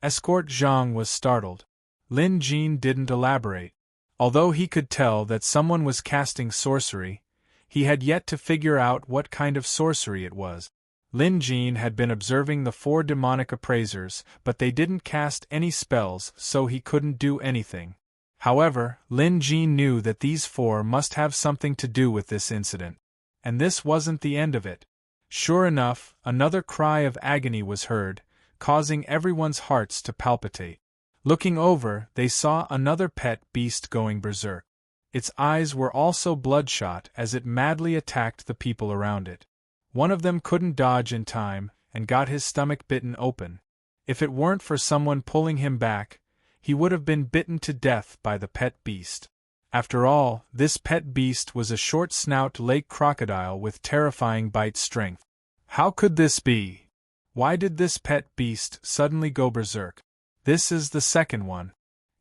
Escort Zhang was startled. Lin Jin didn't elaborate. Although he could tell that someone was casting sorcery, He had yet to figure out what kind of sorcery it was. Lin Jin had been observing the 4 demonic appraisers, but they didn't cast any spells, so he couldn't do anything. However, Lin Jin knew that these 4 must have something to do with this incident. And this wasn't the end of it. Sure enough, another cry of agony was heard, causing everyone's hearts to palpitate. Looking over, they saw another pet beast going berserk. Its eyes were also bloodshot as it madly attacked the people around it. One of them couldn't dodge in time, and got his stomach bitten open. If it weren't for someone pulling him back, he would have been bitten to death by the pet beast. After all, this pet beast was a short-snout lake crocodile with terrifying bite strength. How could this be? Why did this pet beast suddenly go berserk? This is the second one.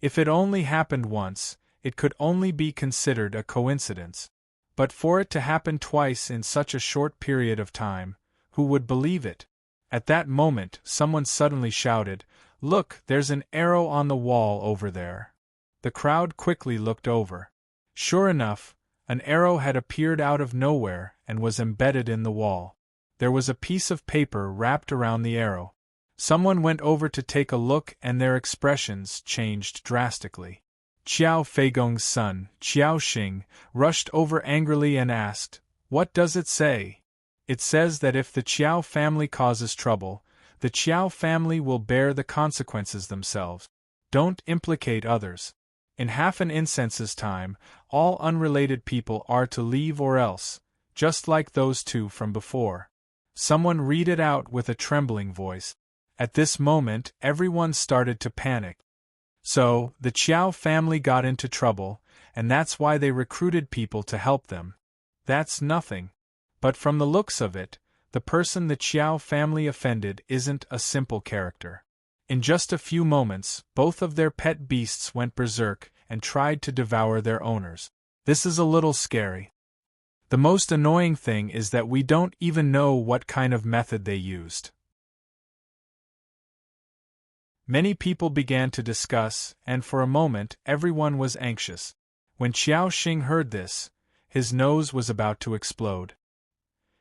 If it only happened once, it could only be considered a coincidence. But for it to happen twice in such a short period of time, who would believe it? At that moment, someone suddenly shouted, "Look, there's an arrow on the wall over there." The crowd quickly looked over. Sure enough, an arrow had appeared out of nowhere and was embedded in the wall. There was a piece of paper wrapped around the arrow. Someone went over to take a look and their expressions changed drastically. Qiao Feigong's son, Qiao Xing, rushed over angrily and asked, "What does it say?" "It says that if the Qiao family causes trouble, the Qiao family will bear the consequences themselves. Don't implicate others. In half an incense's time, all unrelated people are to leave or else, just like those 2 from before." Someone read it out with a trembling voice. At this moment, everyone started to panic. So, the Qiao family got into trouble, and that's why they recruited people to help them. That's nothing. But from the looks of it, the person the Qiao family offended isn't a simple character. In just a few moments, both of their pet beasts went berserk and tried to devour their owners. This is a little scary. The most annoying thing is that we don't even know what kind of method they used. Many people began to discuss, and for a moment everyone was anxious. When Qiao Xing heard this, his nose was about to explode.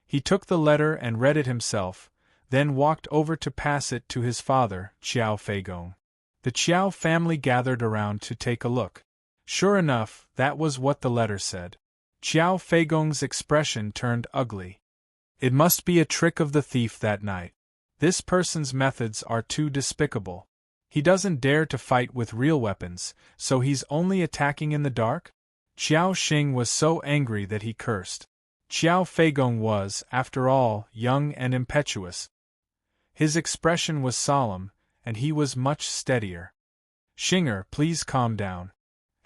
He took the letter and read it himself, then walked over to pass it to his father, Qiao Feigong. The Qiao family gathered around to take a look. Sure enough, that was what the letter said. Qiao Feigong's expression turned ugly. It must be a trick of the thief that night. This person's methods are too despicable. He doesn't dare to fight with real weapons, so he's only attacking in the dark? Qiao Xing was so angry that he cursed. Qiao Feigong was, after all, young and impetuous. His expression was solemn, and he was much steadier. "Xinger, please calm down."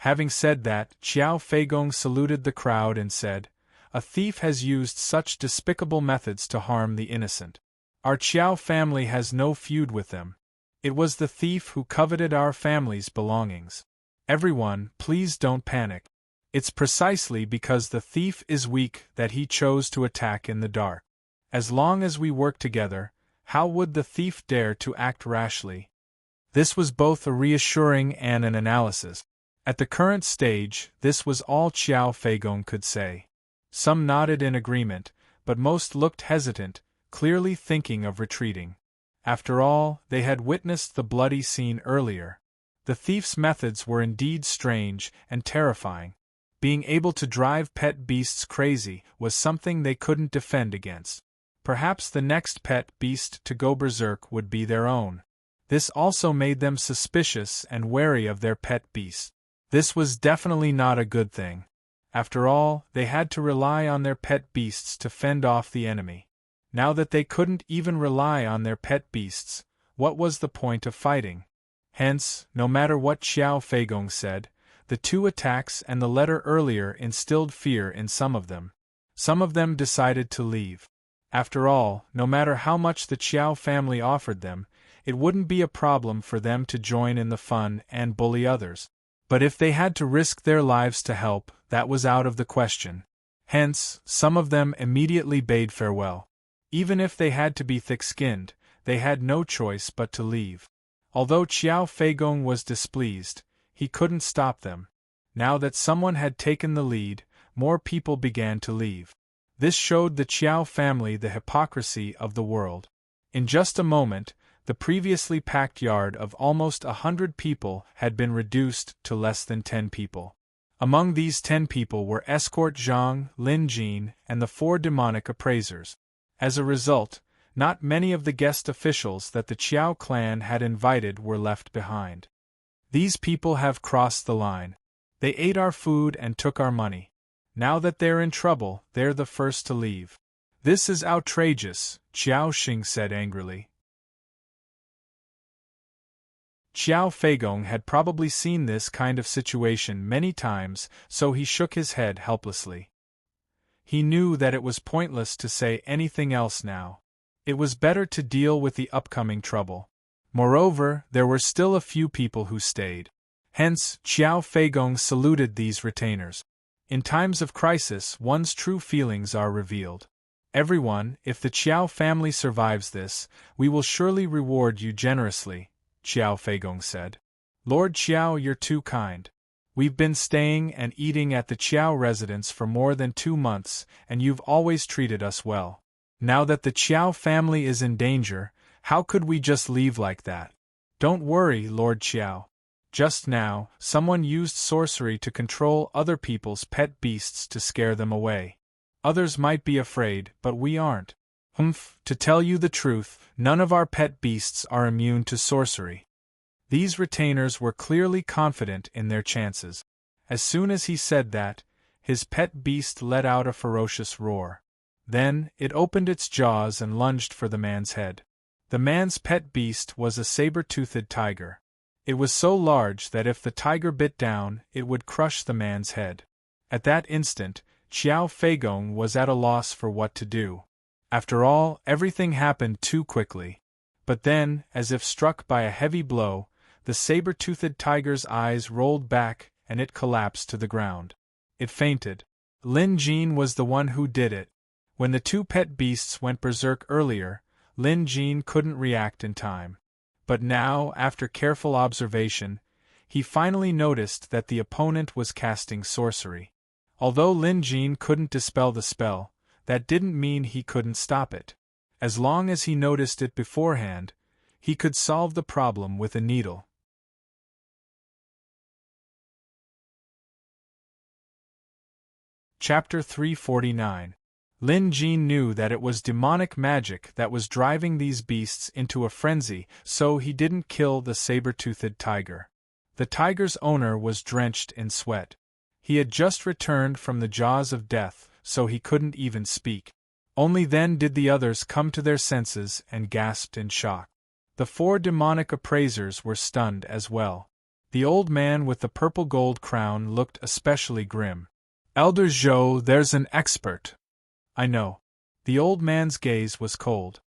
Having said that, Qiao Feigong saluted the crowd and said, "A thief has used such despicable methods to harm the innocent. Our Qiao family has no feud with them. It was the thief who coveted our family's belongings. Everyone, please don't panic. It's precisely because the thief is weak that he chose to attack in the dark. As long as we work together, how would the thief dare to act rashly?" This was both a reassuring and an analysis. At the current stage, this was all Qiao Feigong could say. Some nodded in agreement, but most looked hesitant, clearly thinking of retreating. After all, they had witnessed the bloody scene earlier. The thief's methods were indeed strange and terrifying. Being able to drive pet beasts crazy was something they couldn't defend against. Perhaps the next pet beast to go berserk would be their own. This also made them suspicious and wary of their pet beasts. This was definitely not a good thing. After all, they had to rely on their pet beasts to fend off the enemy. Now that they couldn't even rely on their pet beasts, what was the point of fighting? Hence, no matter what Qiao Feigong said, the 2 attacks and the letter earlier instilled fear in some of them. Some of them decided to leave. After all, no matter how much the Qiao family offered them, it wouldn't be a problem for them to join in the fun and bully others. But if they had to risk their lives to help, that was out of the question. Hence, some of them immediately bade farewell. Even if they had to be thick-skinned, they had no choice but to leave. Although Qiao Feigong was displeased, he couldn't stop them. Now that someone had taken the lead, more people began to leave. This showed the Qiao family the hypocrisy of the world. In just a moment, the previously packed yard of almost 100 people had been reduced to less than 10 people. Among these 10 people were escort Zhang, Lin Jin, and the 4 demonic appraisers. As a result, not many of the guest officials that the Qiao clan had invited were left behind. These people have crossed the line. They ate our food and took our money. Now that they're in trouble, they're the first to leave. This is outrageous, Qiao Xing said angrily. Qiao Feigong had probably seen this kind of situation many times, so he shook his head helplessly. He knew that it was pointless to say anything else now. It was better to deal with the upcoming trouble. Moreover, there were still a few people who stayed. Hence, Qiao Feigong saluted these retainers. In times of crisis, one's true feelings are revealed. Everyone, if the Qiao family survives this, we will surely reward you generously, Qiao Feigong said. Lord Qiao, you're too kind. We've been staying and eating at the Qiao residence for more than 2 months, and you've always treated us well. Now that the Qiao family is in danger, how could we just leave like that? Don't worry, Lord Qiao. Just now, someone used sorcery to control other people's pet beasts to scare them away. Others might be afraid, but we aren't. To tell you the truth, none of our pet beasts are immune to sorcery. These retainers were clearly confident in their chances. As soon as he said that, his pet beast let out a ferocious roar. Then, it opened its jaws and lunged for the man's head. The man's pet beast was a saber-toothed tiger. It was so large that if the tiger bit down, it would crush the man's head. At that instant, Qiao Feigong was at a loss for what to do. After all, everything happened too quickly. But then, as if struck by a heavy blow, the saber-toothed tiger's eyes rolled back and it collapsed to the ground. It fainted. Lin Jin was the one who did it. When the 2 pet beasts went berserk earlier, Lin Jin couldn't react in time. But now, after careful observation, he finally noticed that the opponent was casting sorcery. Although Lin Jin couldn't dispel the spell, that didn't mean he couldn't stop it. As long as he noticed it beforehand, he could solve the problem with a needle. Chapter 349. Lin Jin knew that it was demonic magic that was driving these beasts into a frenzy, so he didn't kill the saber-toothed tiger. The tiger's owner was drenched in sweat. He had just returned from the jaws of death, so he couldn't even speak. Only then did the others come to their senses and gasped in shock. The 4 demonic appraisers were stunned as well. The old man with the purple gold crown looked especially grim. Elder Zhou, there's an expert. I know. The old man's gaze was cold.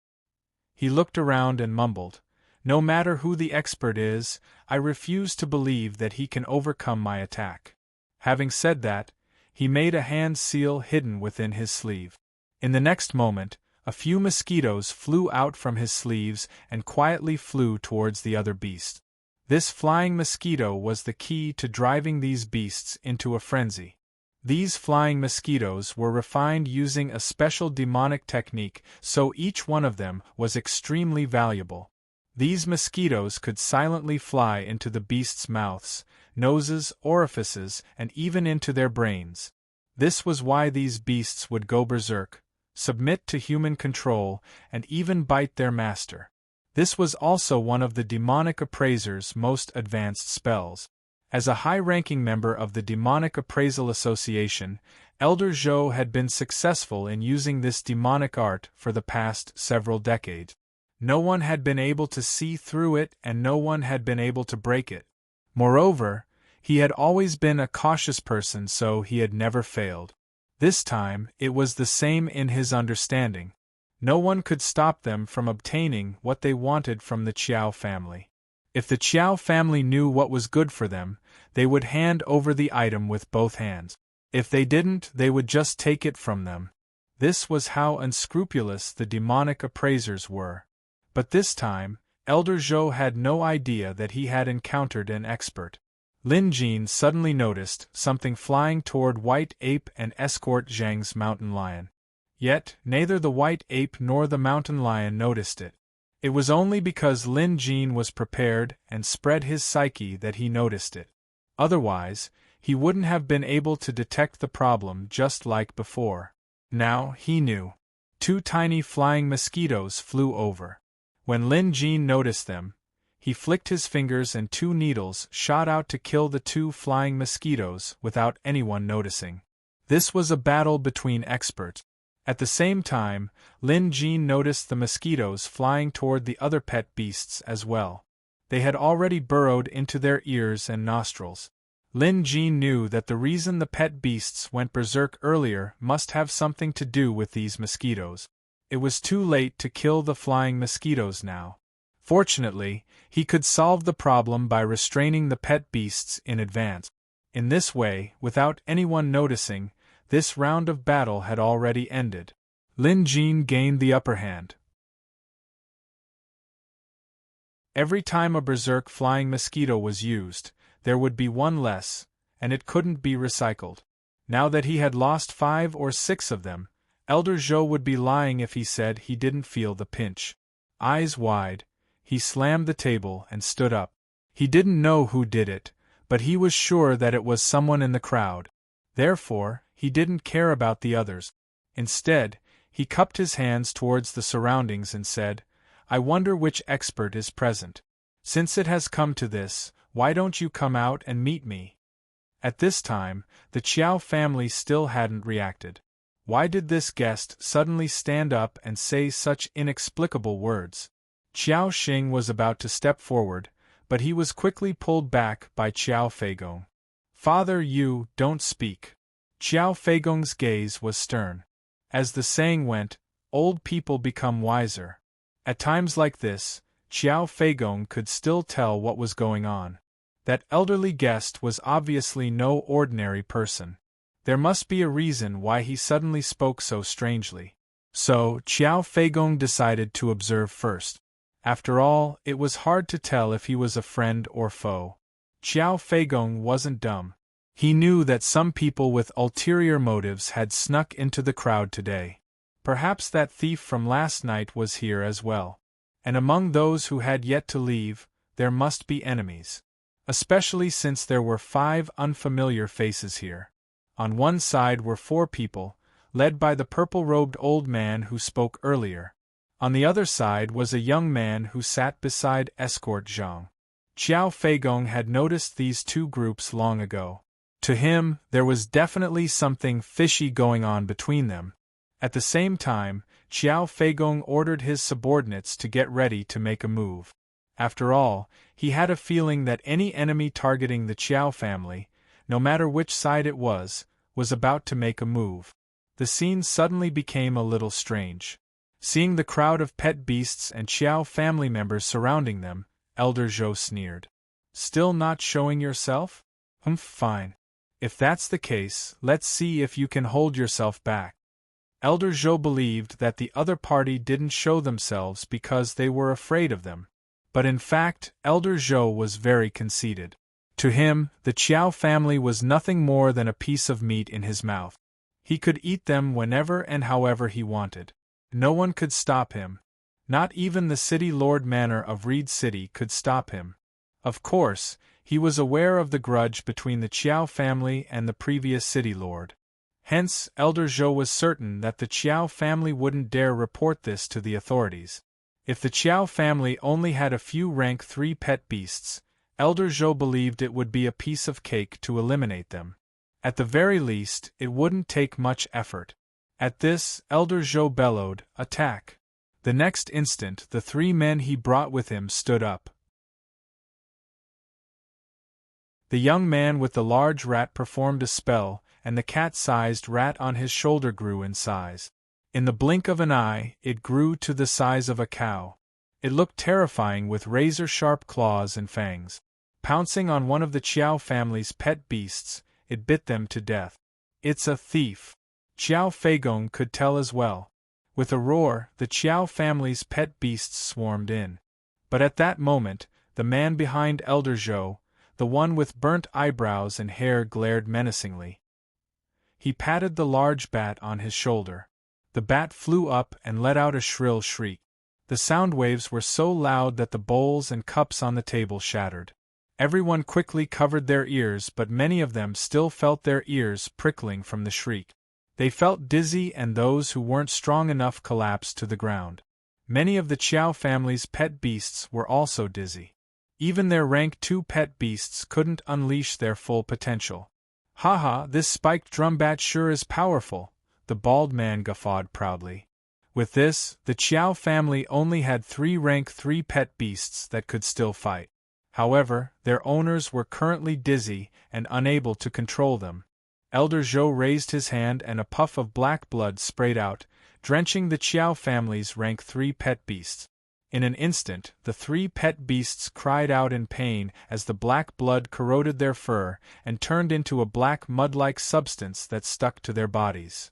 He looked around and mumbled, "No matter who the expert is, I refuse to believe that he can overcome my attack." Having said that, he made a hand seal hidden within his sleeve. In the next moment, a few mosquitoes flew out from his sleeves and quietly flew towards the other beast. This flying mosquito was the key to driving these beasts into a frenzy. These flying mosquitoes were refined using a special demonic technique, so each one of them was extremely valuable. These mosquitoes could silently fly into the beasts' mouths, noses, orifices, and even into their brains. This was why these beasts would go berserk, submit to human control, and even bite their master. This was also one of the demonic appraiser's most advanced spells. As a high-ranking member of the Demonic Appraisal Association, Elder Zhou had been successful in using this demonic art for the past several decades. No one had been able to see through it and no one had been able to break it. Moreover, he had always been a cautious person, so he had never failed. This time, it was the same in his understanding. No one could stop them from obtaining what they wanted from the Qiao family. If the Qiao family knew what was good for them, they would hand over the item with both hands. If they didn't, they would just take it from them. This was how unscrupulous the demonic appraisers were. But this time, Elder Zhou had no idea that he had encountered an expert. Lin Jin suddenly noticed something flying toward White Ape and escort Zhang's mountain lion. Yet, neither the White Ape nor the mountain lion noticed it. It was only because Lin Jin was prepared and spread his psyche that he noticed it. Otherwise, he wouldn't have been able to detect the problem just like before. Now, he knew. 2 tiny flying mosquitoes flew over. When Lin Jin noticed them, he flicked his fingers and 2 needles shot out to kill the 2 flying mosquitoes without anyone noticing. This was a battle between experts. At the same time, Lin Jin noticed the mosquitoes flying toward the other pet beasts as well. They had already burrowed into their ears and nostrils. Lin Jin knew that the reason the pet beasts went berserk earlier must have something to do with these mosquitoes. It was too late to kill the flying mosquitoes now. Fortunately, he could solve the problem by restraining the pet beasts in advance. In this way, without anyone noticing, this round of battle had already ended. Lin Jin gained the upper hand. Every time a berserk flying mosquito was used, there would be 1 less, and it couldn't be recycled. Now that he had lost 5 or 6 of them, Elder Zhou would be lying if he said he didn't feel the pinch. Eyes wide, he slammed the table and stood up. He didn't know who did it, but he was sure that it was someone in the crowd. Therefore, he didn't care about the others. Instead, he cupped his hands towards the surroundings and said, "I wonder which expert is present. Since it has come to this, why don't you come out and meet me?" At this time, the Qiao family still hadn't reacted. Why did this guest suddenly stand up and say such inexplicable words? Qiao Xing was about to step forward, but he was quickly pulled back by Qiao Feigong. "Father, you don't speak." Qiao Feigong's gaze was stern. As the saying went, old people become wiser. At times like this, Qiao Feigong could still tell what was going on. That elderly guest was obviously no ordinary person. There must be a reason why he suddenly spoke so strangely. So, Qiao Feigong decided to observe first. After all, it was hard to tell if he was a friend or foe. Qiao Feigong wasn't dumb. He knew that some people with ulterior motives had snuck into the crowd today. Perhaps that thief from last night was here as well. And among those who had yet to leave, there must be enemies. Especially since there were 5 unfamiliar faces here. On one side were 4 people, led by the purple-robed old man who spoke earlier. On the other side was a young man who sat beside escort Zhang. Qiao Feigong had noticed these 2 groups long ago. To him, there was definitely something fishy going on between them. At the same time, Qiao Feigong ordered his subordinates to get ready to make a move. After all, he had a feeling that any enemy targeting the Qiao family, no matter which side it was about to make a move. The scene suddenly became a little strange. Seeing the crowd of pet beasts and Qiao family members surrounding them, Elder Zhou sneered. "Still not showing yourself? Fine. If that's the case, let's see if you can hold yourself back." Elder Zhou believed that the other party didn't show themselves because they were afraid of them. But in fact, Elder Zhou was very conceited. To him, the Qiao family was nothing more than a piece of meat in his mouth. He could eat them whenever and however he wanted. No one could stop him. Not even the city lord manor of Reed City could stop him. Of course, he was aware of the grudge between the Qiao family and the previous city lord. Hence, Elder Zhou was certain that the Qiao family wouldn't dare report this to the authorities. If the Qiao family only had a few rank 3 pet beasts, Elder Zhou believed it would be a piece of cake to eliminate them. At the very least, it wouldn't take much effort. At this, Elder Zhou bellowed, "Attack!" The next instant, the 3 men he brought with him stood up. The young man with the large rat performed a spell, and the cat-sized rat on his shoulder grew in size. In the blink of an eye, it grew to the size of a cow. It looked terrifying with razor-sharp claws and fangs. Pouncing on one of the Qiao family's pet beasts, it bit them to death. "It's a thief!" Qiao Feigong could tell as well. With a roar, the Qiao family's pet beasts swarmed in. But at that moment, the man behind Elder Zhou, the one with burnt eyebrows and hair glared menacingly. He patted the large bat on his shoulder. The bat flew up and let out a shrill shriek. The sound waves were so loud that the bowls and cups on the table shattered. Everyone quickly covered their ears, but many of them still felt their ears prickling from the shriek. They felt dizzy, and those who weren't strong enough collapsed to the ground. Many of the Chiao family's pet beasts were also dizzy. Even their rank 2 pet beasts couldn't unleash their full potential. "Haha, this spiked drum bat sure is powerful," the bald man guffawed proudly. With this, the Chiao family only had 3 rank 3 pet beasts that could still fight. However, their owners were currently dizzy and unable to control them. Elder Zhou raised his hand and a puff of black blood sprayed out, drenching the Chiao family's rank 3 pet beasts. In an instant, the 3 pet beasts cried out in pain as the black blood corroded their fur and turned into a black mud-like substance that stuck to their bodies.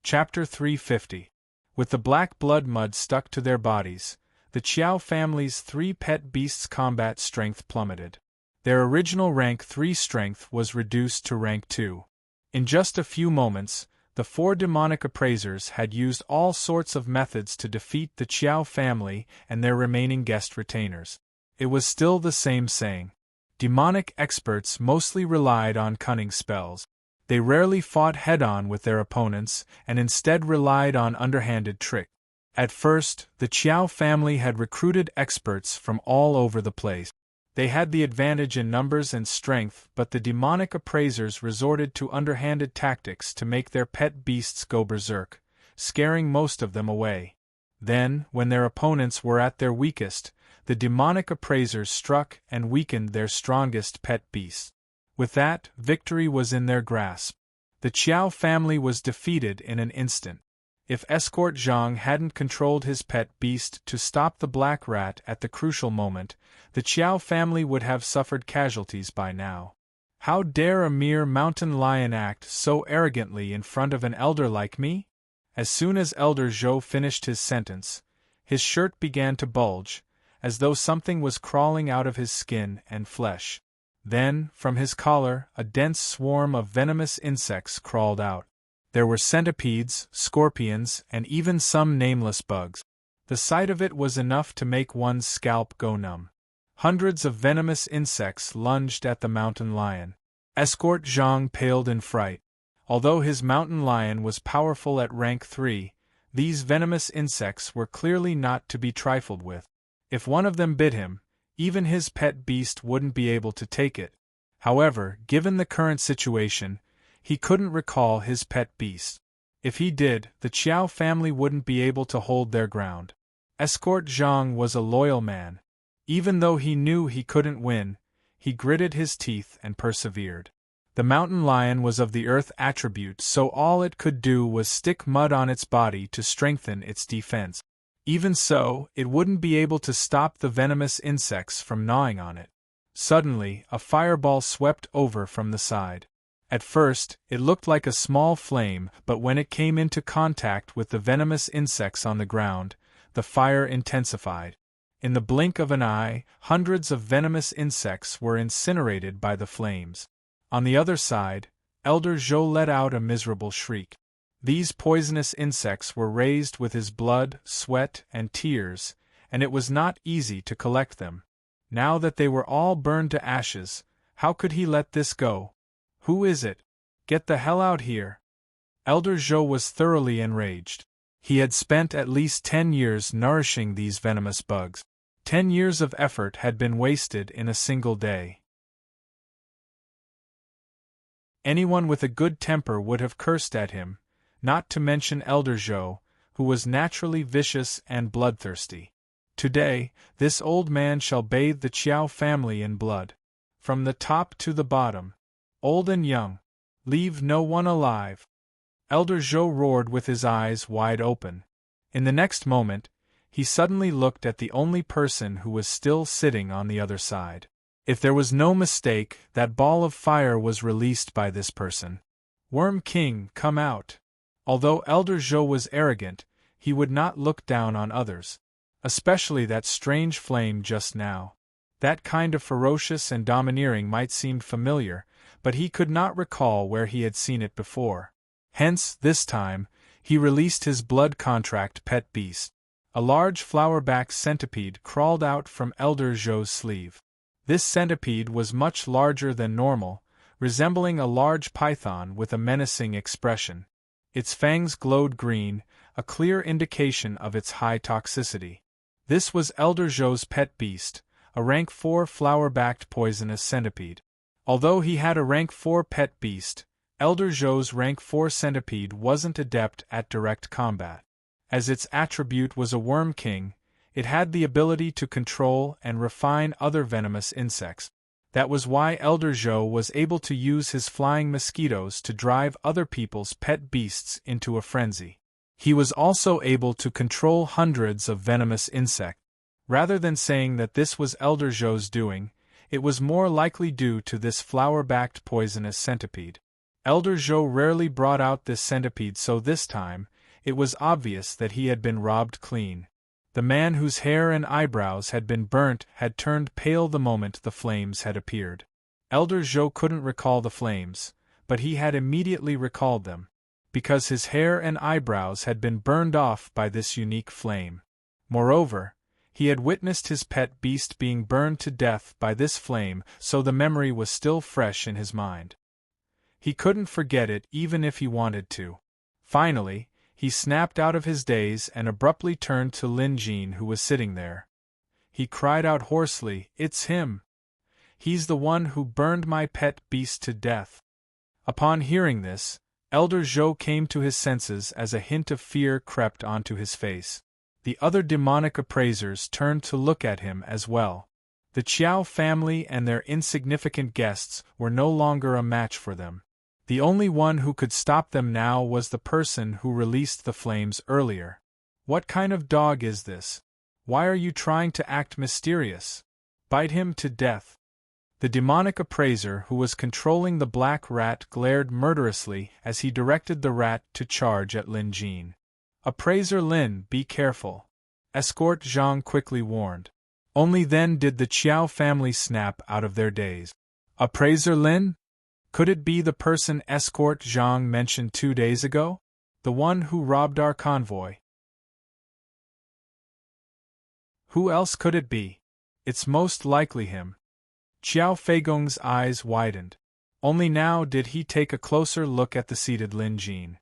Chapter 350. With the black blood mud stuck to their bodies, the Chiao family's 3 pet beasts' combat strength plummeted. Their original rank 3 strength was reduced to rank 2. In just a few moments, the 4 demonic appraisers had used all sorts of methods to defeat the Chiao family and their remaining guest retainers. It was still the same saying. Demonic experts mostly relied on cunning spells. They rarely fought head-on with their opponents and instead relied on underhanded tricks. At first, the Chiao family had recruited experts from all over the place. They had the advantage in numbers and strength, but the demonic appraisers resorted to underhanded tactics to make their pet beasts go berserk, scaring most of them away. Then, when their opponents were at their weakest, the demonic appraisers struck and weakened their strongest pet beasts. With that, victory was in their grasp. The Chiao family was defeated in an instant. If Escort Zhang hadn't controlled his pet beast to stop the black rat at the crucial moment, the Chiao family would have suffered casualties by now. How dare a mere mountain lion act so arrogantly in front of an elder like me? As soon as Elder Zhou finished his sentence, his shirt began to bulge, as though something was crawling out of his skin and flesh. Then, from his collar, a dense swarm of venomous insects crawled out. There were centipedes, scorpions, and even some nameless bugs. The sight of it was enough to make one's scalp go numb. Hundreds of venomous insects lunged at the mountain lion. Escort Zhang paled in fright. Although his mountain lion was powerful at rank 3, these venomous insects were clearly not to be trifled with. If one of them bit him, even his pet beast wouldn't be able to take it. However, given the current situation, he couldn't recall his pet beast. If he did, the Chiao family wouldn't be able to hold their ground. Escort Zhang was a loyal man. Even though he knew he couldn't win, he gritted his teeth and persevered. The mountain lion was of the earth attribute, so all it could do was stick mud on its body to strengthen its defense. Even so, it wouldn't be able to stop the venomous insects from gnawing on it. Suddenly, a fireball swept over from the side. At first, it looked like a small flame, but when it came into contact with the venomous insects on the ground, the fire intensified. In the blink of an eye, hundreds of venomous insects were incinerated by the flames. On the other side, Elder Zhou let out a miserable shriek. These poisonous insects were raised with his blood, sweat, and tears, and it was not easy to collect them. Now that they were all burned to ashes, how could he let this go? Who is it? Get the hell out here! Elder Zhou was thoroughly enraged. He had spent at least 10 years nourishing these venomous bugs. 10 years of effort had been wasted in a single day. Anyone with a good temper would have cursed at him, not to mention Elder Zhou, who was naturally vicious and bloodthirsty. Today, this old man shall bathe the Chiao family in blood. From the top to the bottom, old and young, leave no one alive. Elder Zhou roared with his eyes wide open. In the next moment, he suddenly looked at the only person who was still sitting on the other side. If there was no mistake, that ball of fire was released by this person. Worm King, come out! Although Elder Zhou was arrogant, he would not look down on others. especially that strange flame just now. That kind of ferocious and domineering might seem familiar, but he could not recall where he had seen it before. Hence, this time, he released his blood contract pet beast. A large flower-backed centipede crawled out from Elder Zhou's sleeve. This centipede was much larger than normal, resembling a large python with a menacing expression. Its fangs glowed green, a clear indication of its high toxicity. This was Elder Zhou's pet beast, a rank 4 flower-backed poisonous centipede. Although he had a rank 4 pet beast, Elder Zhou's rank 4 centipede wasn't adept at direct combat. As its attribute was a worm king, it had the ability to control and refine other venomous insects. That was why Elder Zhou was able to use his flying mosquitoes to drive other people's pet beasts into a frenzy. He was also able to control hundreds of venomous insects. Rather than saying that this was Elder Zhou's doing, it was more likely due to this flower-backed poisonous centipede. Elder Zhou rarely brought out this centipede, so this time, it was obvious that he had been robbed clean. The man whose hair and eyebrows had been burnt had turned pale the moment the flames had appeared. Elder Zhou couldn't recall the flames, but he had immediately recalled them, because his hair and eyebrows had been burned off by this unique flame. Moreover, he had witnessed his pet beast being burned to death by this flame, so the memory was still fresh in his mind. He couldn't forget it even if he wanted to. Finally, he snapped out of his daze and abruptly turned to Lin Jin, who was sitting there. He cried out hoarsely, "It's him! He's the one who burned my pet beast to death." Upon hearing this, Elder Zhou came to his senses as a hint of fear crept onto his face. The other demonic appraisers turned to look at him as well. The Qiao family and their insignificant guests were no longer a match for them. The only one who could stop them now was the person who released the flames earlier. "What kind of dog is this? Why are you trying to act mysterious? Bite him to death." The demonic appraiser who was controlling the black rat glared murderously as he directed the rat to charge at Lin Jin. "Appraiser Lin, be careful," Escort Zhang quickly warned. Only then did the Qiao family snap out of their daze. "Appraiser Lin? Could it be the person Escort Zhang mentioned 2 days ago? The one who robbed our convoy?" "Who else could it be? It's most likely him." Qiao Feigong's eyes widened. Only now did he take a closer look at the seated Lin Jin.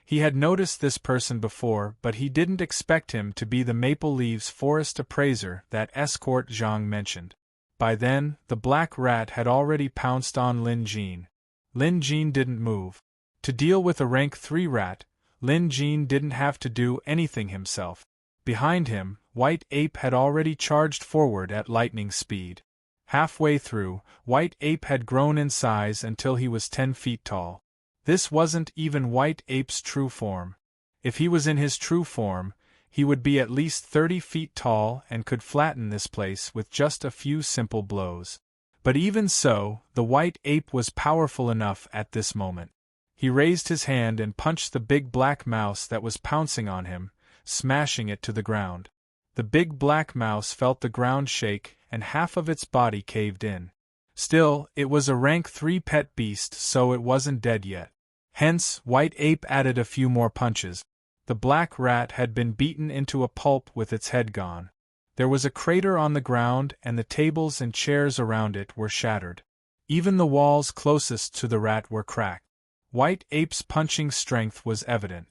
He had noticed this person before, but he didn't expect him to be the Maple Leaves Forest appraiser that Escort Zhang mentioned. By then, the black rat had already pounced on Lin Jin. Lin Jin didn't move. To deal with a rank 3 rat, Lin Jin didn't have to do anything himself. Behind him, White Ape had already charged forward at lightning speed. Halfway through, White Ape had grown in size until he was 10 feet tall. This wasn't even White Ape's true form. If he was in his true form, he would be at least 30 feet tall and could flatten this place with just a few simple blows. But even so, the White Ape was powerful enough at this moment. He raised his hand and punched the big black mouse that was pouncing on him, smashing it to the ground. The big black mouse felt the ground shake and half of its body caved in. Still, it was a rank 3 pet beast, so it wasn't dead yet. Hence, White Ape added a few more punches. The black rat had been beaten into a pulp with its head gone. There was a crater on the ground and the tables and chairs around it were shattered. Even the walls closest to the rat were cracked. White Ape's punching strength was evident.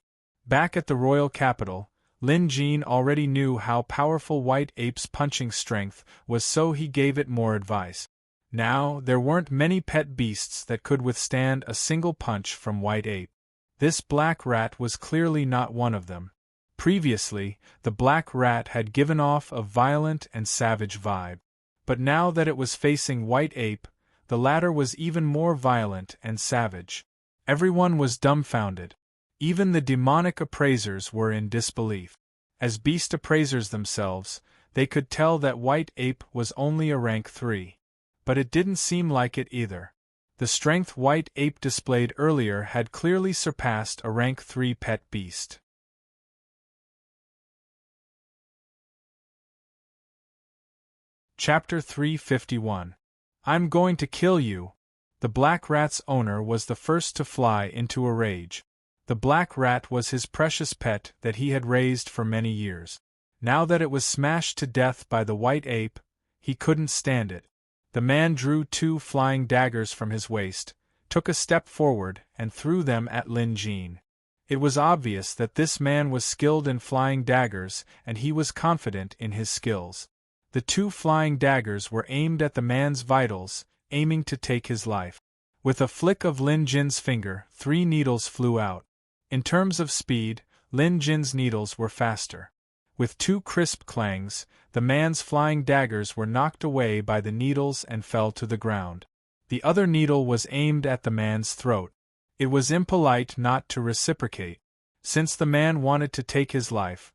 Back at the royal capital, Lin Jin already knew how powerful White Ape's punching strength was, so he gave it more advice. Now, there weren't many pet beasts that could withstand a single punch from White Ape. This black rat was clearly not one of them. Previously, the black rat had given off a violent and savage vibe. But now that it was facing White Ape, the latter was even more violent and savage. Everyone was dumbfounded. Even the demonic appraisers were in disbelief. As beast appraisers themselves, they could tell that White Ape was only a rank 3. But it didn't seem like it either. The strength White Ape displayed earlier had clearly surpassed a rank 3 pet beast. Chapter 351. I'm going to kill you. The black rat's owner was the first to fly into a rage. The black rat was his precious pet that he had raised for many years. Now that it was smashed to death by the white ape, he couldn't stand it. The man drew 2 flying daggers from his waist, took a step forward, and threw them at Lin Jean. It was obvious that this man was skilled in flying daggers, and he was confident in his skills. The 2 flying daggers were aimed at the man's vitals, aiming to take his life. With a flick of Lin Jin's finger, 3 needles flew out. In terms of speed, Lin Jin's needles were faster. With 2 crisp clangs, the man's flying daggers were knocked away by the needles and fell to the ground. The other needle was aimed at the man's throat. It was impolite not to reciprocate. Since the man wanted to take his life,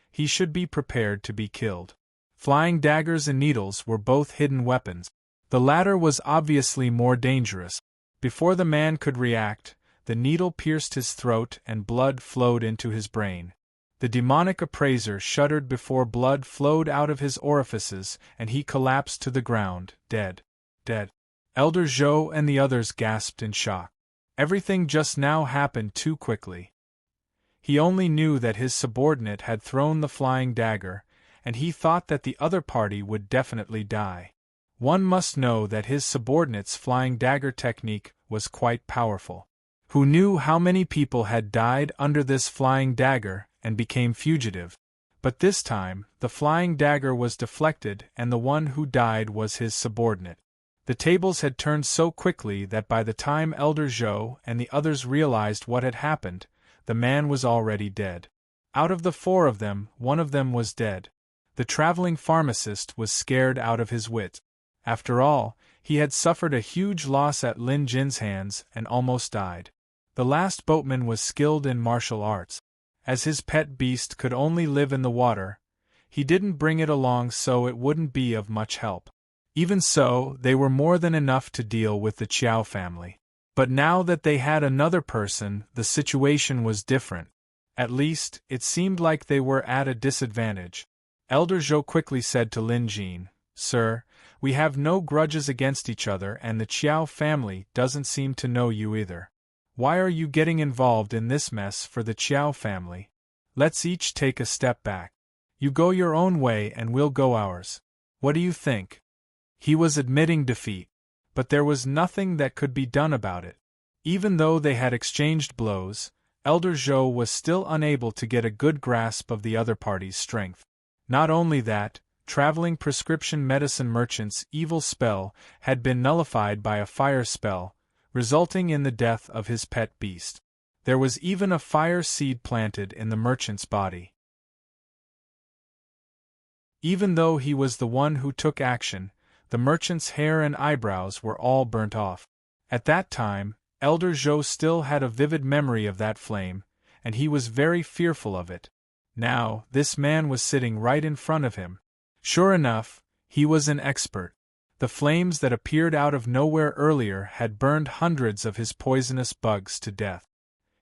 he should be prepared to be killed. Flying daggers and needles were both hidden weapons. The latter was obviously more dangerous. Before the man could react, the needle pierced his throat and blood flowed into his brain. The demonic appraiser shuddered before blood flowed out of his orifices and he collapsed to the ground, dead. Dead. Elder Zhou and the others gasped in shock. Everything just now happened too quickly. He only knew that his subordinate had thrown the flying dagger, and he thought that the other party would definitely die. One must know that his subordinate's flying dagger technique was quite powerful. Who knew how many people had died under this flying dagger and became fugitive? But this time, the flying dagger was deflected and the one who died was his subordinate. The tables had turned so quickly that by the time Elder Zhou and the others realized what had happened, the man was already dead. Out of the 4 of them, 1 of them was dead. The traveling pharmacist was scared out of his wits. After all, he had suffered a huge loss at Lin Jin's hands and almost died. The last boatman was skilled in martial arts. As his pet beast could only live in the water, he didn't bring it along so it wouldn't be of much help. Even so, they were more than enough to deal with the Qiao family. But now that they had another person, the situation was different. At least, it seemed like they were at a disadvantage. Elder Zhou quickly said to Lin Jin, "Sir, we have no grudges against each other and the Qiao family doesn't seem to know you either. Why are you getting involved in this mess for the Qiao family? Let's each take a step back. You go your own way and we'll go ours. What do you think?" He was admitting defeat, but there was nothing that could be done about it. Even though they had exchanged blows, Elder Zhou was still unable to get a good grasp of the other party's strength. Not only that, traveling prescription medicine merchant's evil spell had been nullified by a fire spell, resulting in the death of his pet beast. There was even a fire seed planted in the merchant's body. Even though he was the one who took action, the merchant's hair and eyebrows were all burnt off. At that time, Elder Zhou still had a vivid memory of that flame, and he was very fearful of it. Now, this man was sitting right in front of him. Sure enough, he was an expert. The flames that appeared out of nowhere earlier had burned hundreds of his poisonous bugs to death.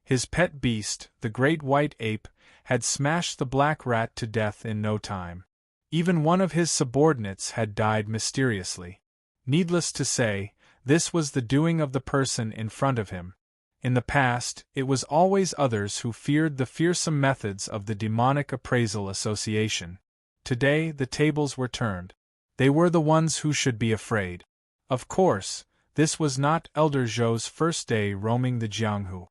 His pet beast, the great white ape, had smashed the black rat to death in no time. Even one of his subordinates had died mysteriously. Needless to say, this was the doing of the person in front of him. In the past, it was always others who feared the fearsome methods of the Demonic Appraisal Association. Today, the tables were turned. They were the ones who should be afraid. Of course, this was not Elder Zhou's first day roaming the Jianghu.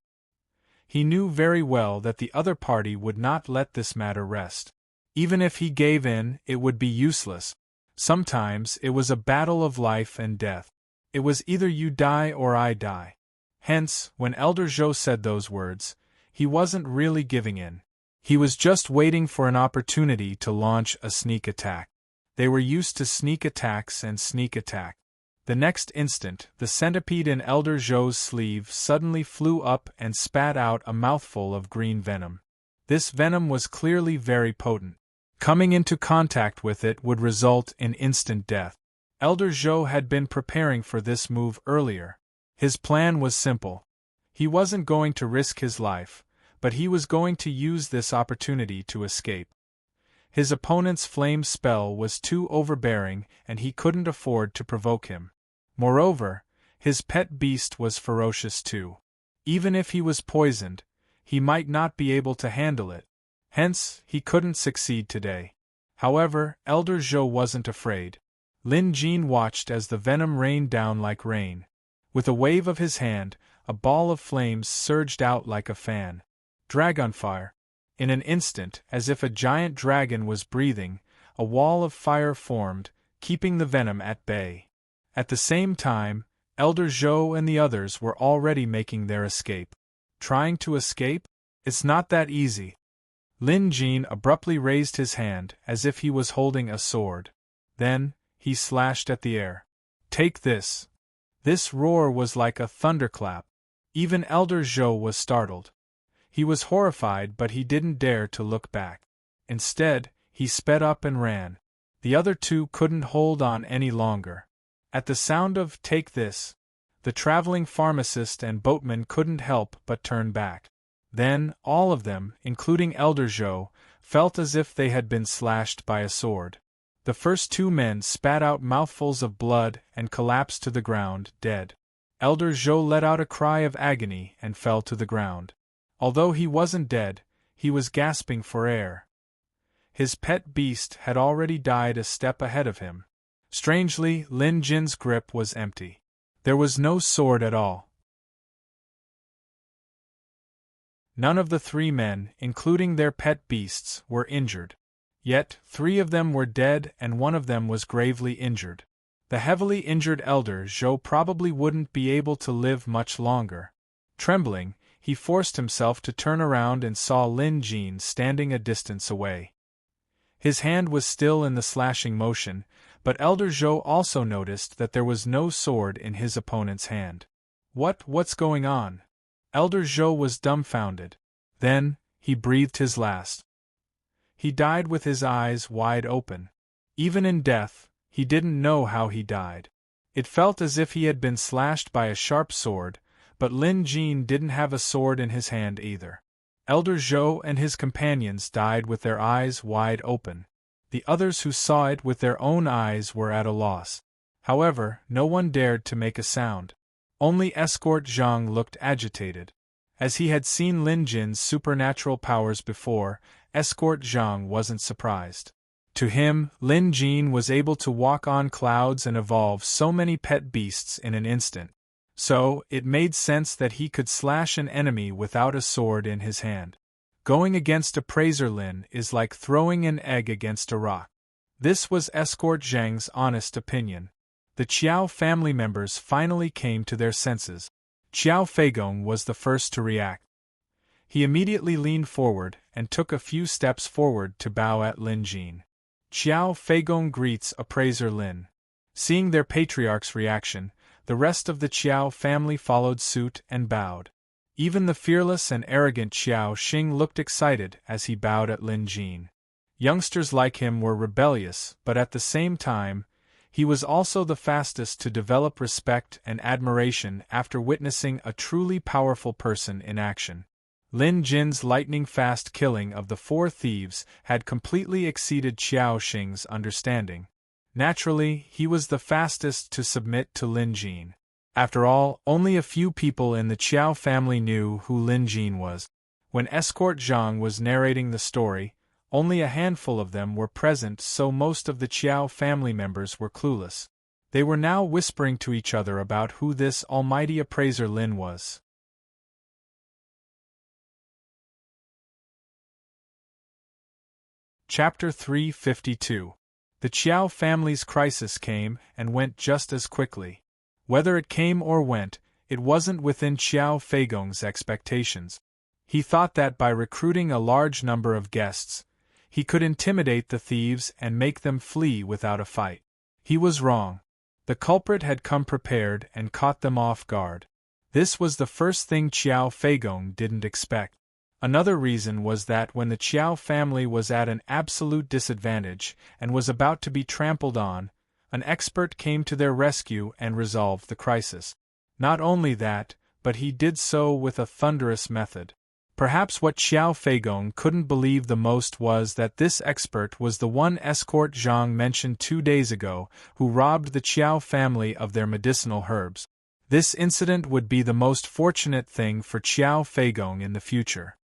He knew very well that the other party would not let this matter rest. Even if he gave in, it would be useless. Sometimes it was a battle of life and death. It was either you die or I die. Hence, when Elder Zhou said those words, he wasn't really giving in. He was just waiting for an opportunity to launch a sneak attack. They were used to sneak attacks and sneak attack. The next instant, the centipede in Elder Zhou's sleeve suddenly flew up and spat out a mouthful of green venom. This venom was clearly very potent. Coming into contact with it would result in instant death. Elder Zhou had been preparing for this move earlier. His plan was simple. He wasn't going to risk his life, but he was going to use this opportunity to escape. His opponent's flame spell was too overbearing and he couldn't afford to provoke him. Moreover, his pet beast was ferocious too. Even if he was poisoned, he might not be able to handle it. Hence, he couldn't succeed today. However, Elder Zhou wasn't afraid. Lin Jin watched as the venom rained down like rain. With a wave of his hand, a ball of flames surged out like a fan. Dragonfire. In an instant, as if a giant dragon was breathing, a wall of fire formed, keeping the venom at bay. At the same time, Elder Zhou and the others were already making their escape. Trying to escape? It's not that easy. Lin Jin abruptly raised his hand as if he was holding a sword. Then, he slashed at the air. Take this! This roar was like a thunderclap. Even Elder Zhou was startled. He was horrified, but he didn't dare to look back. Instead, he sped up and ran. The other two couldn't hold on any longer. At the sound of "take this," the traveling pharmacist and boatman couldn't help but turn back. Then, all of them, including Elder Zhou, felt as if they had been slashed by a sword. The first two men spat out mouthfuls of blood and collapsed to the ground, dead. Elder Zhou let out a cry of agony and fell to the ground. Although he wasn't dead, he was gasping for air. His pet beast had already died a step ahead of him. Strangely, Lin Jin's grip was empty. There was no sword at all. None of the three men, including their pet beasts, were injured. Yet, three of them were dead and one of them was gravely injured. The heavily injured Elder Zhou probably wouldn't be able to live much longer. Trembling, he forced himself to turn around and saw Lin Jin standing a distance away. His hand was still in the slashing motion, but Elder Zhou also noticed that there was no sword in his opponent's hand. What's going on? Elder Zhou was dumbfounded. Then, he breathed his last. He died with his eyes wide open. Even in death, he didn't know how he died. It felt as if he had been slashed by a sharp sword, but Lin Jin didn't have a sword in his hand either. Elder Zhou and his companions died with their eyes wide open. The others who saw it with their own eyes were at a loss. However, no one dared to make a sound. Only Escort Zhang looked agitated. As he had seen Lin Jin's supernatural powers before, Escort Zhang wasn't surprised. To him, Lin Jin was able to walk on clouds and evolve so many pet beasts in an instant. So, it made sense that he could slash an enemy without a sword in his hand. Going against Appraiser Lin is like throwing an egg against a rock. This was Escort Zhang's honest opinion. The Qiao family members finally came to their senses. Qiao Feigong was the first to react. He immediately leaned forward and took a few steps forward to bow at Lin Jin. Qiao Feigong greets Appraiser Lin. Seeing their patriarch's reaction, the rest of the Qiao family followed suit and bowed. Even the fearless and arrogant Qiao Xing looked excited as he bowed at Lin Jin. Youngsters like him were rebellious, but at the same time, he was also the fastest to develop respect and admiration after witnessing a truly powerful person in action. Lin Jin's lightning-fast killing of the 4 thieves had completely exceeded Qiao Xing's understanding. Naturally, he was the fastest to submit to Lin Jin. After all, only a few people in the Qiao family knew who Lin Jin was. When Escort Zhang was narrating the story, only a handful of them were present, so most of the Qiao family members were clueless. They were now whispering to each other about who this almighty Appraiser Lin was. Chapter 352. The Qiao family's crisis came and went just as quickly. Whether it came or went, it wasn't within Qiao Feigong's expectations. He thought that by recruiting a large number of guests, he could intimidate the thieves and make them flee without a fight. He was wrong. The culprit had come prepared and caught them off guard. This was the first thing Qiao Feigong didn't expect. Another reason was that when the Qiao family was at an absolute disadvantage and was about to be trampled on, an expert came to their rescue and resolved the crisis. Not only that, but he did so with a thunderous method. Perhaps what Xiao Feigong couldn't believe the most was that this expert was the one escort Zhang mentioned 2 days ago, who robbed the Qiao family of their medicinal herbs. This incident would be the most fortunate thing for Xiao Feigong in the future.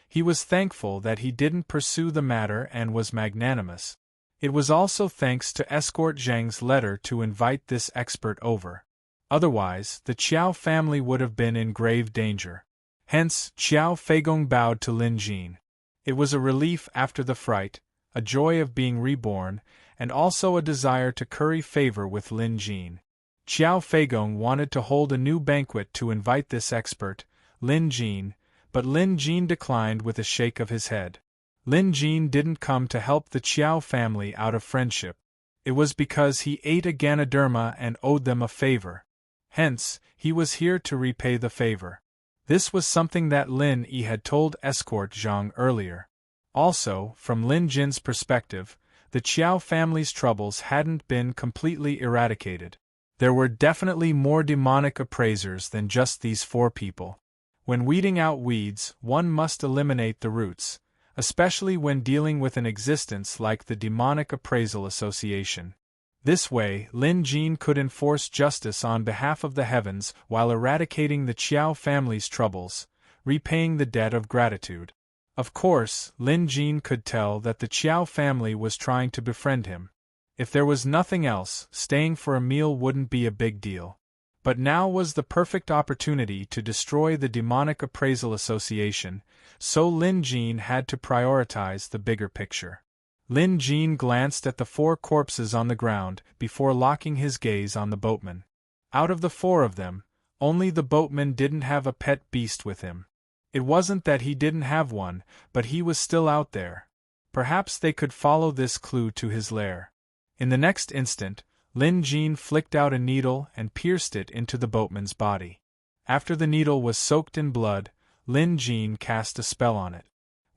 He was thankful that he didn't pursue the matter and was magnanimous. It was also thanks to escort Zhang's letter to invite this expert over. Otherwise, the Qiao family would have been in grave danger. Hence, Xiao Feigong bowed to Lin Jin. It was a relief after the fright, a joy of being reborn, and also a desire to curry favor with Lin Jin. Xiao Feigong wanted to hold a new banquet to invite this expert, Lin Jin, but Lin Jin declined with a shake of his head. Lin Jin didn't come to help the Qiao family out of friendship. It was because he ate a Ganoderma and owed them a favor. Hence, he was here to repay the favor. This was something that Lin Yi had told escort Zhang earlier. Also, from Lin Jin's perspective, the Qiao family's troubles hadn't been completely eradicated. There were definitely more demonic appraisers than just these 4 people. When weeding out weeds, one must eliminate the roots, especially when dealing with an existence like the Demonic Appraisal Association. This way, Lin Jin could enforce justice on behalf of the heavens while eradicating the Qiao family's troubles, repaying the debt of gratitude. Of course, Lin Jin could tell that the Qiao family was trying to befriend him. If there was nothing else, staying for a meal wouldn't be a big deal. But now was the perfect opportunity to destroy the Demonic Appraisal Association, so Lin Jin had to prioritize the bigger picture. Lin Jin glanced at the 4 corpses on the ground before locking his gaze on the boatman. Out of the 4 of them, only the boatman didn't have a pet beast with him. It wasn't that he didn't have one, but he was still out there. Perhaps they could follow this clue to his lair. In the next instant, Lin Jin flicked out a needle and pierced it into the boatman's body. After the needle was soaked in blood, Lin Jin cast a spell on it.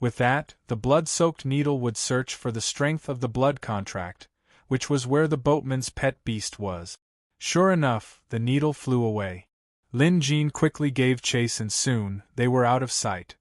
With that, the blood-soaked needle would search for the strength of the blood contract, which was where the boatman's pet beast was. Sure enough, the needle flew away. Lin Jin quickly gave chase and soon, they were out of sight.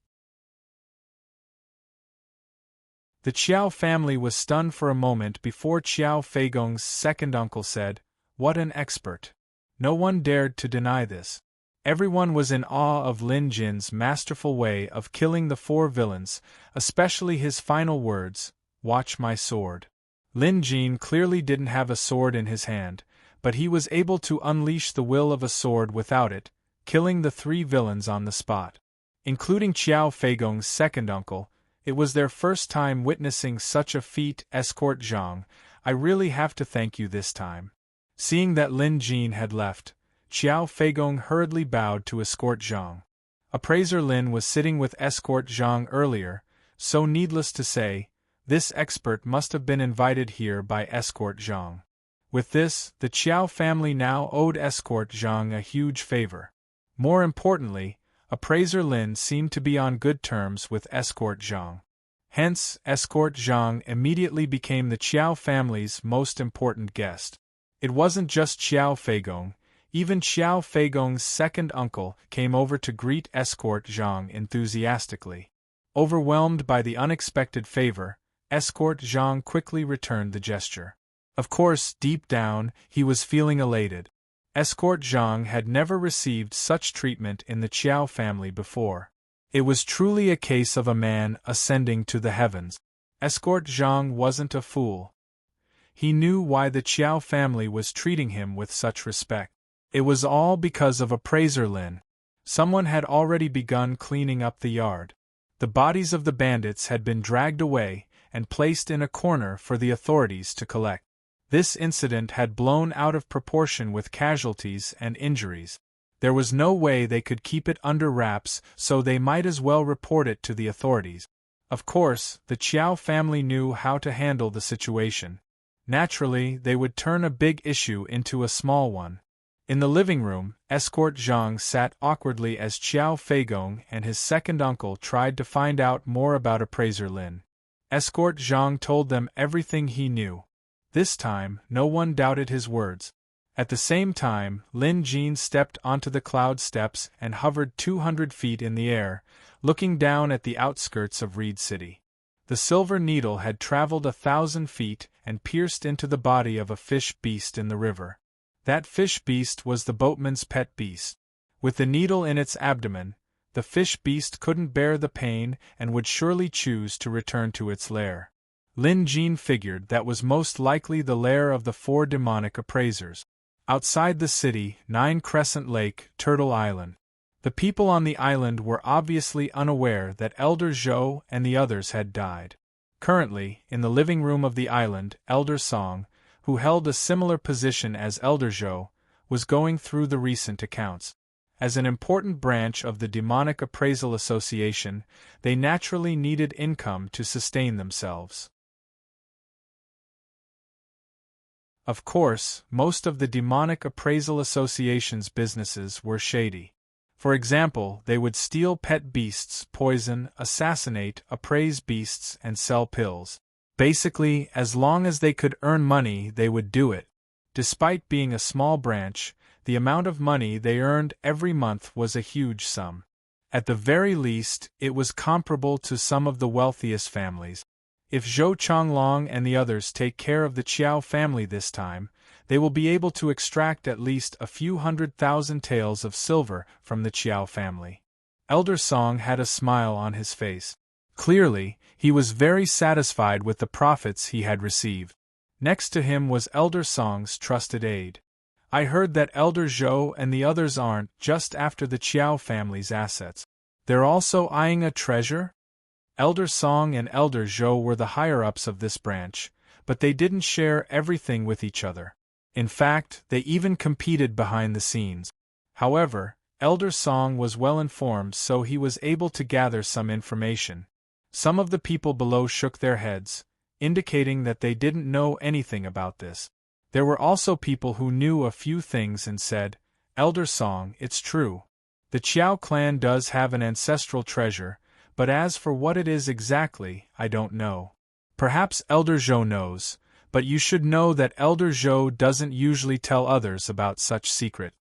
The Qiao family was stunned for a moment before Xiao Feigong's second uncle said, "What an expert!" No one dared to deny this. Everyone was in awe of Lin Jin's masterful way of killing the 4 villains, especially his final words, "Watch my sword." Lin Jin clearly didn't have a sword in his hand, but he was able to unleash the will of a sword without it, killing the 3 villains on the spot. Including Xiao Feigong's second uncle, it was their first time witnessing such a feat. Escort Zhang, I really have to thank you this time. Seeing that Lin Jin had left, Xiao Feigong hurriedly bowed to escort Zhang. Appraiser Lin was sitting with escort Zhang earlier, so needless to say, this expert must have been invited here by escort Zhang. With this, the Qiao family now owed escort Zhang a huge favor. More importantly, appraiser Lin seemed to be on good terms with escort Zhang. Hence, escort Zhang immediately became the Qiao family's most important guest. It wasn't just Xiao Feigong. Even Xiao Feigong's second uncle came over to greet escort Zhang enthusiastically. Overwhelmed by the unexpected favor, escort Zhang quickly returned the gesture. Of course, deep down, he was feeling elated. Escort Zhang had never received such treatment in the Qiao family before. It was truly a case of a man ascending to the heavens. Escort Zhang wasn't a fool. He knew why the Qiao family was treating him with such respect. It was all because of appraiser Lin. Someone had already begun cleaning up the yard. The bodies of the bandits had been dragged away and placed in a corner for the authorities to collect. This incident had blown out of proportion with casualties and injuries. There was no way they could keep it under wraps, so they might as well report it to the authorities. Of course, the Qiao family knew how to handle the situation. Naturally, they would turn a big issue into a small one. In the living room, escort Zhang sat awkwardly as Xiao Feigong and his second uncle tried to find out more about appraiser Lin. Escort Zhang told them everything he knew. This time, no one doubted his words. At the same time, Lin Jean stepped onto the cloud steps and hovered 200 feet in the air, looking down at the outskirts of Reed City. The silver needle had traveled 1,000 feet and pierced into the body of a fish beast in the river. That fish beast was the boatman's pet beast. With the needle in its abdomen, the fish beast couldn't bear the pain and would surely choose to return to its lair. Lin Jean figured that was most likely the lair of the 4 demonic appraisers. Outside the city, 9 Crescent Lake, Turtle Island. The people on the island were obviously unaware that Elder Zhou and the others had died. Currently, in the living room of the island, Elder Song, who held a similar position as Elder Zhou, was going through the recent accounts. As an important branch of the Demonic Appraisal Association, they naturally needed income to sustain themselves. Of course, most of the Demonic Appraisal Association's businesses were shady. For example, they would steal pet beasts, poison, assassinate, appraise beasts, and sell pills. Basically, as long as they could earn money, they would do it. Despite being a small branch, the amount of money they earned every month was a huge sum. At the very least, it was comparable to some of the wealthiest families. If Zhou Chonglong and the others take care of the Qiao family this time, they will be able to extract at least a few 100,000 taels of silver from the Qiao family. Elder Song had a smile on his face. Clearly, he was very satisfied with the profits he had received. Next to him was Elder Song's trusted aide. I heard that Elder Zhou and the others aren't just after the Qiao family's assets. They're also eyeing a treasure? Elder Song and Elder Zhou were the higher-ups of this branch, but they didn't share everything with each other. In fact, they even competed behind the scenes. However, Elder Song was well informed, so he was able to gather some information. Some of the people below shook their heads, indicating that they didn't know anything about this. There were also people who knew a few things and said, "Elder Song, it's true. The Qiao clan does have an ancestral treasure, but as for what it is exactly, I don't know. Perhaps Elder Zhou knows, but you should know that Elder Zhou doesn't usually tell others about such secret."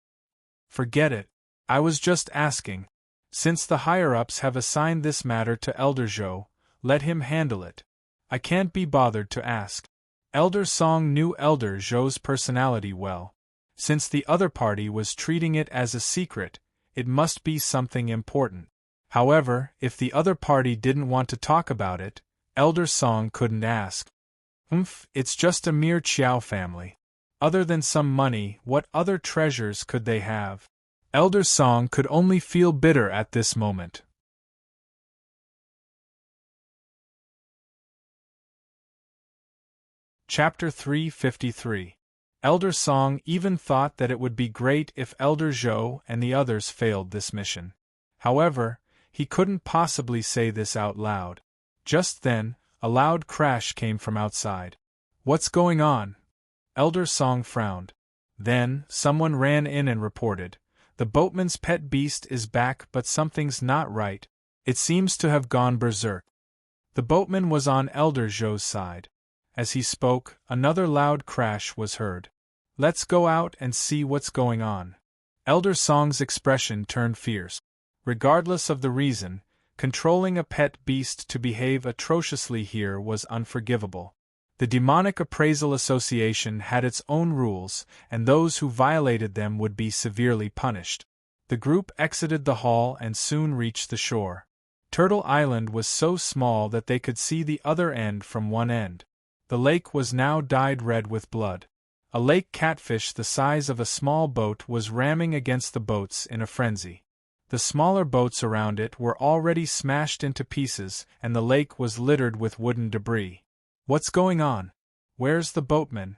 "Forget it. I was just asking. Since the higher-ups have assigned this matter to Elder Zhou, let him handle it. I can't be bothered to ask." Elder Song knew Elder Zhou's personality well. Since the other party was treating it as a secret, it must be something important. However, if the other party didn't want to talk about it, Elder Song couldn't ask. It's just a mere Qiao family. Other than some money, what other treasures could they have? Elder Song could only feel bitter at this moment. Chapter 353. Elder Song even thought that it would be great if Elder Zhou and the others failed this mission. However, he couldn't possibly say this out loud. Just then, a loud crash came from outside. "What's going on?" Elder Song frowned. Then, someone ran in and reported, "The boatman's pet beast is back, but something's not right. It seems to have gone berserk." The boatman was on Elder Zhou's side. As he spoke, another loud crash was heard. "Let's go out and see what's going on." Elder Song's expression turned fierce. Regardless of the reason, controlling a pet beast to behave atrociously here was unforgivable. The Demonic Appraisal Association had its own rules, and those who violated them would be severely punished. The group exited the hall and soon reached the shore. Turtle Island was so small that they could see the other end from one end. The lake was now dyed red with blood. A lake catfish the size of a small boat was ramming against the boats in a frenzy. The smaller boats around it were already smashed into pieces, and the lake was littered with wooden debris. "What's going on? Where's the boatman?"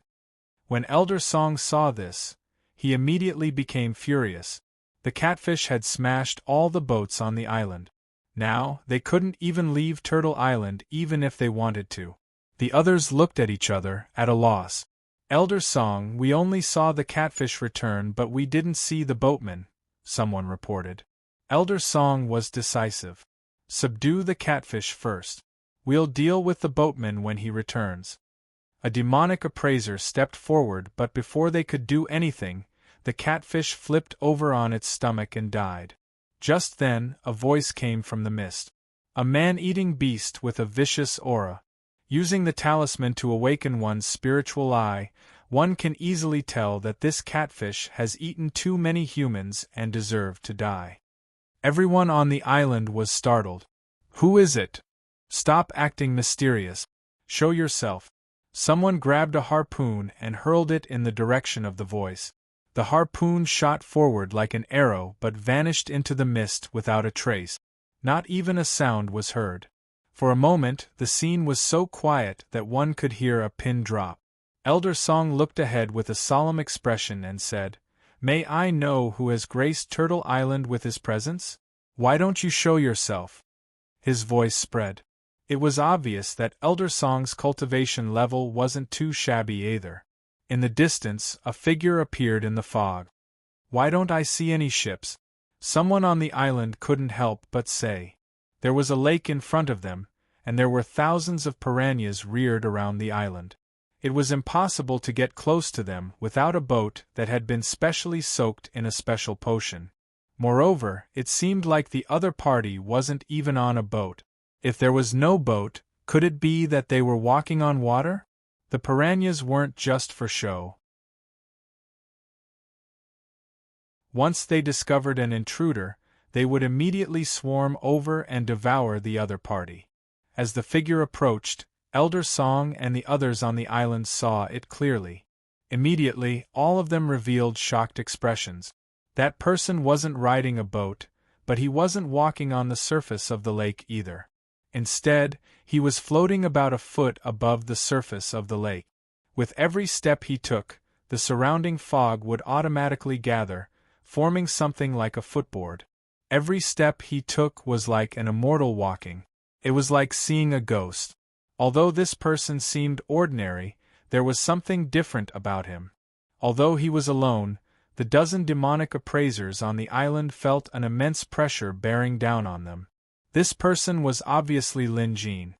When Elder Song saw this, he immediately became furious. The catfish had smashed all the boats on the island. Now, they couldn't even leave Turtle Island even if they wanted to. The others looked at each other, at a loss. "Elder Song, we only saw the catfish return, but we didn't see the boatman," someone reported. Elder Song was decisive. "Subdue the catfish first. We'll deal with the boatman when he returns." A demonic appraiser stepped forward, but before they could do anything, the catfish flipped over on its stomach and died. Just then, a voice came from the mist. A man-eating beast with a vicious aura. Using the talisman to awaken one's spiritual eye, one can easily tell that this catfish has eaten too many humans and deserved to die. Everyone on the island was startled. Who is it? Stop acting mysterious. Show yourself. Someone grabbed a harpoon and hurled it in the direction of the voice. The harpoon shot forward like an arrow but vanished into the mist without a trace. Not even a sound was heard. For a moment, the scene was so quiet that one could hear a pin drop. Elder Song looked ahead with a solemn expression and said, "May I know who has graced Turtle Island with his presence? Why don't you show yourself?" His voice spread. It was obvious that Elder Song's cultivation level wasn't too shabby either. In the distance, a figure appeared in the fog. "Why don't I see any ships?" Someone on the island couldn't help but say. There was a lake in front of them, and there were thousands of piranhas reared around the island. It was impossible to get close to them without a boat that had been specially soaked in a special potion. Moreover, it seemed like the other party wasn't even on a boat. If there was no boat, could it be that they were walking on water? The piranhas weren't just for show. Once they discovered an intruder, they would immediately swarm over and devour the other party. As the figure approached, Elder Song and the others on the island saw it clearly. Immediately, all of them revealed shocked expressions. That person wasn't riding a boat, but he wasn't walking on the surface of the lake either. Instead, he was floating about a foot above the surface of the lake. With every step he took, the surrounding fog would automatically gather, forming something like a footboard. Every step he took was like an immortal walking. It was like seeing a ghost. Although this person seemed ordinary, there was something different about him. Although he was alone, the dozen demonic appraisers on the island felt an immense pressure bearing down on them. This person was obviously Lin Jin.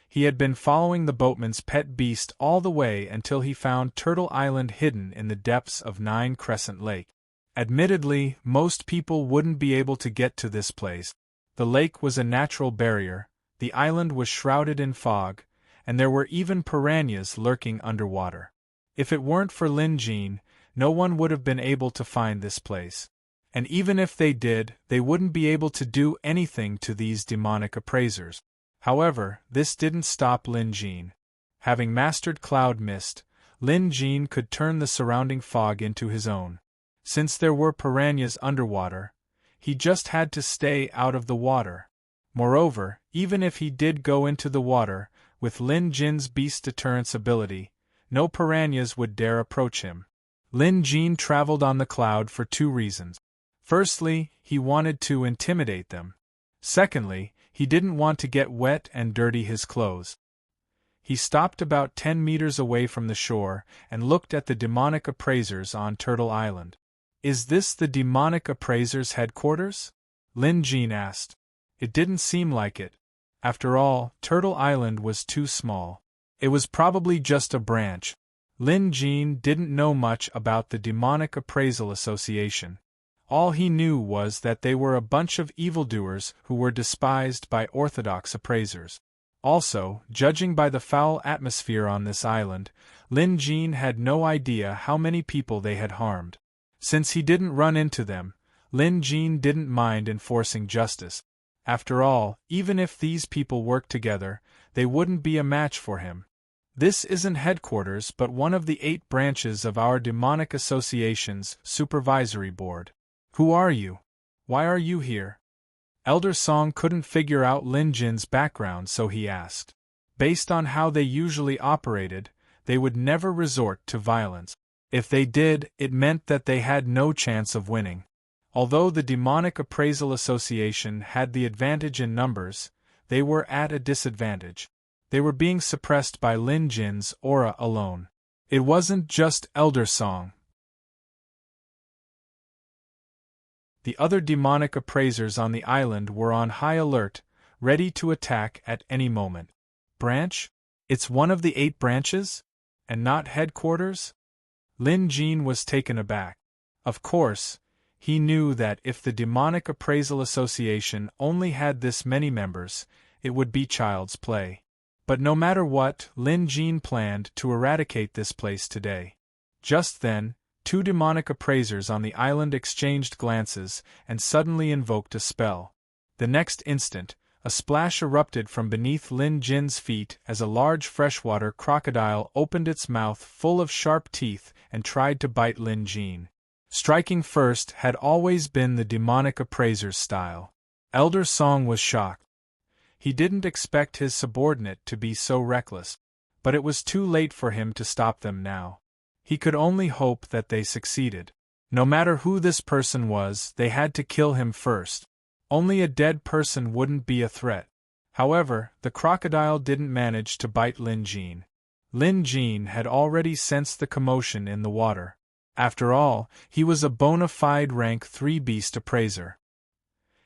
He had been following the boatman's pet beast all the way until he found Turtle Island hidden in the depths of Nine Crescent Lake. Admittedly, most people wouldn't be able to get to this place. The lake was a natural barrier, the island was shrouded in fog, and there were even piranhas lurking underwater. If it weren't for Lin Jin, no one would have been able to find this place. And even if they did, they wouldn't be able to do anything to these demonic appraisers. However, this didn't stop Lin Jin. Having mastered cloud mist, Lin Jin could turn the surrounding fog into his own. Since there were piranhas underwater, he just had to stay out of the water. Moreover, even if he did go into the water, with Lin Jin's beast deterrence ability, no piranhas would dare approach him. Lin Jin traveled on the cloud for two reasons. Firstly, he wanted to intimidate them. Secondly, he didn't want to get wet and dirty his clothes. He stopped about 10 meters away from the shore and looked at the demonic appraisers on Turtle Island. "Is this the demonic appraisers' headquarters?" Lin Jin asked. It didn't seem like it. After all, Turtle Island was too small. It was probably just a branch. Lin Jin didn't know much about the Demonic Appraisal Association. All he knew was that they were a bunch of evildoers who were despised by orthodox appraisers. Also, judging by the foul atmosphere on this island, Lin Jin had no idea how many people they had harmed. Since he didn't run into them, Lin Jin didn't mind enforcing justice. After all, even if these people worked together, they wouldn't be a match for him. "This isn't headquarters but one of the 8 branches of our Demonic Association's Supervisory Board. Who are you? Why are you here?" Elder Song couldn't figure out Lin Jin's background, so he asked. Based on how they usually operated, they would never resort to violence. If they did, it meant that they had no chance of winning. Although the Demonic Appraisal Association had the advantage in numbers, they were at a disadvantage. They were being suppressed by Lin Jin's aura alone. It wasn't just Elder Song. The other demonic appraisers on the island were on high alert, ready to attack at any moment. "Branch? It's one of the 8 branches?" and not headquarters? Lin Jin was taken aback. Of course, he knew that if the Demonic Appraisal Association only had this many members, it would be child's play. But no matter what, Lin Jin planned to eradicate this place today. Just then, two demonic appraisers on the island exchanged glances and suddenly invoked a spell. The next instant, a splash erupted from beneath Lin Jin's feet as a large freshwater crocodile opened its mouth full of sharp teeth and tried to bite Lin Jin. Striking first had always been the demonic appraiser's style. Elder Song was shocked. He didn't expect his subordinate to be so reckless, but it was too late for him to stop them now. He could only hope that they succeeded. No matter who this person was, they had to kill him first. Only a dead person wouldn't be a threat. However, the crocodile didn't manage to bite Lin Jin. Lin Jin had already sensed the commotion in the water. After all, he was a bona fide rank 3 beast appraiser.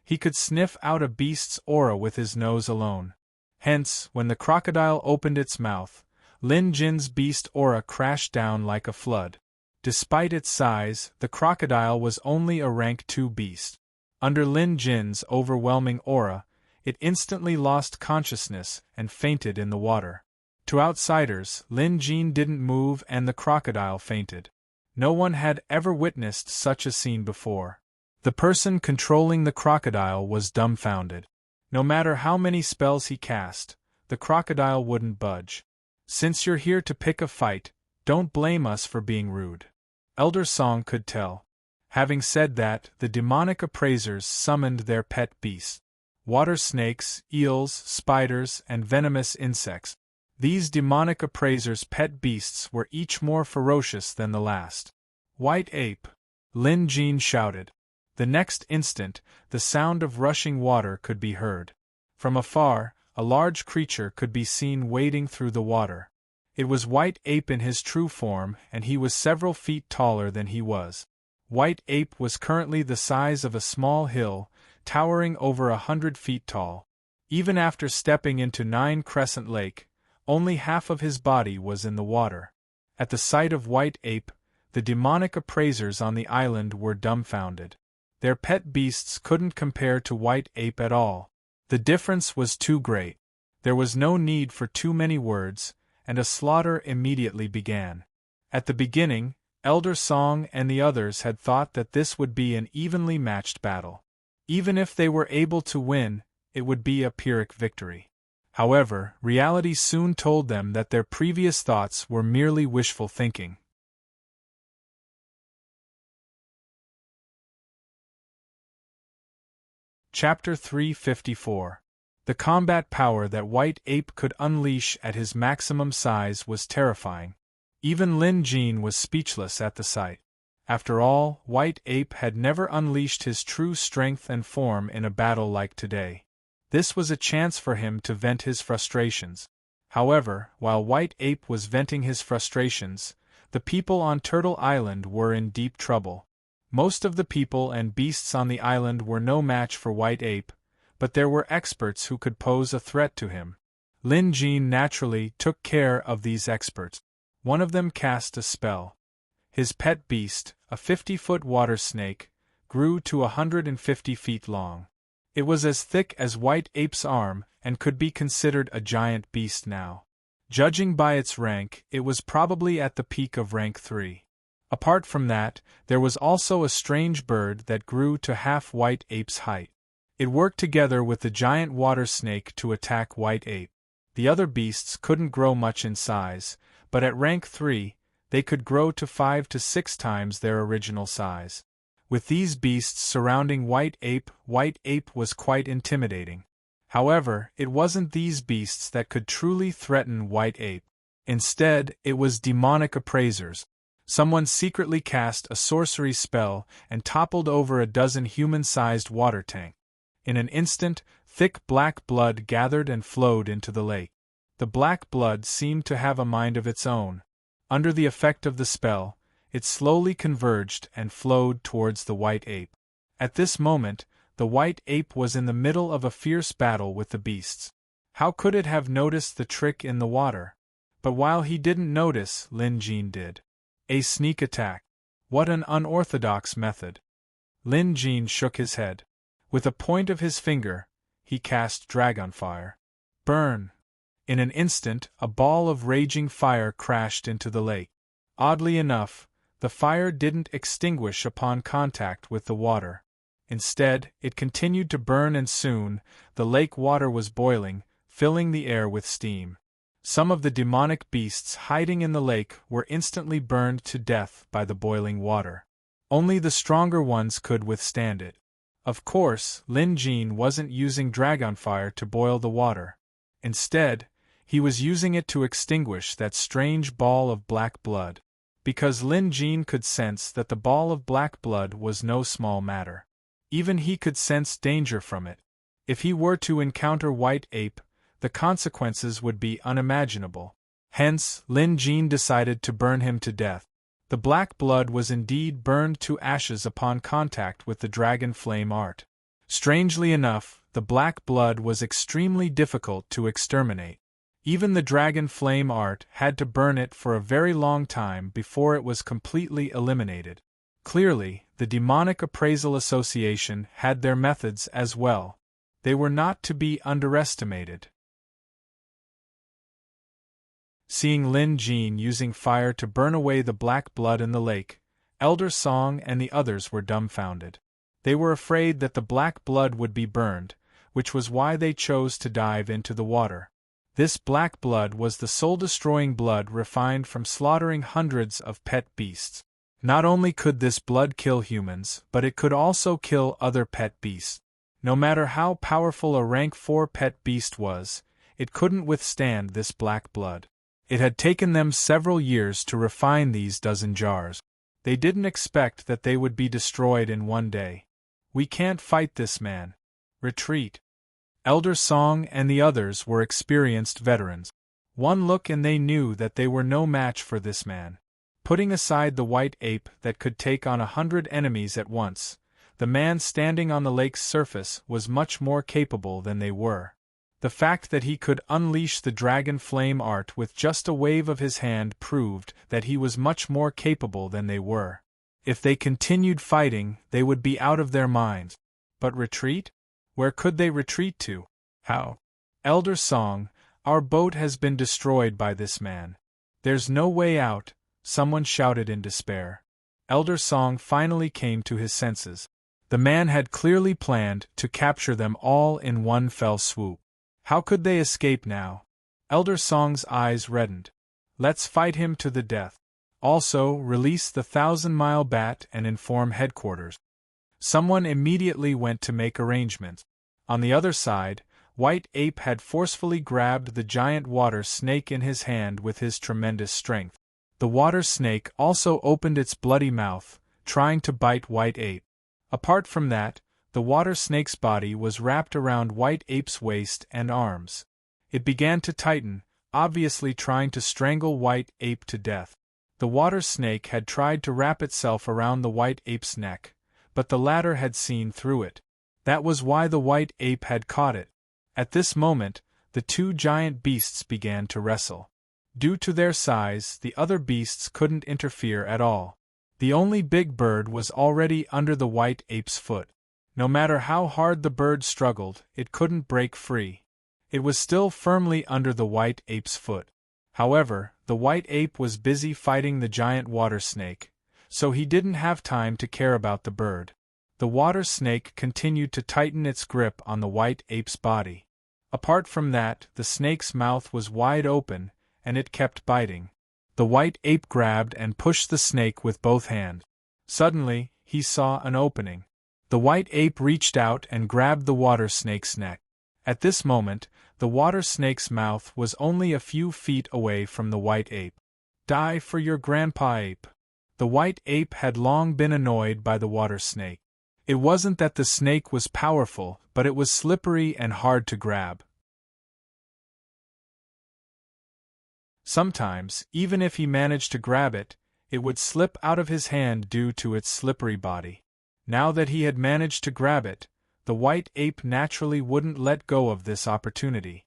He could sniff out a beast's aura with his nose alone. Hence, when the crocodile opened its mouth, Lin Jin's beast aura crashed down like a flood. Despite its size, the crocodile was only a rank 2 beast. Under Lin Jin's overwhelming aura, it instantly lost consciousness and fainted in the water. To outsiders, Lin Jin didn't move and the crocodile fainted. No one had ever witnessed such a scene before. The person controlling the crocodile was dumbfounded. No matter how many spells he cast, the crocodile wouldn't budge. Since you're here to pick a fight, don't blame us for being rude. Elder Song could tell. Having said that, the demonic appraisers summoned their pet beasts. Water snakes, eels, spiders, and venomous insects. These demonic appraisers' pet beasts were each more ferocious than the last. White ape! Lin Jin shouted. The next instant, the sound of rushing water could be heard. From afar, a large creature could be seen wading through the water. It was White Ape in his true form, and he was several feet taller than he was. White Ape was currently the size of a small hill, towering over 100 feet tall. Even after stepping into 9 Crescent Lake, only half of his body was in the water. At the sight of White Ape, the demonic appraisers on the island were dumbfounded. Their pet beasts couldn't compare to White Ape at all. The difference was too great. There was no need for too many words, and a slaughter immediately began. At the beginning, Elder Song and the others had thought that this would be an evenly matched battle. Even if they were able to win, it would be a Pyrrhic victory. However, reality soon told them that their previous thoughts were merely wishful thinking. Chapter 354. The combat power that White Ape could unleash at his maximum size was terrifying. Even Lin Jin was speechless at the sight. After all, White Ape had never unleashed his true strength and form in a battle like today. This was a chance for him to vent his frustrations. However, while White Ape was venting his frustrations, the people on Turtle Island were in deep trouble. Most of the people and beasts on the island were no match for White Ape, but there were experts who could pose a threat to him. Lin Jin naturally took care of these experts. One of them cast a spell. His pet beast, a 50-foot water snake, grew to 150 feet long. It was as thick as White Ape's arm and could be considered a giant beast now. Judging by its rank, it was probably at the peak of rank 3. Apart from that, there was also a strange bird that grew to half White Ape's height. It worked together with the giant water snake to attack White Ape. The other beasts couldn't grow much in size, but at rank 3, they could grow to 5 to 6 times their original size. With these beasts surrounding White Ape was quite intimidating. However, it wasn't these beasts that could truly threaten White Ape. Instead, it was demonic appraisers. Someone secretly cast a sorcery spell and toppled over a dozen human-sized water tanks. In an instant, thick black blood gathered and flowed into the lake. The black blood seemed to have a mind of its own. Under the effect of the spell, it slowly converged and flowed towards the White Ape. At this moment, the White Ape was in the middle of a fierce battle with the beasts. How could it have noticed the trick in the water? But while he didn't notice, Lin Jin did. A sneak attack. What an unorthodox method. Lin Jin shook his head. With a point of his finger, he cast Dragon Fire. Burn! In an instant, a ball of raging fire crashed into the lake. Oddly enough, the fire didn't extinguish upon contact with the water. Instead, it continued to burn, and soon, the lake water was boiling, filling the air with steam. Some of the demonic beasts hiding in the lake were instantly burned to death by the boiling water. Only the stronger ones could withstand it. Of course, Lin Jin wasn't using dragonfire to boil the water. Instead, he was using it to extinguish that strange ball of black blood. Because Lin Jin could sense that the ball of black blood was no small matter. Even he could sense danger from it. If he were to encounter White Ape, the consequences would be unimaginable. Hence, Lin Jin decided to burn him to death. The black blood was indeed burned to ashes upon contact with the dragon flame art. Strangely enough, the black blood was extremely difficult to exterminate. Even the dragon flame art had to burn it for a very long time before it was completely eliminated. Clearly, the Demonic Appraisal Association had their methods as well. They were not to be underestimated. Seeing Lin Jin using fire to burn away the black blood in the lake, Elder Song and the others were dumbfounded. They were afraid that the black blood would be burned, which was why they chose to dive into the water. This black blood was the soul-destroying blood refined from slaughtering hundreds of pet beasts. Not only could this blood kill humans, but it could also kill other pet beasts. No matter how powerful a rank 4 pet beast was, it couldn't withstand this black blood. It had taken them several years to refine these dozen jars. They didn't expect that they would be destroyed in one day. We can't fight this man. Retreat. Elder Song and the others were experienced veterans. One look and they knew that they were no match for this man. Putting aside the White Ape that could take on 100 enemies at once, the man standing on the lake's surface was much more capable than they were. The fact that he could unleash the dragon flame art with just a wave of his hand proved that he was much more capable than they were. If they continued fighting, they would be out of their minds. But retreat? Where could they retreat to? How? Elder Song, our boat has been destroyed by this man. There's no way out, someone shouted in despair. Elder Song finally came to his senses. The man had clearly planned to capture them all in one fell swoop. How could they escape now? Elder Song's eyes reddened. Let's fight him to the death. Also, release the 1,000-mile bat and inform headquarters. Someone immediately went to make arrangements. On the other side, White Ape had forcefully grabbed the giant water snake in his hand with his tremendous strength. The water snake also opened its bloody mouth, trying to bite White Ape. Apart from that, the water snake's body was wrapped around White Ape's waist and arms. It began to tighten, obviously trying to strangle White Ape to death. The water snake had tried to wrap itself around the White Ape's neck, but the latter had seen through it. That was why the White Ape had caught it. At this moment, the two giant beasts began to wrestle. Due to their size, the other beasts couldn't interfere at all. The only big bird was already under the White Ape's foot. No matter how hard the bird struggled, it couldn't break free. It was still firmly under the White Ape's foot. However, the White Ape was busy fighting the giant water snake, so he didn't have time to care about the bird. The water snake continued to tighten its grip on the White Ape's body. Apart from that, the snake's mouth was wide open, and it kept biting. The White Ape grabbed and pushed the snake with both hands. Suddenly, he saw an opening. The White Ape reached out and grabbed the water snake's neck. At this moment, the water snake's mouth was only a few feet away from the White Ape. Die for your grandpa ape. The White Ape had long been annoyed by the water snake. It wasn't that the snake was powerful, but it was slippery and hard to grab. Sometimes, even if he managed to grab it, it would slip out of his hand due to its slippery body. Now that he had managed to grab it, the White Ape naturally wouldn't let go of this opportunity.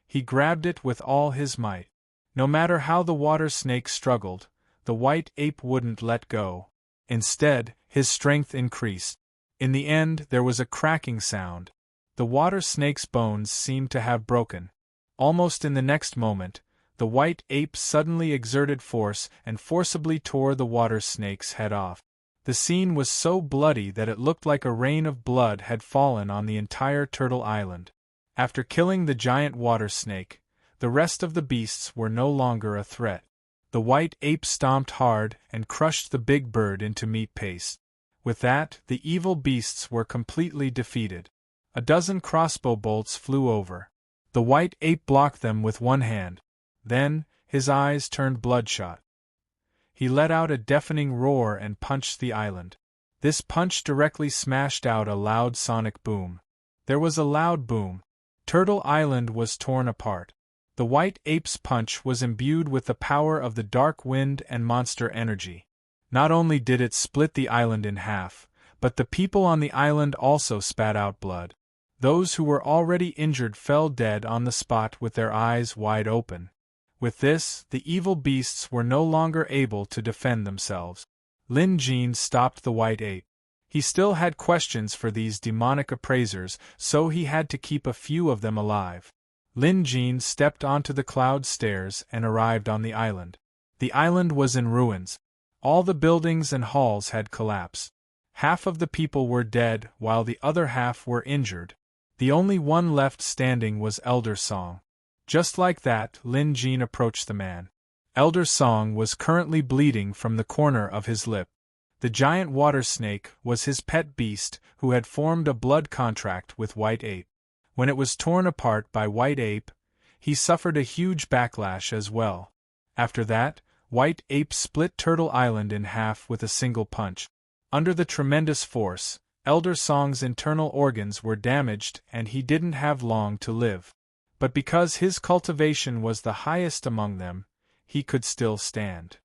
He grabbed it with all his might. No matter how the water snake struggled, the white ape wouldn't let go. Instead, his strength increased. In the end, there was a cracking sound. The water snake's bones seemed to have broken. Almost in the next moment, the white ape suddenly exerted force and forcibly tore the water snake's head off. The scene was so bloody that it looked like a rain of blood had fallen on the entire Turtle Island. After killing the giant water snake, the rest of the beasts were no longer a threat. The white ape stomped hard and crushed the big bird into meat paste. With that, the evil beasts were completely defeated. A dozen crossbow bolts flew over. The white ape blocked them with one hand. Then, his eyes turned bloodshot. He let out a deafening roar and punched the island. This punch directly smashed out a loud sonic boom. There was a loud boom. Turtle Island was torn apart. The white ape's punch was imbued with the power of the dark wind and monster energy. Not only did it split the island in half, but the people on the island also spat out blood. Those who were already injured fell dead on the spot with their eyes wide open. With this, the evil beasts were no longer able to defend themselves. Lin Jin stopped the white ape. He still had questions for these demonic appraisers, so he had to keep a few of them alive. Lin Jin stepped onto the cloud stairs and arrived on the island. The island was in ruins. All the buildings and halls had collapsed. Half of the people were dead while the other half were injured. The only one left standing was Elder Song. Just like that, Lin Jin approached the man. Elder Song was currently bleeding from the corner of his lip. The giant water snake was his pet beast who had formed a blood contract with White Ape. When it was torn apart by White Ape, he suffered a huge backlash as well. After that, White Ape split Turtle Island in half with a single punch. Under the tremendous force, Elder Song's internal organs were damaged and he didn't have long to live. But because his cultivation was the highest among them, he could still stand.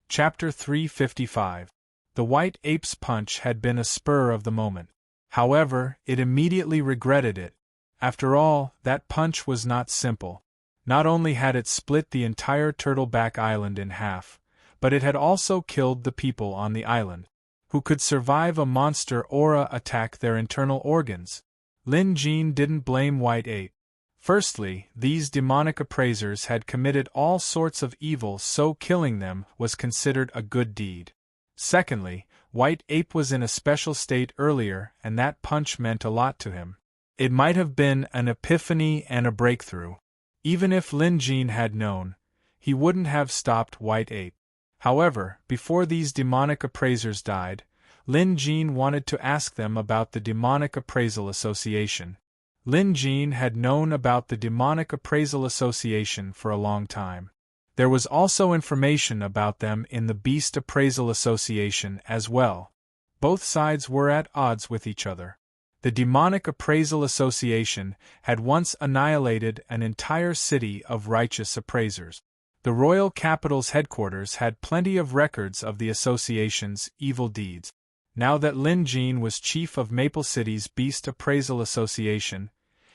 Chapter 355. The White Ape's punch had been a spur of the moment. However, it immediately regretted it. After all, that punch was not simple. Not only had it split the entire Turtleback Island in half, but it had also killed the people on the island. Who could survive a monster aura attack their internal organs? Lin Jin didn't blame White Ape. Firstly, these demonic appraisers had committed all sorts of evil, so killing them was considered a good deed. Secondly, White Ape was in a special state earlier and that punch meant a lot to him. It might have been an epiphany and a breakthrough. Even if Lin Jin had known, he wouldn't have stopped White Ape. However, before these demonic appraisers died, Lin Jin wanted to ask them about the Demonic Appraisal Association. Lin Jin had known about the Demonic Appraisal Association for a long time. There was also information about them in the Beast Appraisal Association as well. Both sides were at odds with each other. The Demonic Appraisal Association had once annihilated an entire city of righteous appraisers. The royal capital's headquarters had plenty of records of the association's evil deeds. Now that Lin Jin was chief of Maple City's Beast Appraisal Association,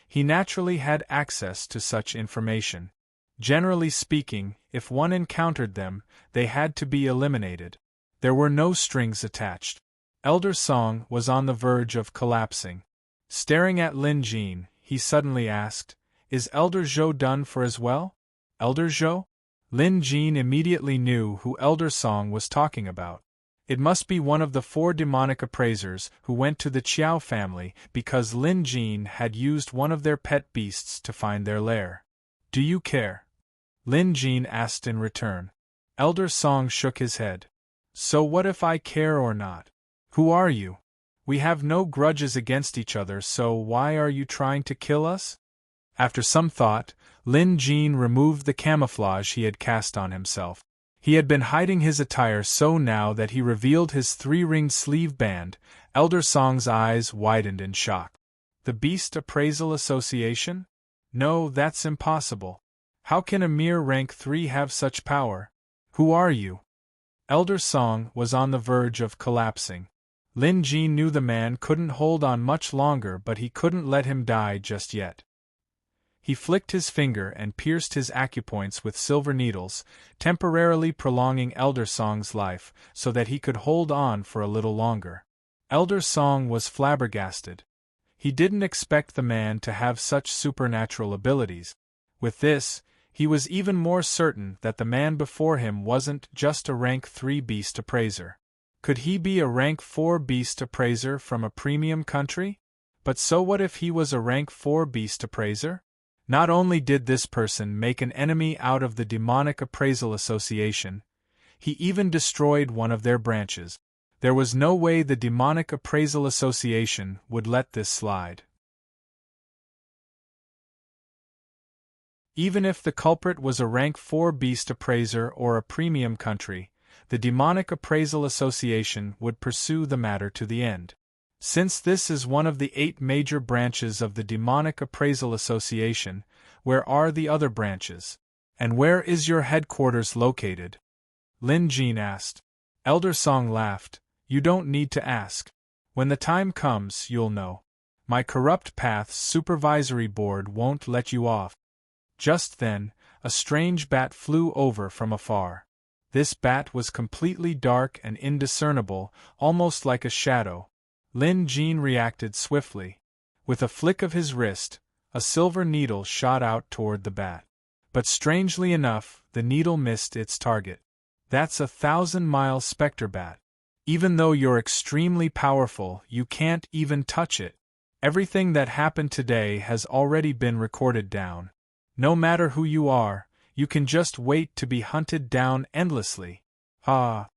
he naturally had access to such information. Generally speaking, if one encountered them, they had to be eliminated. There were no strings attached. Elder Song was on the verge of collapsing. Staring at Lin Jin, he suddenly asked, "Is Elder Zhou done for as well?" Elder Zhou? Lin Jin immediately knew who Elder Song was talking about. It must be one of the 4 demonic appraisers who went to the Qiao family because Lin Jin had used one of their pet beasts to find their lair. "Do you care?" Lin Jin asked in return. Elder Song shook his head. "So what if I care or not? Who are you? We have no grudges against each other, so why are you trying to kill us?" After some thought, Lin Jin removed the camouflage he had cast on himself. He had been hiding his attire, so now that he revealed his 3-ringed sleeve band, Elder Song's eyes widened in shock. "The Beast Appraisal Association? No, that's impossible. How can a mere rank 3 have such power? Who are you?" Elder Song was on the verge of collapsing. Lin Jin knew the man couldn't hold on much longer, but he couldn't let him die just yet. He flicked his finger and pierced his acupoints with silver needles, temporarily prolonging Elder Song's life so that he could hold on for a little longer. Elder Song was flabbergasted. He didn't expect the man to have such supernatural abilities. With this, he was even more certain that the man before him wasn't just a rank 3 beast appraiser. Could he be a rank 4 beast appraiser from a premium country? But so what if he was a rank 4 beast appraiser? Not only did this person make an enemy out of the Demonic Appraisal Association, he even destroyed one of their branches. There was no way the Demonic Appraisal Association would let this slide. Even if the culprit was a rank 4 beast appraiser or a premium country, the Demonic Appraisal Association would pursue the matter to the end. Since this is one of the 8 major branches of the Demonic Appraisal Association, where are the other branches? And where is your headquarters located? Lin Jin asked. Elder Song laughed. You don't need to ask. When the time comes, you'll know. My Corrupt Paths Supervisory Board won't let you off. Just then, a strange bat flew over from afar. This bat was completely dark and indiscernible, almost like a shadow. Lin Jin reacted swiftly. With a flick of his wrist, a silver needle shot out toward the bat. But strangely enough, the needle missed its target. That's a 1,000-mile specter bat. Even though you're extremely powerful, you can't even touch it. Everything that happened today has already been recorded down. No matter who you are, you can just wait to be hunted down endlessly. Ah!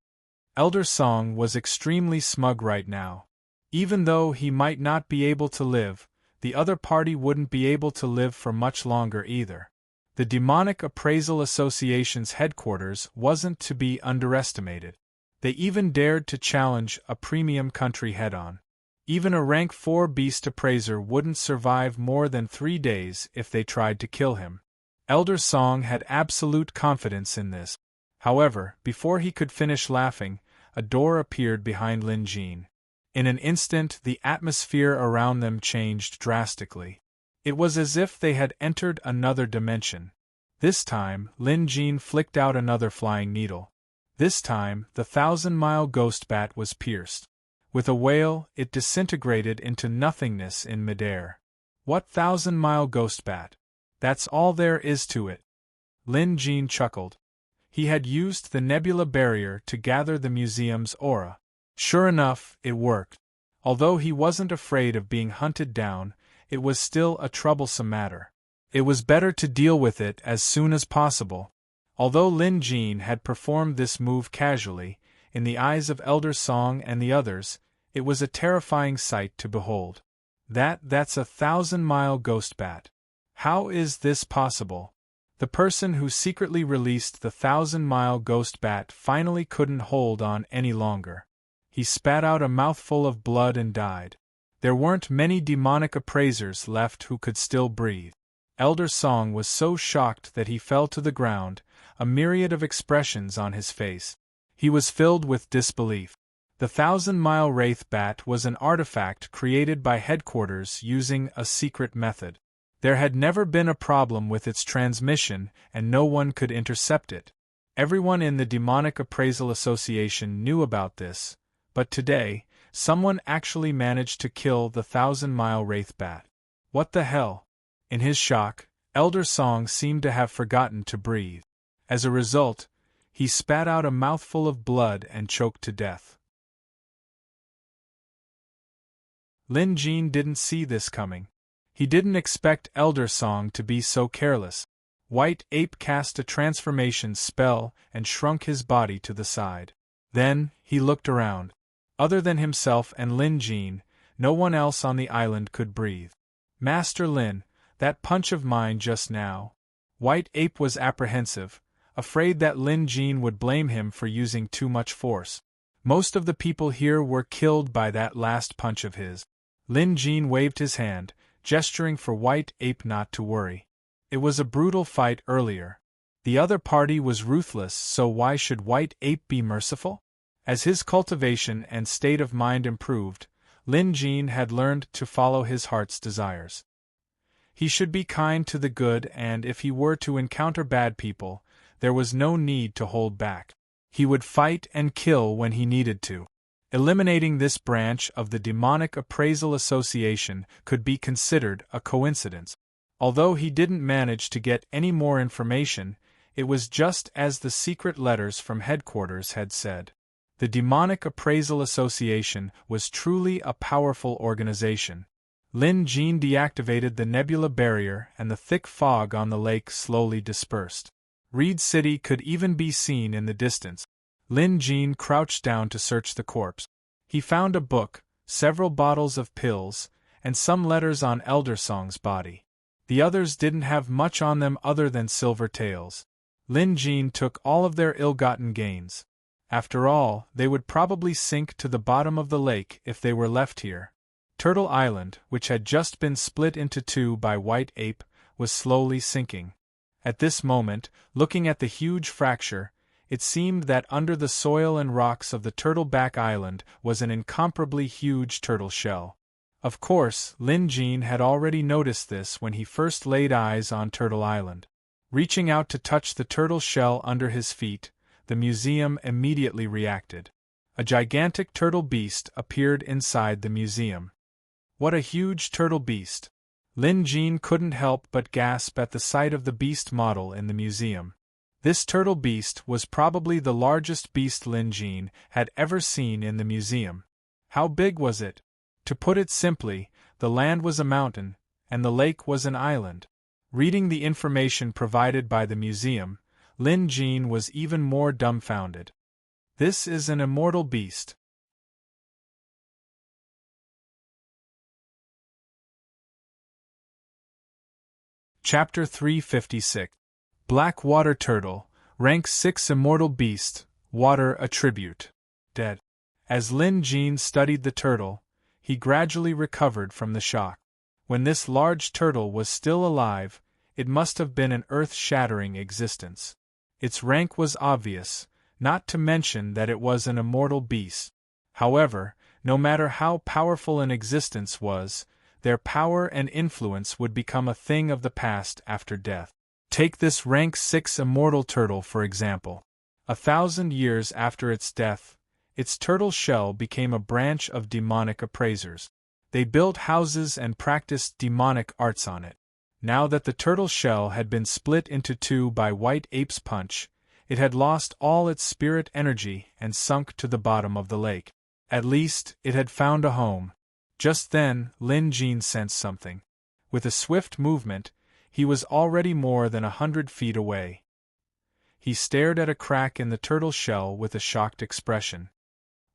Elder Song was extremely smug right now. Even though he might not be able to live, the other party wouldn't be able to live for much longer either. The Demonic Appraisal Association's headquarters wasn't to be underestimated. They even dared to challenge a premium country head-on. Even a rank 4 beast appraiser wouldn't survive more than 3 days if they tried to kill him. Elder Song had absolute confidence in this. However, before he could finish laughing, a door appeared behind Lin Jin. In an instant, the atmosphere around them changed drastically. It was as if they had entered another dimension. This time, Lin Jin flicked out another flying needle. This time, the 1,000-mile ghost bat was pierced. With a wail, it disintegrated into nothingness in midair. What 1,000-mile ghost bat? That's all there is to it. Lin Jin chuckled. He had used the nebula barrier to gather the museum's aura. Sure enough, it worked. Although he wasn't afraid of being hunted down, it was still a troublesome matter. It was better to deal with it as soon as possible. Although Lin Jin had performed this move casually, in the eyes of Elder Song and the others, it was a terrifying sight to behold. That's a 1,000-mile ghost bat. How is this possible? The person who secretly released the 1,000-mile ghost bat finally couldn't hold on any longer. He spat out a mouthful of blood and died. There weren't many demonic appraisers left who could still breathe. Elder Song was so shocked that he fell to the ground, a myriad of expressions on his face. He was filled with disbelief. The 1,000-mile wraith bat was an artifact created by headquarters using a secret method. There had never been a problem with its transmission, and no one could intercept it. Everyone in the Demonic Appraisal Association knew about this, but today, someone actually managed to kill the 1,000-mile wraith bat. What the hell? In his shock, Elder Song seemed to have forgotten to breathe. As a result, he spat out a mouthful of blood and choked to death. Lin Jin didn't see this coming. He didn't expect Elder Song to be so careless. White Ape cast a transformation spell and shrunk his body to the side. Then, he looked around. Other than himself and Lin Jin, no one else on the island could breathe. Master Lin, that punch of mine just now. White Ape was apprehensive, afraid that Lin Jin would blame him for using too much force. Most of the people here were killed by that last punch of his. Lin Jin waved his hand, gesturing for White Ape not to worry. It was a brutal fight earlier. The other party was ruthless, so why should White Ape be merciful? As his cultivation and state of mind improved, Lin Jin had learned to follow his heart's desires. He should be kind to the good, and if he were to encounter bad people, there was no need to hold back. He would fight and kill when he needed to. Eliminating this branch of the demonic appraisal association could be considered a coincidence. Although he didn't manage to get any more information, it was just as the secret letters from headquarters had said. The Demonic Appraisal Association was truly a powerful organization. Lin Jin deactivated the nebula barrier and the thick fog on the lake slowly dispersed. Reed City could even be seen in the distance. Lin Jin crouched down to search the corpse. He found a book, several bottles of pills, and some letters on Elder Song's body. The others didn't have much on them other than silver tails. Lin Jin took all of their ill-gotten gains. After all, they would probably sink to the bottom of the lake if they were left here. Turtle Island, which had just been split into two by White Ape, was slowly sinking. At this moment, looking at the huge fracture, it seemed that under the soil and rocks of the Turtleback Island was an incomparably huge turtle shell. Of course, Lin Jin had already noticed this when he first laid eyes on Turtle Island. Reaching out to touch the turtle shell under his feet, the museum immediately reacted. A gigantic turtle beast appeared inside the museum. What a huge turtle beast! Lin Jin couldn't help but gasp at the sight of the beast model in the museum. This turtle beast was probably the largest beast Lin Jin had ever seen in the museum. How big was it? To put it simply, the land was a mountain, and the lake was an island. Reading the information provided by the museum, Lin Jin was even more dumbfounded. This is an immortal beast. Chapter 356. Black Water Turtle, Rank 6 Immortal Beast, Water Attribute. Dead. As Lin Jin studied the turtle, he gradually recovered from the shock. When this large turtle was still alive, it must have been an earth-shattering existence. Its rank was obvious, not to mention that it was an immortal beast. However, no matter how powerful an existence was, their power and influence would become a thing of the past after death. Take this rank 6 immortal turtle for example. 1,000 years after its death, its turtle shell became a branch of demonic appraisers. They built houses and practiced demonic arts on it. Now that the turtle shell had been split into two by White Ape's punch, it had lost all its spirit energy and sunk to the bottom of the lake. At least, it had found a home. Just then, Lin Jin sensed something. With a swift movement, he was already more than 100 feet away. He stared at a crack in the turtle shell with a shocked expression.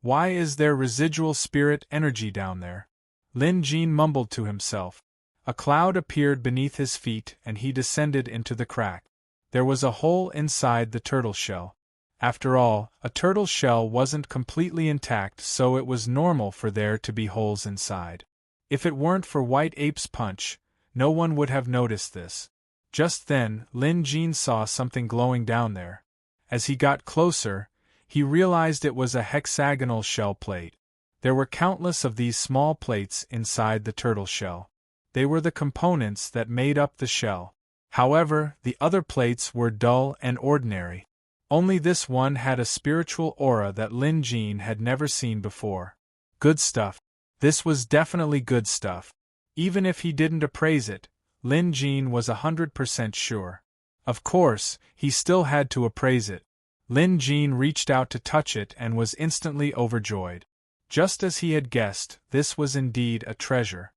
Why is there residual spirit energy down there? Lin Jin mumbled to himself. A cloud appeared beneath his feet and he descended into the crack. There was a hole inside the turtle shell. After all, a turtle shell wasn't completely intact, so it was normal for there to be holes inside. If it weren't for White Ape's punch, no one would have noticed this. Just then, Lin Jin saw something glowing down there. As he got closer, he realized it was a hexagonal shell plate. There were countless of these small plates inside the turtle shell. They were the components that made up the shell. However, the other plates were dull and ordinary. Only this one had a spiritual aura that Lin Jin had never seen before. Good stuff. This was definitely good stuff. Even if he didn't appraise it, Lin Jin was 100% sure. Of course, he still had to appraise it. Lin Jin reached out to touch it and was instantly overjoyed. Just as he had guessed, this was indeed a treasure.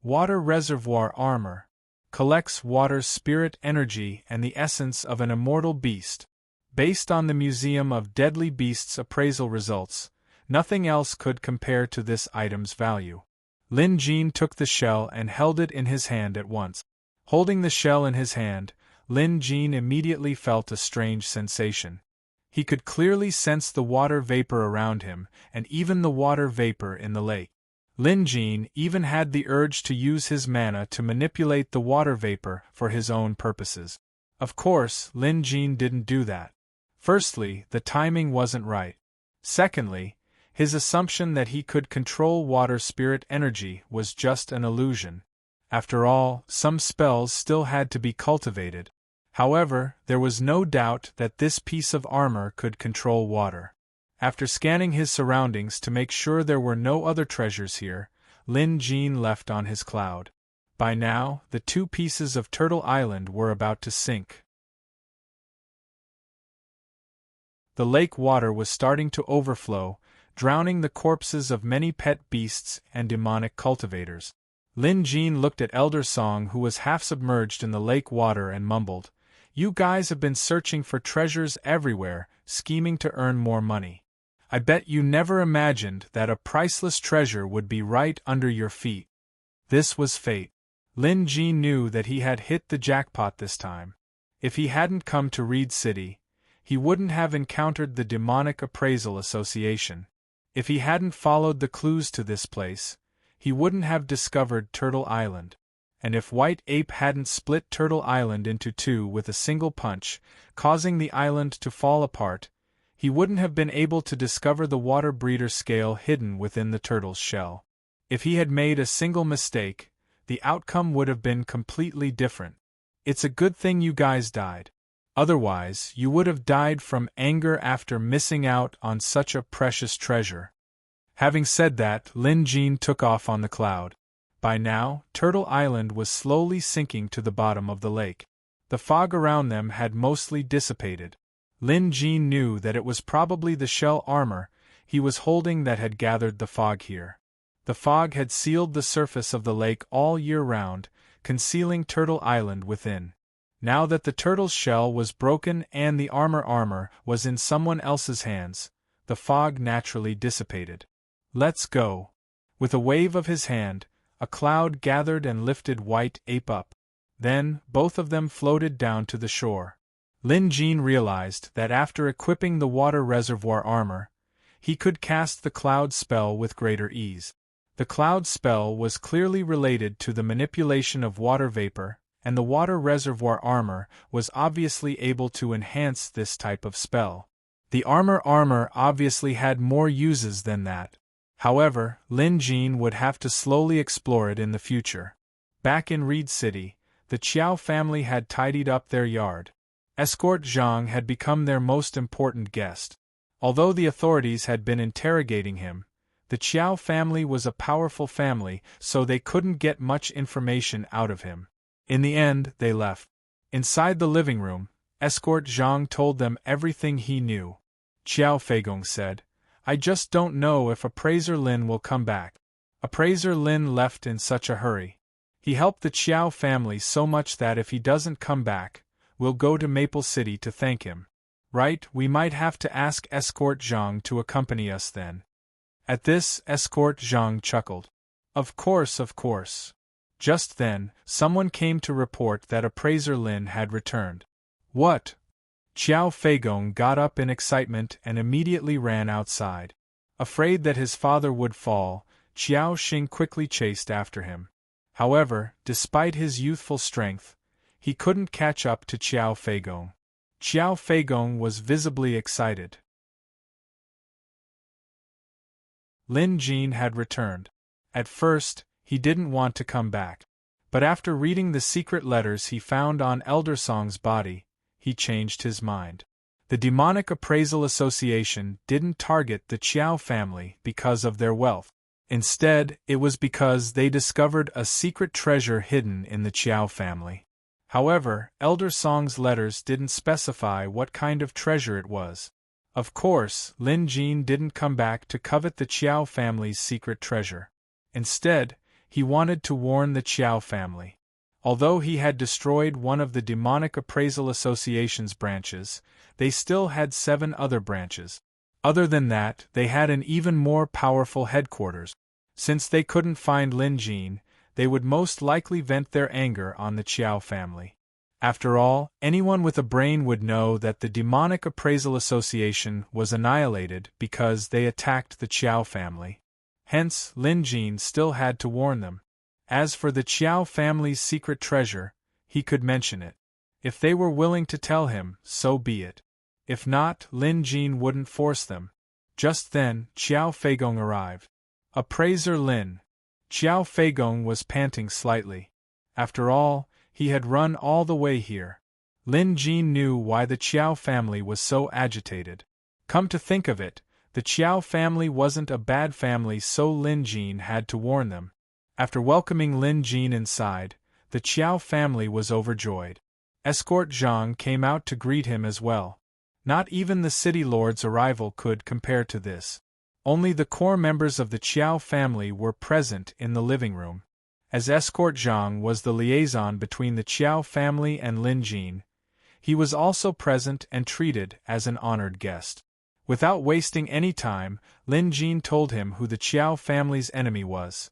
Water Reservoir Armor. Collects water's spirit energy and the essence of an immortal beast. Based on the Museum of Deadly Beasts appraisal results, nothing else could compare to this item's value. Lin Jin took the shell and held it in his hand at once. Holding the shell in his hand, Lin Jin immediately felt a strange sensation. He could clearly sense the water vapor around him, and even the water vapor in the lake. Lin Jin even had the urge to use his mana to manipulate the water vapor for his own purposes. Of course, Lin Jin didn't do that. Firstly, the timing wasn't right. Secondly, his assumption that he could control water spirit energy was just an illusion. After all, some spells still had to be cultivated. However, there was no doubt that this piece of armor could control water. After scanning his surroundings to make sure there were no other treasures here, Lin Jin left on his cloud. By now, the two pieces of Turtle Island were about to sink. The lake water was starting to overflow, drowning the corpses of many pet beasts and demonic cultivators. Lin Jin looked at Elder Song, who was half submerged in the lake water, and mumbled, "You guys have been searching for treasures everywhere, scheming to earn more money. I bet you never imagined that a priceless treasure would be right under your feet." This was fate. Lin Jin knew that he had hit the jackpot this time. If he hadn't come to Reed City, he wouldn't have encountered the Demonic Appraisal Association. If he hadn't followed the clues to this place, he wouldn't have discovered Turtle Island. And if White Ape hadn't split Turtle Island into two with a single punch, causing the island to fall apart, he wouldn't have been able to discover the water breeder scale hidden within the turtle's shell. If he had made a single mistake, the outcome would have been completely different. It's a good thing you guys died. Otherwise, you would have died from anger after missing out on such a precious treasure. Having said that, Lin Jin took off on the cloud. By now, Turtle Island was slowly sinking to the bottom of the lake. The fog around them had mostly dissipated. Lin Jin knew that it was probably the shell armor he was holding that had gathered the fog here. The fog had sealed the surface of the lake all year round, concealing Turtle Island within. Now that the turtle's shell was broken and the armor was in someone else's hands, the fog naturally dissipated. "Let's go." With a wave of his hand, a cloud gathered and lifted White Ape up. Then, both of them floated down to the shore. Lin Jin realized that after equipping the water reservoir armor, he could cast the cloud spell with greater ease. The cloud spell was clearly related to the manipulation of water vapor, and the water reservoir armor was obviously able to enhance this type of spell. The armor obviously had more uses than that. However, Lin Jin would have to slowly explore it in the future. Back in Reed City, the Qiao family had tidied up their yard. Escort Zhang had become their most important guest. Although the authorities had been interrogating him, the Qiao family was a powerful family, so they couldn't get much information out of him. In the end, they left. Inside the living room, Escort Zhang told them everything he knew. Qiao Feigong said, "I just don't know if Appraiser Lin will come back." Appraiser Lin left in such a hurry. He helped the Qiao family so much that if he doesn't come back, we'll go to Maple City to thank him. Right, we might have to ask Escort Zhang to accompany us then. At this, Escort Zhang chuckled. Of course. Just then, someone came to report that Appraiser Lin had returned. What? Qiao Feigong got up in excitement and immediately ran outside. Afraid that his father would fall, Qiao Xing quickly chased after him. However, despite his youthful strength, he couldn't catch up to Qiao Feigong. Qiao Feigong was visibly excited. Lin Jin had returned. At first, he didn't want to come back. But after reading the secret letters he found on Elder Song's body, he changed his mind. The Demonic Appraisal Association didn't target the Qiao family because of their wealth. Instead, it was because they discovered a secret treasure hidden in the Qiao family. However, Elder Song's letters didn't specify what kind of treasure it was. Of course, Lin Jin didn't come back to covet the Qiao family's secret treasure. Instead, he wanted to warn the Qiao family. Although he had destroyed one of the Demonic Appraisal Association's branches, they still had 7 other branches. Other than that, they had an even more powerful headquarters. Since they couldn't find Lin Jin, they would most likely vent their anger on the Qiao family. After all, anyone with a brain would know that the Demonic Appraisal Association was annihilated because they attacked the Qiao family. Hence, Lin Jin still had to warn them. As for the Qiao family's secret treasure, he could mention it. If they were willing to tell him, so be it. If not, Lin Jin wouldn't force them. Just then, Qiao Feigong arrived. Appraiser Lin. Qiao Feigong was panting slightly. After all, he had run all the way here. Lin Jin knew why the Qiao family was so agitated. Come to think of it, the Qiao family wasn't a bad family, so Lin Jin had to warn them. After welcoming Lin Jin inside, the Qiao family was overjoyed. Escort Zhang came out to greet him as well. Not even the city lord's arrival could compare to this. Only the core members of the Qiao family were present in the living room. As Escort Zhang was the liaison between the Qiao family and Lin Jin, he was also present and treated as an honored guest. Without wasting any time, Lin Jin told him who the Qiao family's enemy was.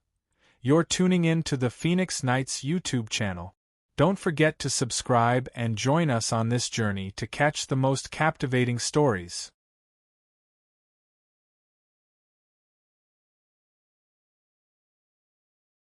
You're tuning in to the Phoenix Knights YouTube channel. Don't forget to subscribe and join us on this journey to catch the most captivating stories.